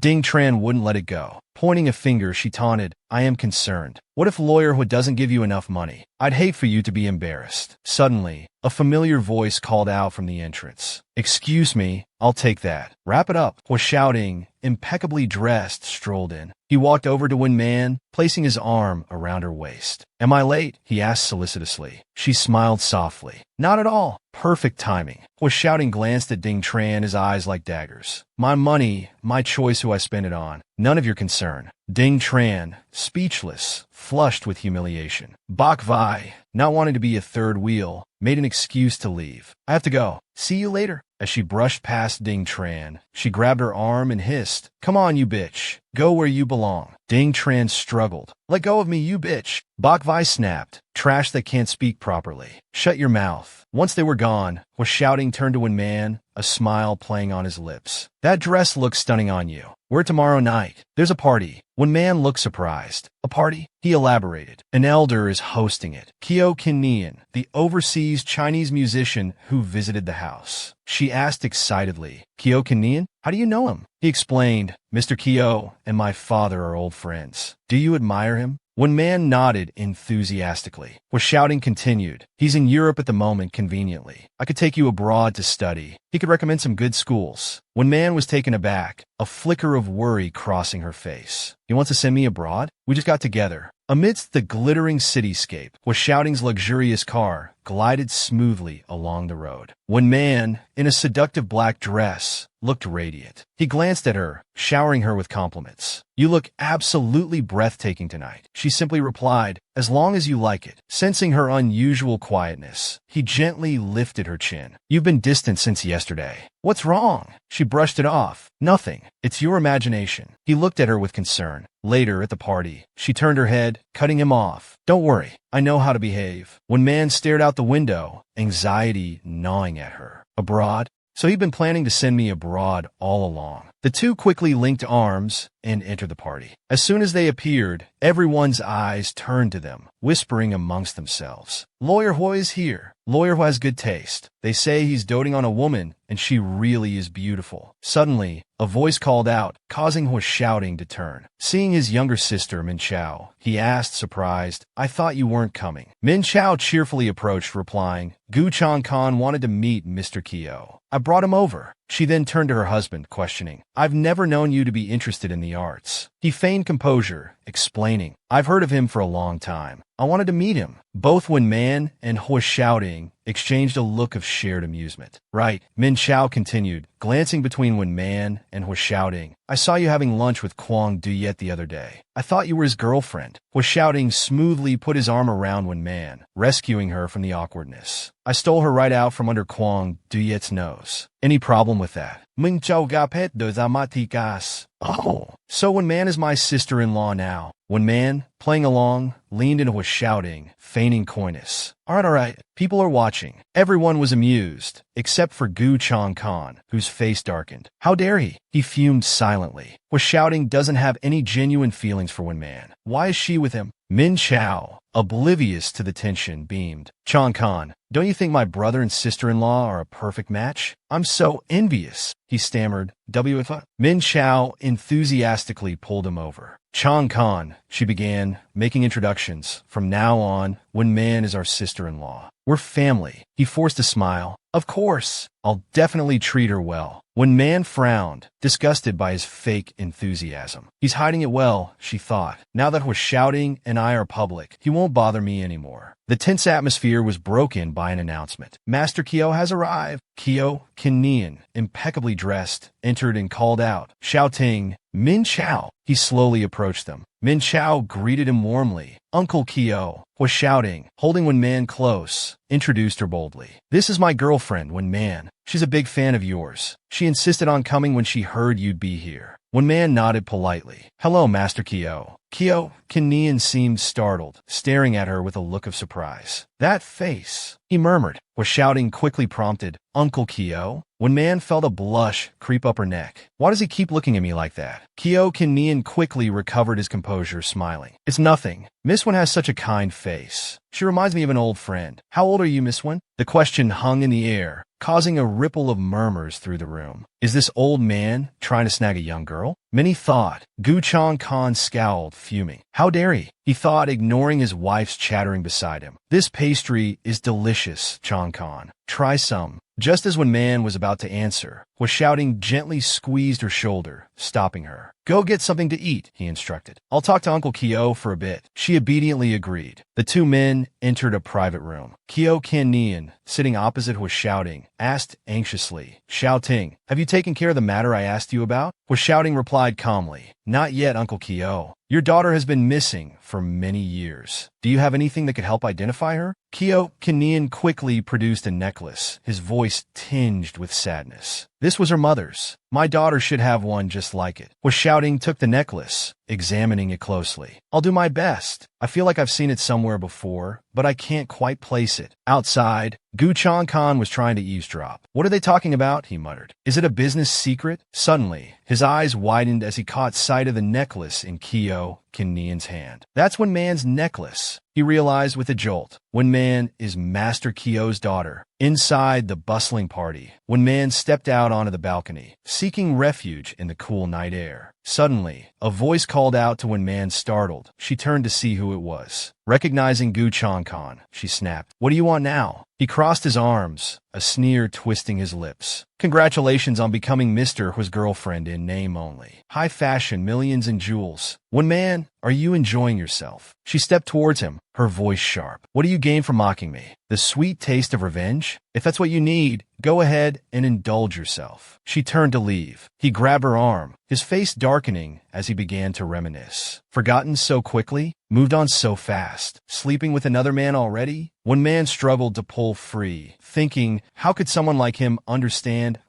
Ding Tran wouldn't let it go. Pointing a finger, she taunted, I am concerned. What if Lawyer Ho doesn't give you enough money? I'd hate for you to be embarrassed. Suddenly, a familiar voice called out from the entrance. Excuse me, I'll take that. Wrap it up. Was shouting, impeccably dressed, strolled in. He walked over to When Man, placing his arm around her waist. Am I late? He asked solicitously. She smiled softly. Not at all. Perfect timing. Was shouting, glanced at Ding Tran, his eyes like daggers. My money, my choice who I spend it on. None of your concern. Ding Tran, speechless, flushed with humiliation. Bak Vi, not wanting to be a third wheel, made an excuse to leave. I have to go. See you later. As she brushed past Ding Tran, she grabbed her arm and hissed, come on, you bitch. Go where you belong. Ding Tran struggled. Let go of me, you bitch. Bak Vi snapped. Trash that can't speak properly. Shut your mouth. Once they were gone, was shouting, turned to When Man, a smile playing on his lips. That dress looks stunning on you. Where tomorrow night? There's a party. When Man looked surprised. A party? He elaborated. An elder is hosting it. Kyo Kinian, the overseas Chinese musician who visited the house. She asked excitedly, Kyo Kinian? How do you know him? He explained, Mr. Kyo and my father are old friends. Do you admire him? When Man nodded enthusiastically. Was shouting, continued, he's in Europe at the moment conveniently. I could take you abroad to study. He could recommend some good schools. When Man was taken aback, a flicker of worry crossing her face. You want to send me abroad? We just got together. Amidst the glittering cityscape, was shouting's luxurious car glided smoothly along the road. When Man, in a seductive black dress, looked radiant. He glanced at her, showering her with compliments. You look absolutely breathtaking tonight. She simply replied, as long as you like it. Sensing her unusual quietness, he gently lifted her chin. You've been distant since yesterday. What's wrong? She brushed it off. Nothing. It's your imagination. He looked at her with concern. Later, at the party, she turned her head, cutting him off. Don't worry. I know how to behave. When Man stared out the window, anxiety gnawing at her. Abroad? So he'd been planning to send me abroad all along. The two quickly linked arms and entered the party. As soon as they appeared, everyone's eyes turned to them, whispering amongst themselves. Lawyer Ho is here. Lawyer Ho has good taste. They say he's doting on a woman, and she really is beautiful. Suddenly, a voice called out, causing Ho shouting to turn. Seeing his younger sister, Min Chao, he asked, surprised, I thought you weren't coming. Min Chao cheerfully approached, replying, Gu Changkan wanted to meet Mr. Kyo. I brought him over. She then turned to her husband, questioning, I've never known you to be interested in the arts. He feigned composure, explaining, I've heard of him for a long time. I wanted to meet him. Both When Man and Ho shouting exchanged a look of shared amusement. Right, Min Chao continued, glancing between When Man and Ho shouting. I saw you having lunch with Kwang Duyet the other day. I thought you were his girlfriend. Ho shouting smoothly put his arm around When Man, rescuing her from the awkwardness. I stole her right out from under Kwang Duyet's nose. Any problem with that? Ming Chao Gapet de Zamatikas. Oh, so When Man is my sister-in-law now. When Man, playing along, leaned into was shouting, feigning coyness. All right. People are watching. Everyone was amused, except for Gu Changkan, whose face darkened. How dare he? He fumed silently. Was shouting doesn't have any genuine feelings for When Man. Why is she with him? Min Chao, oblivious to the tension, beamed. Chong Khan, don't you think my brother and sister-in-law are a perfect match? I'm so envious, he stammered. WFA? Min Chao enthusiastically pulled him over. Chong Khan, she began, making introductions. From now on, Wen Man is our sister-in-law. We're family. He forced a smile. Of course, I'll definitely treat her well. Wen Man frowned, disgusted by his fake enthusiasm. He's hiding it well, she thought. Now that we're shouting and I are public, he won't bother me anymore. The tense atmosphere was broken by an announcement. Master Kyo has arrived. Kyo, Kinnian, impeccably dressed, entered and called out, shouting, Min Chao. He slowly approached them. Min Chao greeted him warmly. Uncle Kyo was shouting, holding Wen Man close, introduced her boldly. This is my girlfriend, Wen Man. She's a big fan of yours. She insisted on coming when she heard you'd be here. Wen Man nodded politely. Hello, Master Kyo. Kyo, Kinnian seemed startled, staring at her with a look of surprise. That face, he murmured. Was shouting quickly prompted, Uncle Kyo? Wen Man felt a blush creep up her neck. Why does he keep looking at me like that? Kyo Kinnian quickly recovered his composure, smiling. It's nothing. Miss Wen has such a kind face. She reminds me of an old friend. How old are you, Miss Wen? The question hung in the air, causing a ripple of murmurs through the room. Is this old man trying to snag a young girl? Many thought. Gu Chong Khan scowled, fuming. How dare he? He thought, ignoring his wife's chattering beside him. This pastry is delicious, Chong Khan. Try some. Just as Wen Man was about to answer, was shouting gently squeezed her shoulder, stopping her. Go get something to eat, he instructed. I'll talk to Uncle Kyo for a bit. She obediently agreed. The two men entered a private room. Kyo Kinnian, sitting opposite, was shouting, asked anxiously, Shouting, have you taken care of the matter I asked you about? Was shouting replied calmly, Not yet, Uncle Kyo. Your daughter has been missing for many years. Do you have anything that could help identify her? Kyo Kinnian quickly produced a necklace, his voice tinged with sadness. This was her mother's. My daughter should have one just like it. Was shouting took the necklace, examining it closely. I'll do my best. I feel like I've seen it somewhere before, but I can't quite place it. Outside, Gu Chong Khan was trying to eavesdrop. What are they talking about? He muttered. Is it a business secret? Suddenly, his eyes widened as he caught sight of the necklace in Kyo Kinnian's hand. That's Wen Man's necklace, he realized with a jolt. Wen Man is Master Kyo's daughter. Inside the bustling party, Wen Man stepped out onto the balcony, seeking refuge in the cool night air. Suddenly, a voice called out to Wen Man, startled. She turned to see who it was. Recognizing Gu Chong Khan, she snapped, What do you want now? He crossed his arms, a sneer twisting his lips. Congratulations on becoming Mr. H's girlfriend in name only. High fashion, millions in jewels. Wen Man, are you enjoying yourself? She stepped towards him, her voice sharp. What do you gain from mocking me? The sweet taste of revenge? If that's what you need, go ahead and indulge yourself. She turned to leave. He grabbed her arm, his face darkening as he began to reminisce. Forgotten so quickly? Moved on so fast? Sleeping with another man already? Wen Man struggled to pull free, thinking, how could someone like him understand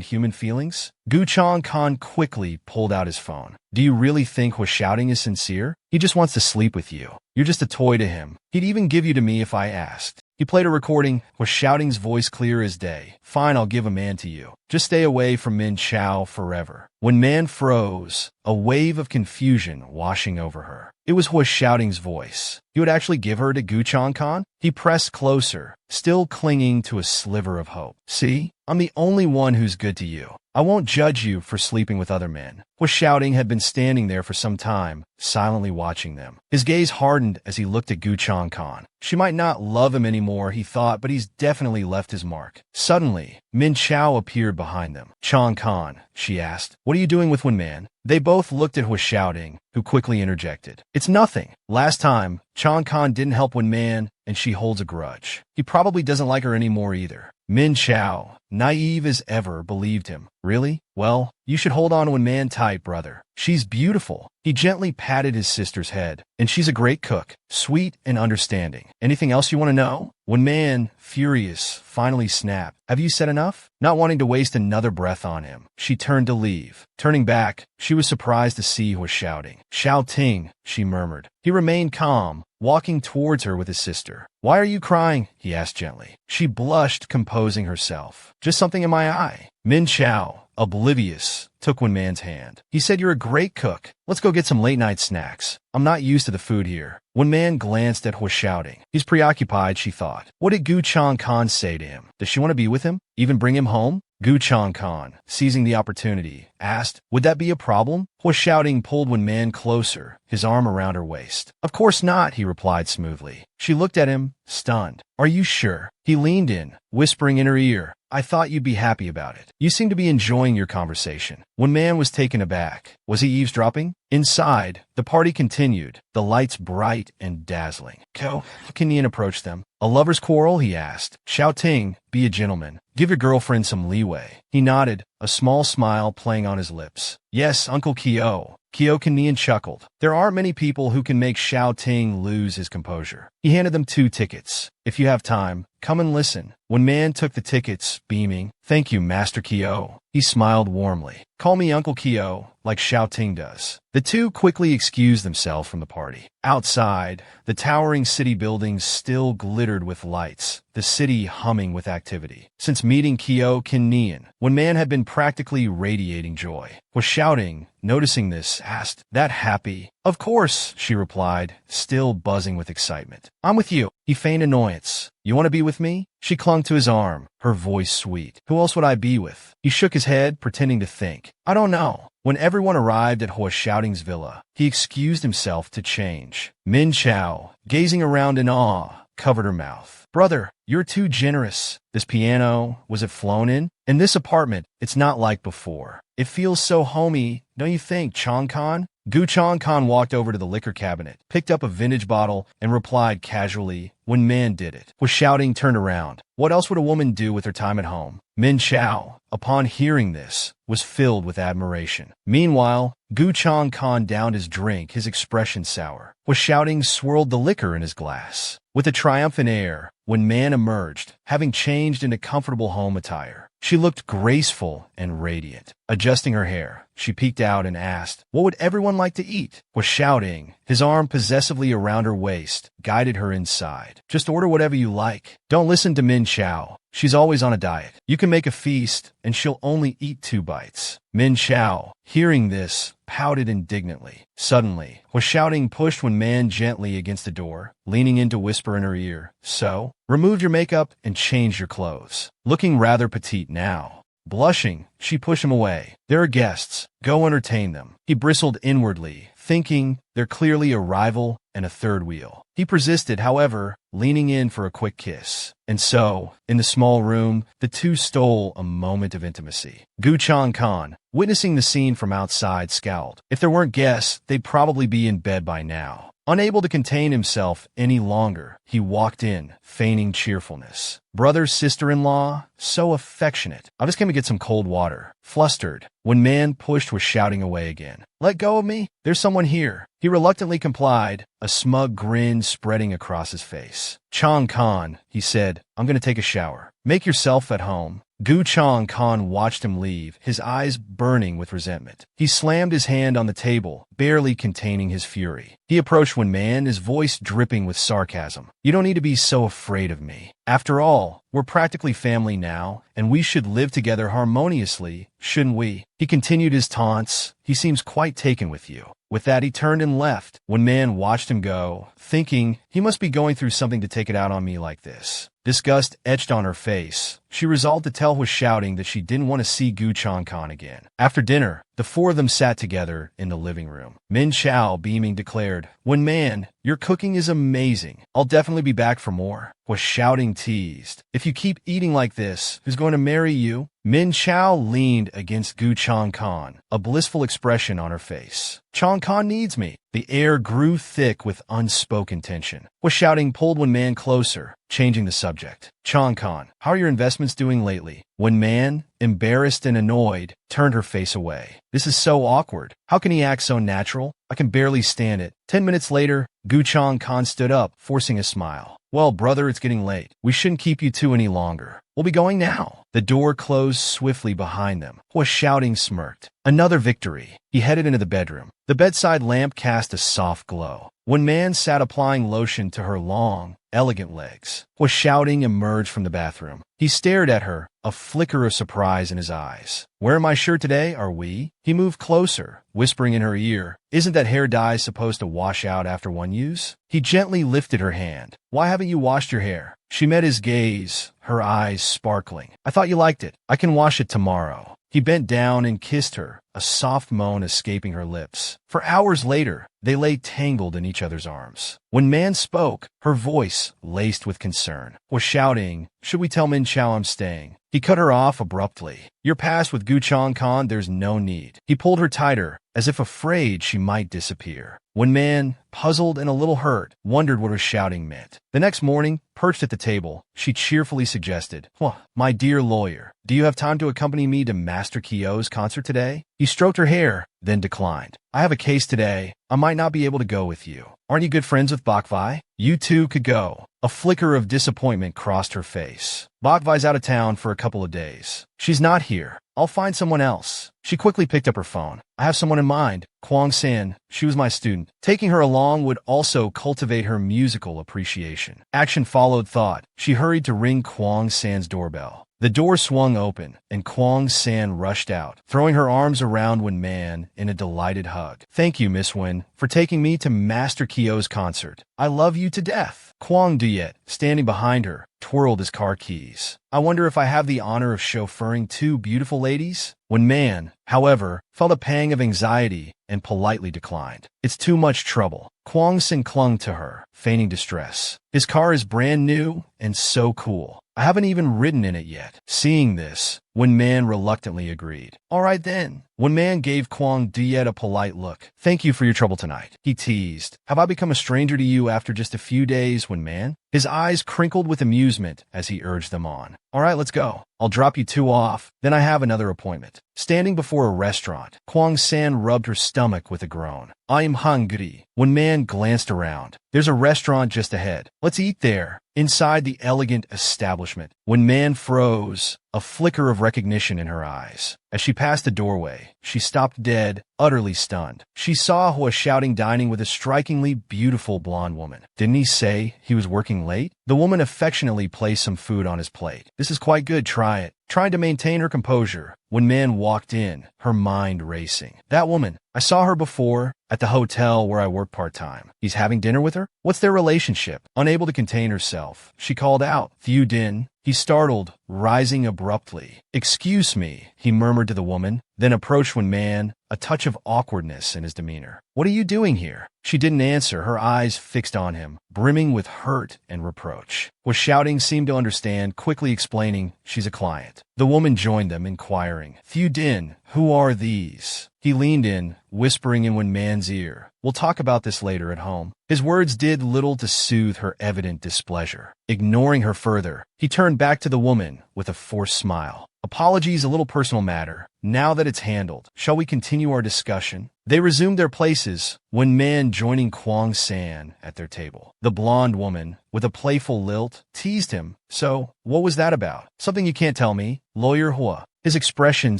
human feelings? Gu Chong Khan quickly pulled out his phone. Do you really think was shouting is sincere? He just wants to sleep with you. You're just a toy to him. He'd even give you to me if I asked. He played a recording, was shouting's voice clear as day. Fine, I'll give a man to you. Just stay away from Min Chao forever. Wen Man froze, a wave of confusion washing over her. It was Hua Shouting's voice. He would actually give her to Gu Chong Khan? He pressed closer, still clinging to a sliver of hope. See? I'm the only one who's good to you. I won't judge you for sleeping with other men. Hua Shouting had been standing there for some time, silently watching them. His gaze hardened as he looked at Gu Chong Khan. She might not love him anymore, he thought, but he's definitely left his mark. Suddenly, Min Chao appeared behind them. Chong Khan, she asked, what are you doing with Wen Man? They both looked at Hua Shouting, who quickly interjected. It's nothing. Last time, Chong Khan didn't help Wen Man, and she holds a grudge. He probably doesn't like her anymore either. Min Chao, naive as ever, believed him. Really? Well, you should hold on to Wen Man tight, brother. She's beautiful. He gently patted his sister's head. And she's a great cook, sweet and understanding. Anything else you want to know? Wen Man, furious, finally snapped. Have you said enough? Not wanting to waste another breath on him, she turned to leave. Turning back, she was surprised to see Hua Shouting. Shouting, she murmured. He remained calm, walking towards her with his sister. "Why are you crying?" he asked gently. She blushed, composing herself. "Just something in my eye." Min Chao, oblivious, took Wen Man's hand. He said, "You're a great cook. Let's go get some late-night snacks. I'm not used to the food here." Wen Man glanced at Hua Xiaoting. He's preoccupied, she thought. What did Gu Changkan say to him? Does she want to be with him? Even bring him home? Gu Changkan, seizing the opportunity, asked, "Would that be a problem?" Hua Xiaoting pulled Wen Man closer, his arm around her waist. "Of course not," he replied smoothly. She looked at him, stunned. "Are you sure?" He leaned in, whispering in her ear, "I thought you'd be happy about it. You seem to be enjoying your conversation." Wen Man was taken aback. Was he eavesdropping? Inside, the party continued, the lights bright and dazzling. Kanyan approached them. "A lover's quarrel?" he asked. "Xiao Ting, be a gentleman. Give your girlfriend some leeway." He nodded, a small smile playing on his lips. "Yes, Uncle Kyo." Kyo Kanyan chuckled. "There aren't many people who can make Xiao Ting lose his composure." He handed them 2 tickets. "If you have time, come and listen." Wen Man took the tickets, beaming. "Thank you, Master Kyo." He smiled warmly. "Call me Uncle Kyo, like Xiao Ting does." The two quickly excused themselves from the party. Outside, the towering city buildings still glittered with lights, the city humming with activity. Since meeting Kyo Kanyan, Wen Man had been practically radiating joy. Was shouting, noticing this, asked, "That happy?" "Of course," she replied, still buzzing with excitement. "I'm with you." He feigned annoyance. "You want to be with me?" She clung to his arm, her voice sweet. "Who else would I be with?" He shook his head, pretending to think. "I don't know." When everyone arrived at Hua Xiaoting's villa, he excused himself to change. Min Chao, gazing around in awe, covered her mouth. "Brother, you're too generous." This piano, was it flown in? "In this apartment, it's not like before. It feels so homey, don't you think, Changkan?" Gu Changkan walked over to the liquor cabinet, picked up a vintage bottle, and replied casually, "When Man did it." Was shouting, turned around. What else would a woman do with her time at home? Min Chao, upon hearing this, was filled with admiration. Meanwhile, Gu Changkan downed his drink, his expression sour. Was shouting, swirled the liquor in his glass. With a triumphant air, when Man emerged, having changed into comfortable home attire, she looked graceful and radiant. Adjusting her hair, she peeked out and asked, "What would everyone like to eat?" Was shouting, his arm possessively around her waist, guided her inside. "Just order whatever you like. Don't listen to Min Chao. She's always on a diet. You can make a feast, and she'll only eat 2 bites." Min Chao, hearing this, pouted indignantly. Suddenly, was shouting, pushed Wen Man gently against the door, leaning in to whisper in her ear, "So, remove your makeup and change your clothes." Looking rather petite now. Blushing, she pushed him away. "There are guests. Go entertain them." He bristled inwardly, thinking, they're clearly a rival and a third wheel. He persisted, however, leaning in for a quick kiss. And so, in the small room, the two stole a moment of intimacy. Gu Changkan, witnessing the scene from outside, scowled. If there weren't guests, they'd probably be in bed by now. Unable to contain himself any longer, he walked in, feigning cheerfulness. Brother, sister-in-law, so affectionate. I just came to get some cold water. Flustered, when Man pushed was shouting away again. "Let go of me. There's someone here." He reluctantly complied, a smug grin spreading across his face. "Chang Khan," he said, "I'm going to take a shower. Make yourself at home." Gu Chang Khan watched him leave, his eyes burning with resentment. He slammed his hand on the table, barely containing his fury. He approached Wen Man, his voice dripping with sarcasm. "You don't need to be so afraid of me. After all, we're practically family now, and we should live together harmoniously, shouldn't we?" He continued his taunts. "He seems quite taken with you." With that, he turned and left. Wen Man watched him go, thinking, he must be going through something to take it out on me like this. Disgust etched on her face. She resolved to tell was shouting that she didn't want to see Gu Changkan again. After dinner, the four of them sat together in the living room. Min Chao, beaming, declared, "Wen Man, your cooking is amazing. I'll definitely be back for more." Was shouting teased, "If you keep eating like this, who's going to marry you?" Min Chao leaned against Gu Changkan, a blissful expression on her face. "Changkan needs me." The air grew thick with unspoken tension. Was shouting pulled Wen Man closer, changing the subject. "Changkan, how are your investments doing lately?" Wen Man, embarrassed and annoyed, turned her face away. "This is so awkward. How can he act so natural? I can barely stand it." 10 minutes later, Gu Changkan stood up, forcing a smile. Well, brother, it's getting late. We shouldn't keep you two any longer. We'll be going now. The door closed swiftly behind them. Hua shouting smirked. Another victory. He headed into the bedroom. The bedside lamp cast a soft glow. When Man sat applying lotion to her long, elegant legs, Hua shouting emerged from the bathroom. He stared at her, a flicker of surprise in his eyes. Wearing my shirt today, are we? He moved closer, whispering in her ear, isn't that hair dye supposed to wash out after one use? He gently lifted her hand. Why haven't you washed your hair? She met his gaze, her eyes sparkling. I thought you liked it. I can wash it tomorrow. He bent down and kissed her, a soft moan escaping her lips. For hours later, they lay tangled in each other's arms. When Man spoke, her voice laced with concern, was shouting, should we tell Min Chao I'm staying? He cut her off abruptly. You're past with Gu Chong Khan, there's no need. He pulled her tighter, as if afraid she might disappear. When Man, puzzled and a little hurt, wondered what her shouting meant. The next morning, perched at the table, she cheerfully suggested, my dear lawyer, do you have time to accompany me to Master Kyo's concert today? He stroked her hair, then declined. I have a case today. I might not be able to go with you. Aren't you good friends with Bakvai? You two could go. A flicker of disappointment crossed her face. Bakvai's out of town for a couple of days. She's not here. I'll find someone else. She quickly picked up her phone. I have someone in mind. Kwang San. She was my student. Taking her along would also cultivate her musical appreciation. Action followed thought. She hurried to ring Kwang San's doorbell. The door swung open, and Kwang San rushed out, throwing her arms around Wen Man in a delighted hug. Thank you, Miss Wen, for taking me to Master Kyo's concert. I love you to death. Kwang Duyet, standing behind her, twirled his car keys. I wonder if I have the honor of chauffeuring two beautiful ladies? Wen Man, however, felt a pang of anxiety and politely declined. It's too much trouble. Kwang San clung to her, feigning distress. His car is brand new and so cool. I haven't even ridden in it yet. Seeing this, Wen Man reluctantly agreed. All right then. Wen Man gave Kwang Duyet a polite look. Thank you for your trouble tonight. He teased. Have I become a stranger to you after just a few days, Wen Man? His eyes crinkled with amusement as he urged them on. All right, let's go. I'll drop you two off, then I have another appointment. Standing before a restaurant, Kwang San rubbed her stomach with a groan. I'm hungry. Wen Man glanced around. There's a restaurant just ahead. Let's eat there. Inside the elegant establishment, Wen Man froze, a flicker of recognition in her eyes. As she passed the doorway, she stopped dead, utterly stunned. She saw Hua shouting dining with a strikingly beautiful blonde woman. Didn't he say he was working late? The woman affectionately placed some food on his plate. This is quite good, try it. Trying to maintain her composure, Wen Man walked in, her mind racing. That woman, I saw her before, at the hotel where I work part-time. He's having dinner with her? What's their relationship? Unable to contain herself, she called out, Thieu Din. He startled, rising abruptly. Excuse me, he murmured to the woman, then approached Wen Man, a touch of awkwardness in his demeanor. What are you doing here? She didn't answer, her eyes fixed on him, brimming with hurt and reproach. Hua shouting seemed to understand, quickly explaining, she's a client. The woman joined them, inquiring, Thieu Din, who are these? He leaned in, whispering in Wen Man's ear. We'll talk about this later at home. His words did little to soothe her evident displeasure. Ignoring her further, he turned back to the woman with a forced smile. Apologies, a little personal matter. Now that it's handled, shall we continue our discussion? They resumed their places, Wen Man joining Kwang San at their table. The blonde woman, with a playful lilt, teased him. So, what was that about? Something you can't tell me? Lawyer Hua. His expression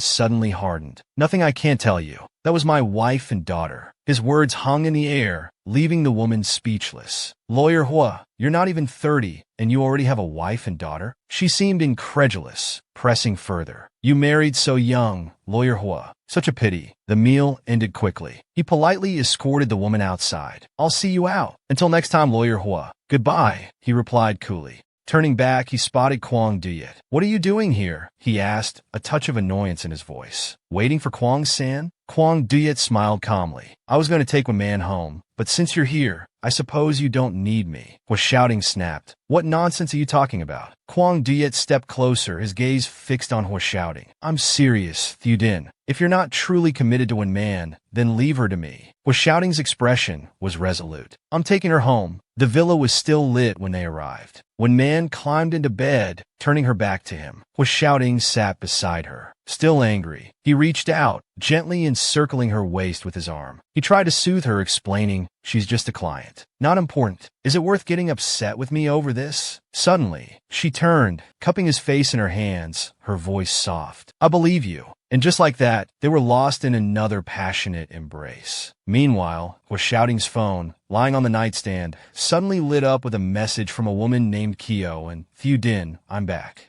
suddenly hardened. Nothing I can't tell you. That was my wife and daughter. His words hung in the air, leaving the woman speechless. Lawyer Hua, you're not even 30, and you already have a wife and daughter? She seemed incredulous, pressing further. You married so young, Lawyer Hua. Such a pity. The meal ended quickly. He politely escorted the woman outside. I'll see you out. Until next time, Lawyer Hua. Goodbye, he replied coolly. Turning back, he spotted Kwang Duyet. What are you doing here? He asked, a touch of annoyance in his voice. Waiting for Kwang San? Kwang Duyet smiled calmly. I was going to take Wen Man home, but since you're here, I suppose you don't need me. Hua shouting snapped. What nonsense are you talking about? Kwang Duyet stepped closer, his gaze fixed on Hua shouting. I'm serious, Thieu Din. If you're not truly committed to Wen Man, then leave her to me. Hua shouting's expression was resolute. I'm taking her home. The villa was still lit when they arrived. Wen Man climbed into bed, turning her back to him. Hua shouting sat beside her. Still angry, he reached out, gently encircling her waist with his arm. He tried to soothe her, explaining, "She's just a client. Not important. Is it worth getting upset with me over this?" Suddenly, she turned, cupping his face in her hands, her voice soft. "I believe you." And just like that, they were lost in another passionate embrace. Meanwhile, Xiaoting's phone, lying on the nightstand, suddenly lit up with a message from a woman named Kyo and, "Fu Din, I'm back.